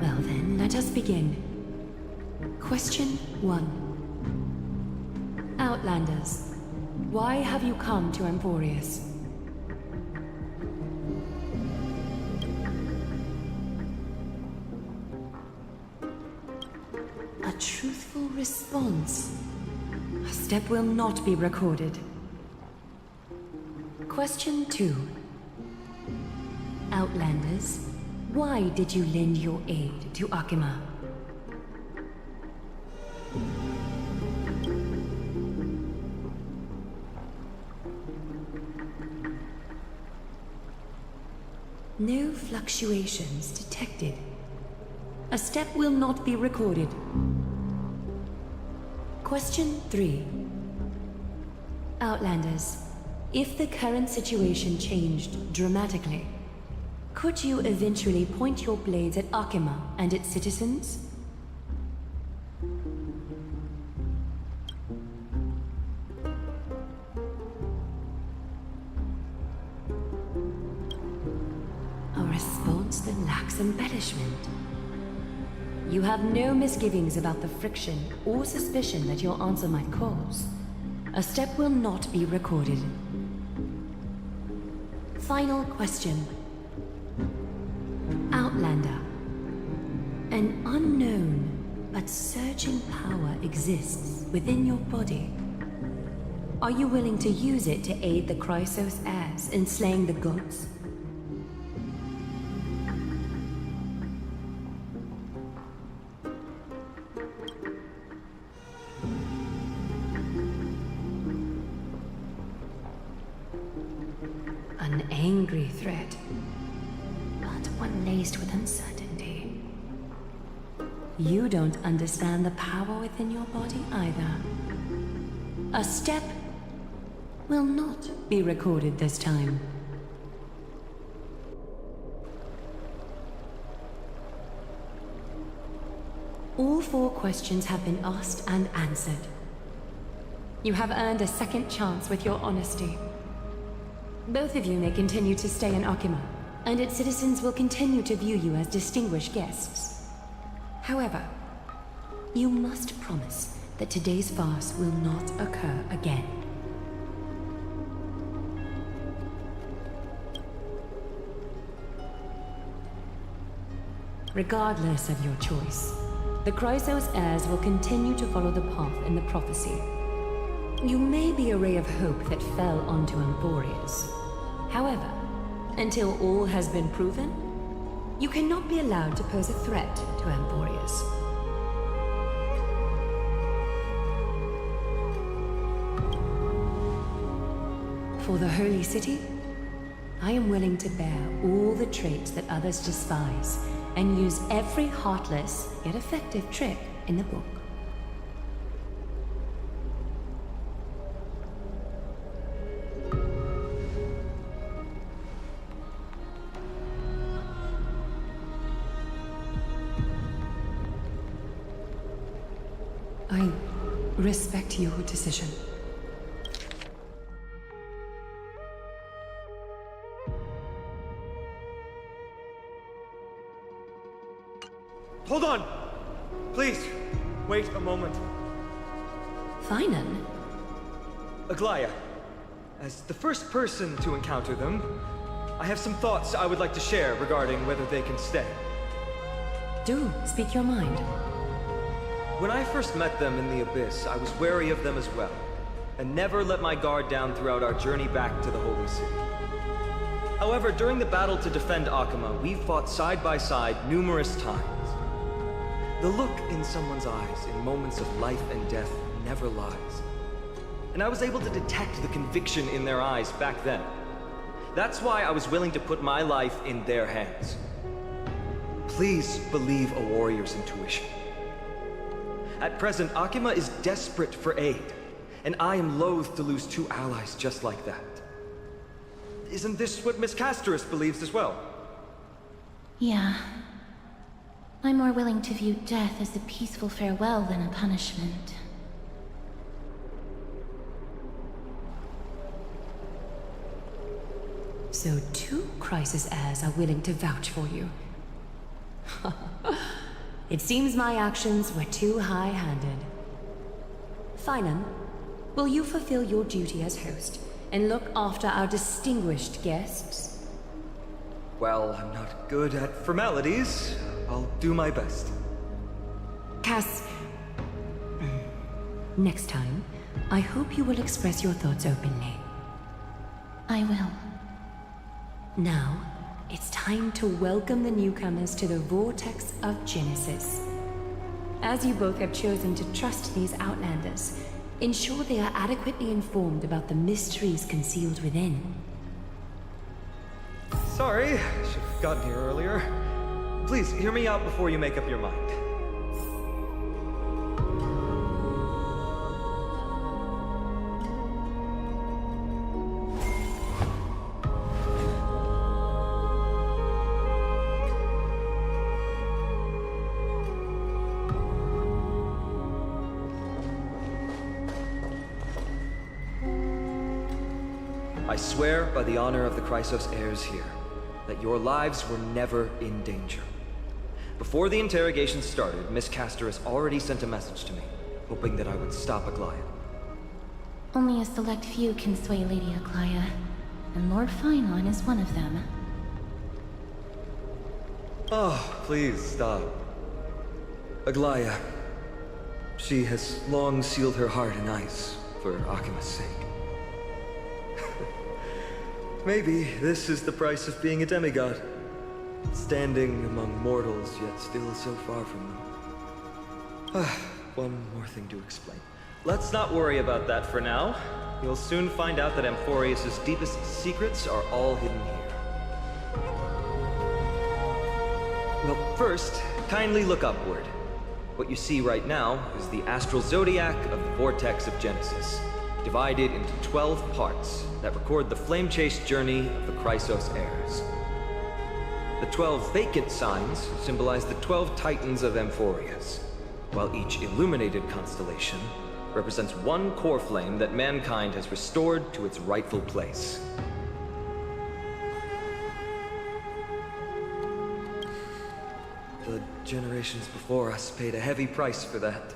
Well then, let us begin. Question 1. Outlanders, why have you come to Emporius? A truthful response. A step will not be recorded. Question 2. Outlanders, why did you lend your aid to Akima? No fluctuations detected. A step will not be recorded. Question 3. Outlanders, if the current situation changed dramatically, could you eventually point your blades at Akima and its citizens? A response that lacks embellishment. You have no misgivings about the friction or suspicion that your answer might cause. A step will not be recorded. Final question. Outlander. An unknown but surging power exists within your body. Are you willing to use it to aid the Chrysos heirs in slaying the gods? An angry threat, but one laced with uncertainty. You don't understand the power within your body either. A step will not be recorded this time. All 4 questions have been asked and answered. You have earned a second chance with your honesty. Both of you may continue to stay in Akima, and its citizens will continue to view you as distinguished guests. However, you must promise that today's farce will not occur again. Regardless of your choice, the Chrysos heirs will continue to follow the path in the prophecy. You may be a ray of hope that fell onto Emporius. However, until all has been proven, you cannot be allowed to pose a threat to Emporius. For the Holy City, I am willing to bear all the traits that others despise and use every heartless yet effective trick in the book. I respect your decision. Hold on! Please, wait a moment. Finan? Aglaya, as the first person to encounter them, I have some thoughts I would like to share regarding whether they can stay. Do speak your mind. When I first met them in the Abyss, I was wary of them as well, and never let my guard down throughout our journey back to the Holy City. However, during the battle to defend Akama, we fought side by side numerous times. The look in someone's eyes in moments of life and death never lies. And I was able to detect the conviction in their eyes back then. That's why I was willing to put my life in their hands. Please believe a warrior's intuition. At present, Akima is desperate for aid, and I am loath to lose two allies just like that. Isn't this what Miss Casterus believes as well? Yeah. I'm more willing to view death as a peaceful farewell than a punishment. So 2 Chrysos heirs are willing to vouch for you. It seems my actions were too high-handed. Finan, will you fulfill your duty as host and look after our distinguished guests? Well, I'm not good at formalities. I'll do my best. Cass... Next time, I hope you will express your thoughts openly. I will. Now, it's time to welcome the newcomers to the Vortex of Genesis. As you both have chosen to trust these Outlanders, ensure they are adequately informed about the mysteries concealed within. Sorry, should have gotten here earlier. Please, hear me out before you make up your mind. I swear by the honor of the Chrysos heirs here, that your lives were never in danger. Before the interrogation started, Miss Casterus already sent a message to me, hoping that I would stop Aglaya. Only a select few can sway Lady Aglaya, and Lord Finon is one of them. Oh, please stop. Aglaya, she has long sealed her heart in ice for Akima's sake. Maybe this is the price of being a demigod. Standing among mortals, yet still so far from them. One more thing to explain. Let's not worry about that for now. You'll soon find out that Amphorius' deepest secrets are all hidden here. Well, first, kindly look upward. What you see right now is the astral zodiac of the Vortex of Genesis, divided into 12 parts that record the flame-chased journey of the Chrysos heirs. The 12 vacant signs symbolize the 12 titans of Amphorius, while each illuminated constellation represents one core flame that mankind has restored to its rightful place. The Generations before us paid a heavy price for that.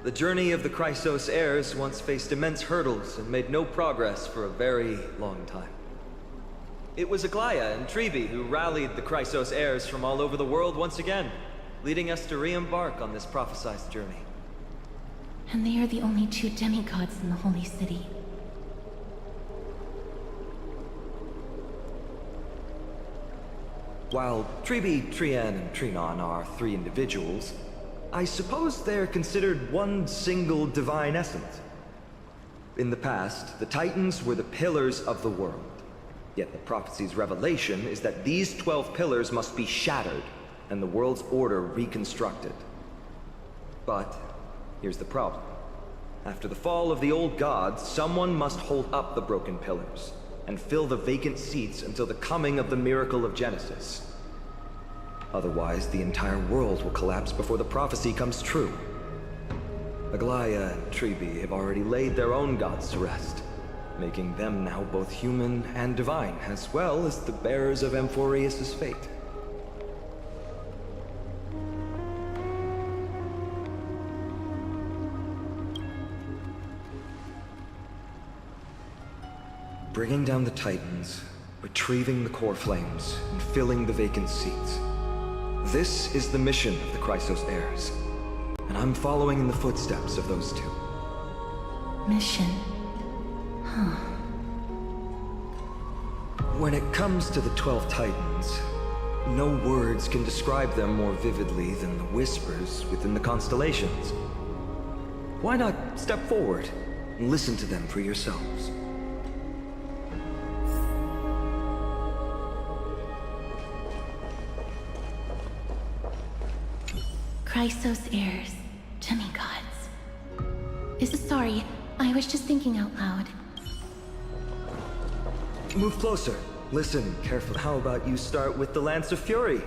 The journey of the Chrysos heirs once faced immense hurdles and made no progress for a very long time. It was Aglaya and Tribi who rallied the Chrysos heirs from all over the world once again, leading us to re-embark on this prophesized journey. And they are the only two demigods in the Holy City. While Tribi, Trian, and Trinon are three individuals, I suppose they're considered one single divine essence. In the past, the Titans were the pillars of the world. Yet the prophecy's revelation is that these 12 pillars must be shattered, and the world's order reconstructed. But here's the problem. After the fall of the old gods, someone must hold up the broken pillars and fill the vacant seats until the coming of the miracle of Genesis. Otherwise, the entire world will collapse before the prophecy comes true. Aglaya and Tribi have already laid their own gods to rest, making them now both human and divine, as well as the bearers of Amphorius' fate. Bringing down the Titans, retrieving the core flames, and filling the vacant seats. This is the mission of the Chrysos heirs, and I'm following in the footsteps of those two. Mission? Huh. When it comes to the 12 Titans, no words can describe them more vividly than the whispers within the constellations. Why not step forward and listen to them for yourselves? Chrysos heirs, demigods. Sorry, I was just thinking out loud. Move closer. Listen carefully. How about you start with the Lance of Fury?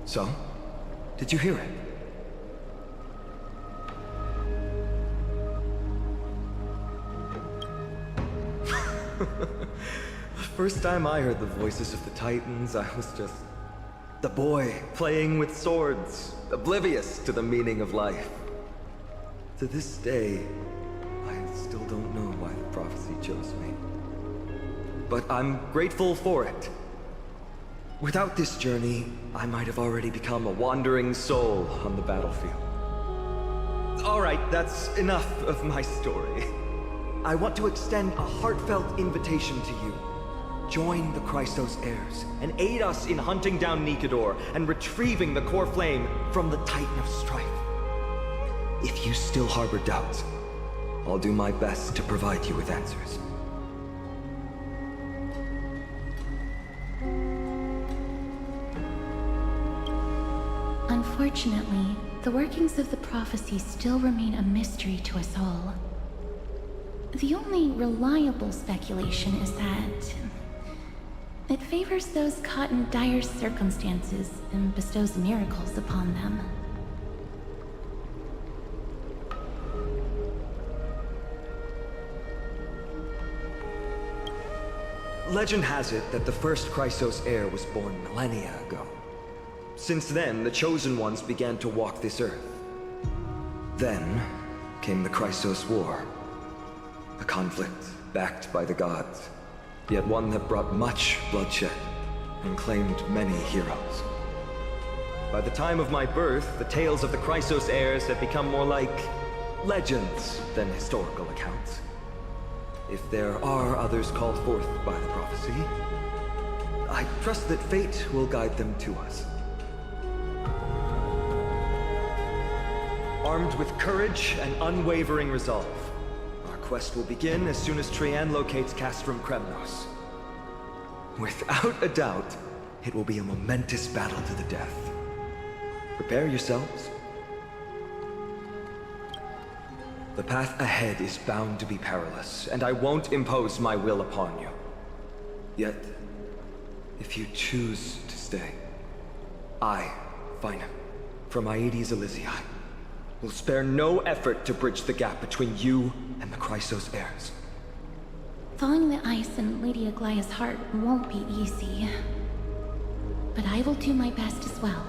So? Did you hear it? The first time I heard the voices of the Titans, I was just the boy playing with swords, oblivious to the meaning of life. To this day, I still don't know why the prophecy chose me. But I'm grateful for it. Without this journey, I might have already become a wandering soul on the battlefield. All right, that's enough of my story. I want to extend a heartfelt invitation to you. Join the Chrysos heirs and aid us in hunting down Nikador and retrieving the core flame from the Titan of Strife. If you still harbor doubts, I'll do my best to provide you with answers. Unfortunately, the workings of the prophecy still remain a mystery to us all. The only reliable speculation is that it favors those caught in dire circumstances and bestows miracles upon them. Legend has it that the first Chrysos heir was born millennia ago. Since then, the Chosen Ones began to walk this earth. Then came the Chrysos War. A conflict backed by the gods, yet one that brought much bloodshed and claimed many heroes. By the time of my birth, the tales of the Chrysos heirs had become more like legends than historical accounts. If there are others called forth by the prophecy, I trust that fate will guide them to us. Armed with courage and unwavering resolve, our quest will begin as soon as Trian locates Castrum Kremnos. Without a doubt, it will be a momentous battle to the death. Prepare yourselves. The path ahead is bound to be perilous, and I won't impose my will upon you. Yet, if you choose to stay, I, Finam, from Aedes Elysiae, will spare no effort to bridge the gap between you and the Chrysos heirs. Thawing the ice in Lady Aglaya's heart won't be easy, but I will do my best as well.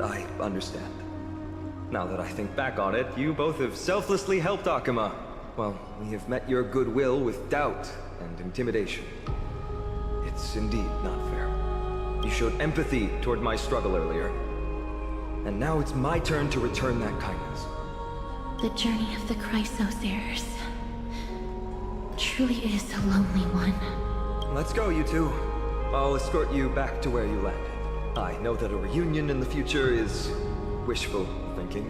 I understand. Now that I think back on it, you both have selflessly helped Akama. Well, we have met your goodwill with doubt and intimidation. It's indeed not fair. You showed empathy toward my struggle earlier, and now it's my turn to return that kindness. The journey of the Chrysos heirs truly is a lonely one. Let's go, you two. I'll escort you back to where you landed. I know that a reunion in the future is wishful thinking,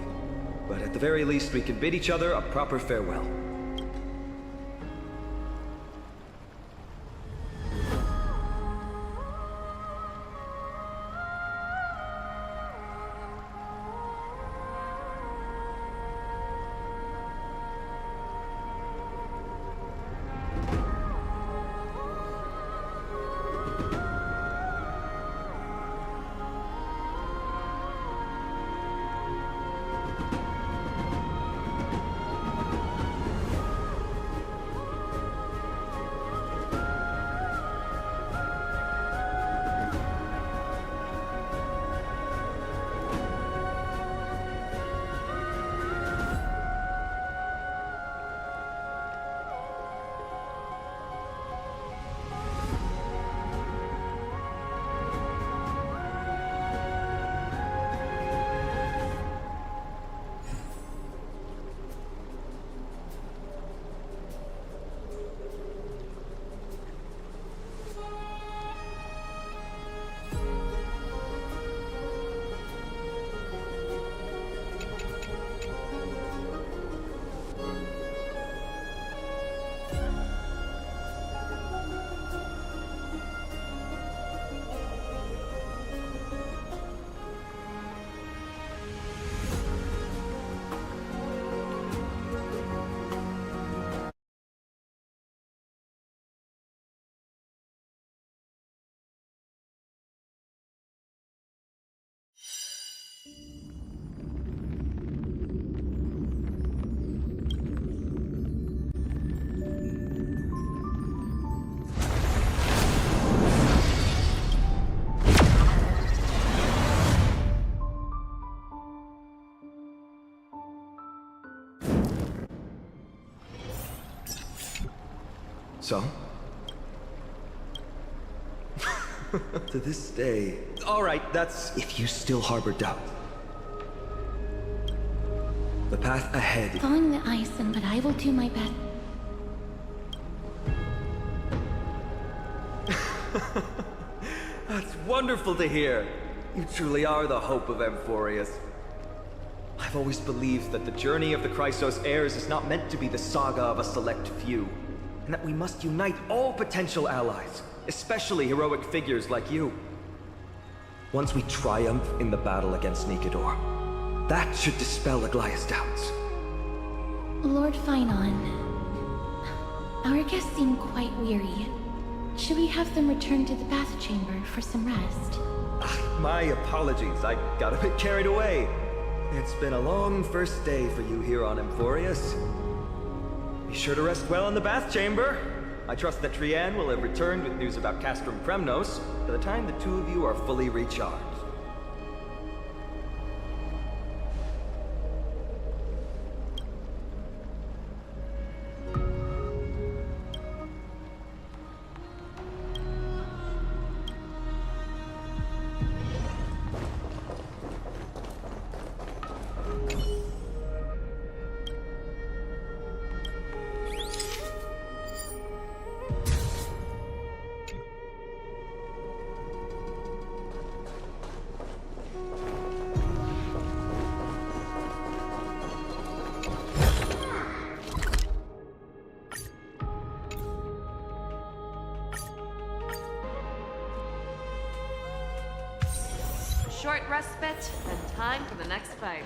but at the very least we can bid each other a proper farewell. So? To this day... Alright, that's if you still harbor doubt. The path ahead... Thawing the ice, but I will do my best. That's wonderful to hear. You truly are the hope of Amphorius. I've I've always believed that the journey of the Chrysos heirs is not meant to be the saga of a select few, and that we must unite all potential allies, especially heroic figures like you. Once we triumph in the battle against Nikador, that should dispel Aglaya's doubts. Lord Finon, our guests seem quite weary. Should we have them return to the bath chamber for some rest? My apologies, I got a bit carried away. It's been a long first day for you here on Emphorius. Be sure to rest well in the bath chamber. I trust that Trianne will have returned with news about Castrum Kremnos by the time the two of you are fully recharged. Short respite, and time for the next fight.